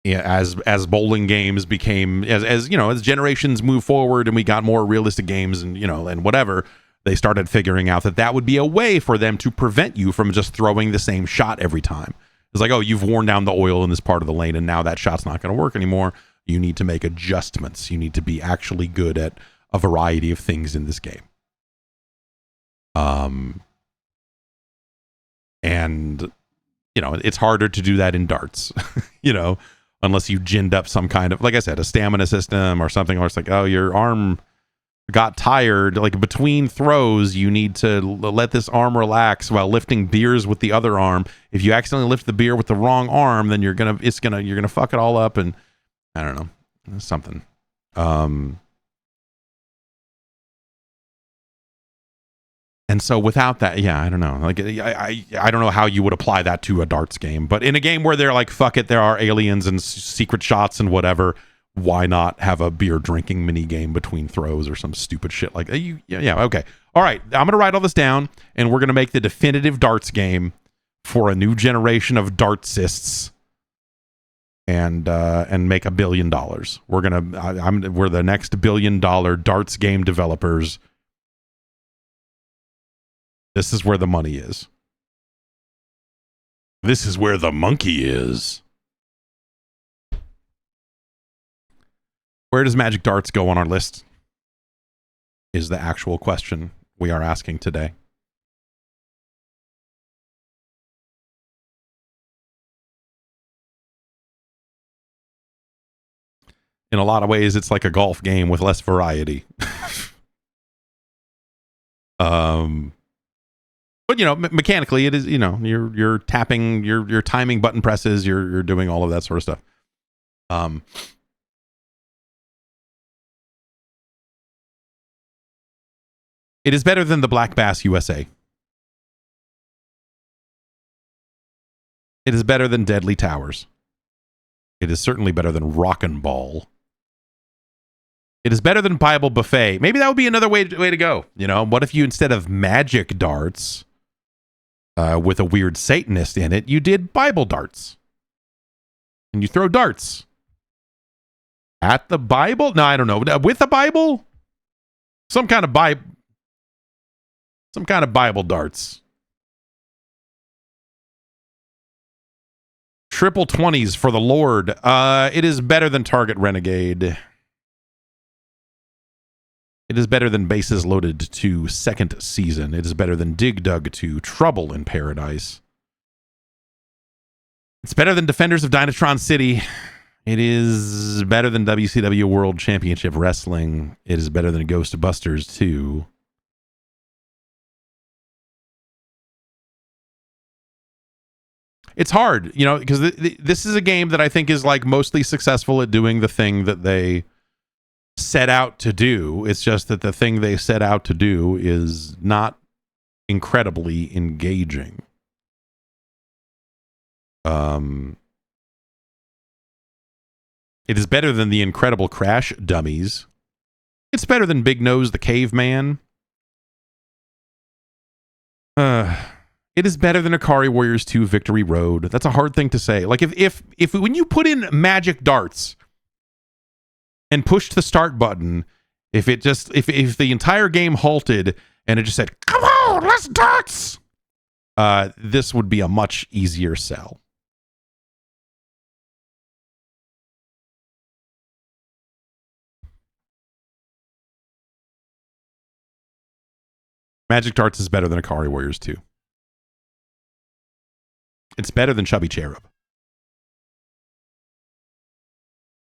as bowling games became, as generations move forward and we got more realistic games and and whatever, they started figuring out that would be a way for them to prevent you from just throwing the same shot every time. It's like, oh, you've worn down the oil in this part of the lane and now that shot's not going to work anymore. You need to make adjustments. You need to be actually good at a variety of things in this game. And, it's harder to do that in darts, unless you ginned up some kind of, like I said, a stamina system or something where it's like, oh, your arm got tired. Like, between throws, you need to let this arm relax while lifting beers with the other arm. If you accidentally lift the beer with the wrong arm, then you're gonna fuck it all up. And I don't know, something. And so without that, yeah, I don't know. Like, I don't know how you would apply that to a darts game. But in a game where they're like, fuck it, there are aliens and secret shots and whatever, why not have a beer drinking mini game between throws or some stupid shit like that? Yeah, okay. All right, I'm going to write all this down, and we're going to make the definitive darts game for a new generation of dartsists and make $1 billion. We're the next $1 billion darts game developers. This is where the money is. This is where the monkey is. Where does Magic Darts go on our list? Is the actual question we are asking today. In a lot of ways, it's like a golf game with less variety. But mechanically, it is. You're tapping, you're timing button presses, you're doing all of that sort of stuff. It is better than the Black Bass USA. It is better than Deadly Towers. It is certainly better than Rockin' Ball. It is better than Bible Buffet. Maybe that would be another way to go. What if you, instead of Magic Darts with a weird Satanist in it, you did Bible darts? And you throw darts at the Bible? No, I don't know. With the Bible? Some kind of Bible darts. Triple 20s for the Lord. It is better than Target Renegade. It is better than Bases Loaded 2 second season. It is better than Dig Dug 2 Trouble in Paradise. It's better than Defenders of Dynatron City. It is better than WCW World Championship Wrestling. It is better than Ghostbusters 2. It's hard, you know, because this is a game that I think is like mostly successful at doing the thing that they set out to do. It's just that the thing they set out to do is not incredibly engaging. It is better than the Incredible Crash Dummies. It's better than Big Nose the Caveman. It is better than Ikari Warriors 2 Victory Road. That's a hard thing to say. Like if when you put in magic darts and pushed the start button, if the entire game halted and it just said, "Come on, let's darts," this would be a much easier sell. Magic Darts is better than Ikari Warriors 2. It's better than Chubby Cherub.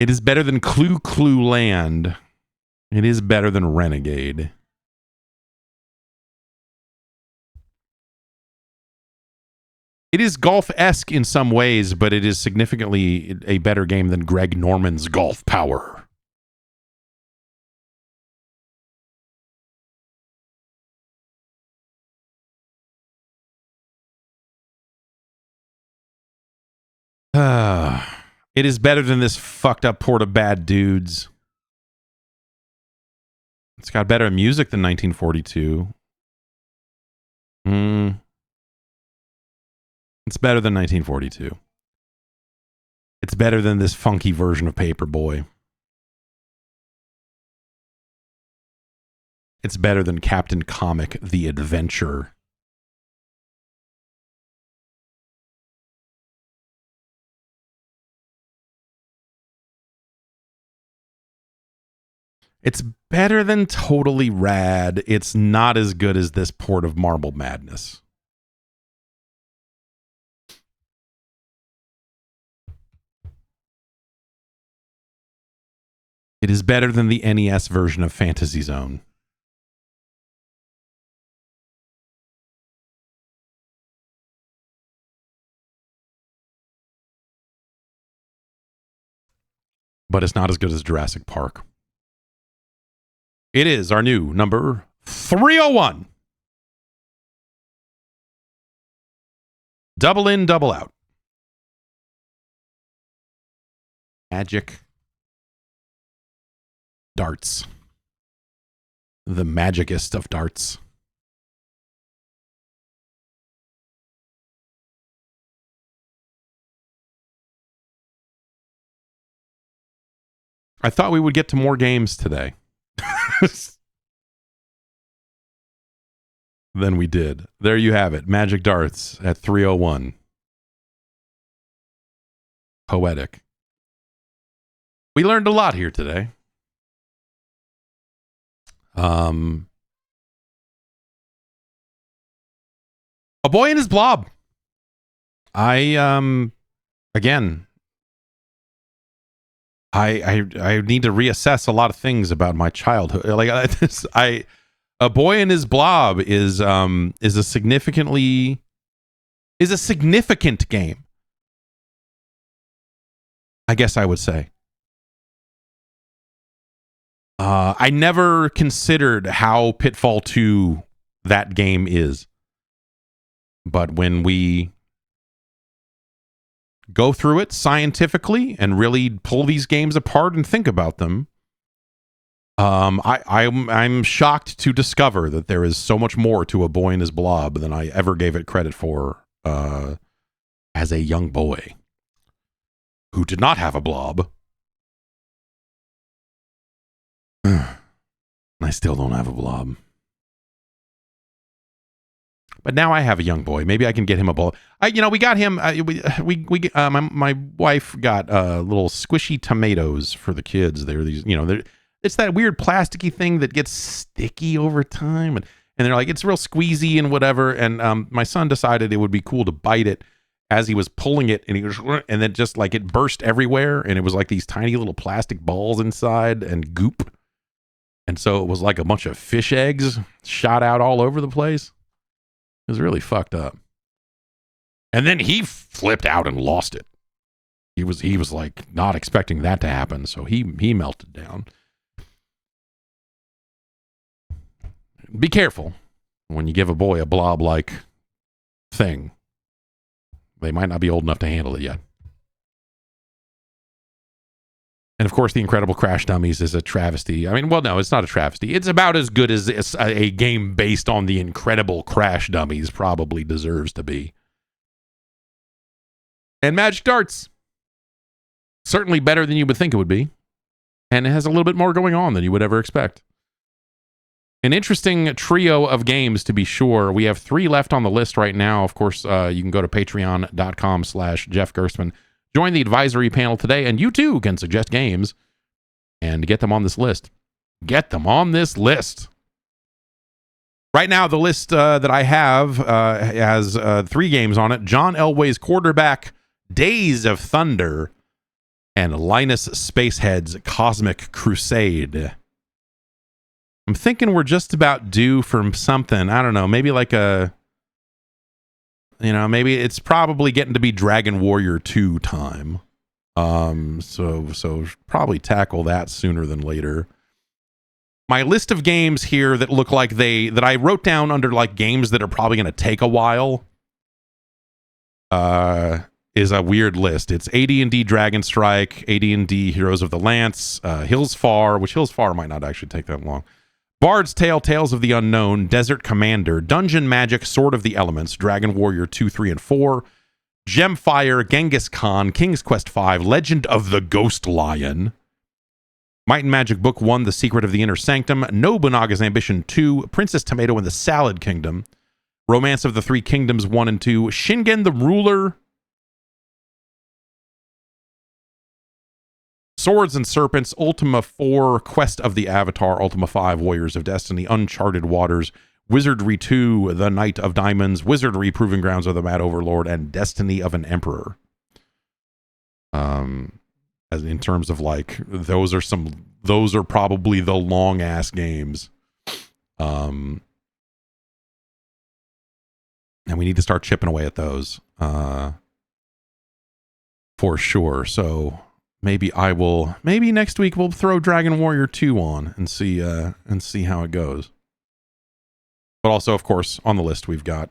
It is better than Clue Clue Land. It is better than Renegade. It is golf-esque in some ways, but it is significantly a better game than Greg Norman's Golf Power. It is better than this fucked up Port of Bad Dudes. It's got better music than 1942. It's better than 1942. It's better than this funky version of Paperboy. It's better than Captain Comic The Adventure. It's better than Totally Rad. It's not as good as this port of Marble Madness. It is better than the NES version of Fantasy Zone. But it's not as good as Jurassic Park. It is our new number 301. Double in, double out. Magic darts. The magicest of darts. I thought we would get to more games today. Then we did. There you have it. Magic Darts at 301. Poetic. We learned a lot here today. A Boy and His Blob. Again, I need to reassess a lot of things about my childhood. Like A Boy and His Blob is a significant game, I guess I would say. I never considered how Pitfall 2 that game is. But when we go through it scientifically and really pull these games apart and think about them, I'm shocked to discover that there is so much more to A Boy and His Blob than I ever gave it credit for as a young boy who did not have a blob. I still don't have a blob. But now I have a young boy. Maybe I can get him a blob. We got him. My wife got little squishy tomatoes for the kids. They're these, it's that weird plasticky thing that gets sticky over time. And they're like, it's real squeezy and whatever. And my son decided it would be cool to bite it as he was pulling it, and then just like it burst everywhere. And it was like these tiny little plastic balls inside and goop. And so it was like a bunch of fish eggs shot out all over the place. It was really fucked up. And then he flipped out and lost it. He was like not expecting that to happen, so he melted down. Be careful when you give a boy a blob-like thing. They might not be old enough to handle it yet. And of course, the Incredible Crash Dummies is a travesty. I mean, well, no, it's not a travesty. It's about as good as a game based on the Incredible Crash Dummies probably deserves to be. And Magic Darts. Certainly better than you would think it would be. And it has a little bit more going on than you would ever expect. An interesting trio of games, to be sure. We have 3 left on the list right now. Of course, you can go to patreon.com/Jeff Gerstmann. Join the advisory panel today, and you too can suggest games and get them on this list. Get them on this list. Right now, the list that I have has 3 games on it. John Elway's Quarterback, Days of Thunder, and Linus Spacehead's Cosmic Crusade. I'm thinking we're just about due for something. I don't know. Maybe like maybe it's probably getting to be Dragon Warrior 2 time. So probably tackle that sooner than later. My list of games here that look like that I wrote down under like games that are probably going to take a while is a weird list. It's AD&D Dragon Strike, AD&D Heroes of the Lance, Hills Far, which Hills Far might not actually take that long. Bard's Tale, Tales of the Unknown, Desert Commander, Dungeon Magic, Sword of the Elements, Dragon Warrior 2, 3, and 4, Gemfire, Genghis Khan, King's Quest V, Legend of the Ghost Lion, Might and Magic Book 1, The Secret of the Inner Sanctum, Nobunaga's Ambition 2, Princess Tomato and the Salad Kingdom, Romance of the Three Kingdoms 1 and 2, Shingen the Ruler, Swords and Serpents, Ultima 4, Quest of the Avatar, Ultima 5, Warriors of Destiny, Uncharted Waters, Wizardry 2, The Knight of Diamonds, Wizardry, Proving Grounds of the Mad Overlord, and Destiny of an Emperor. As in terms of like, those are probably the long ass games. And we need to start chipping away at those. For sure. So maybe next week we'll throw Dragon Warrior 2 on and see how it goes. But also, of course, on the list we've got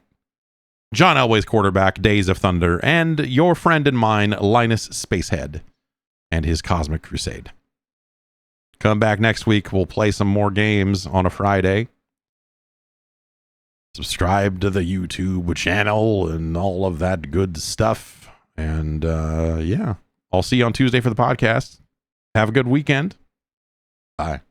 John Elway's Quarterback, Days of Thunder, and your friend and mine, Linus Spacehead, and his Cosmic Crusade. Come back next week. We'll play some more games on a Friday. Subscribe to the YouTube channel and all of that good stuff. And yeah, I'll see you on Tuesday for the podcast. Have a good weekend. Bye.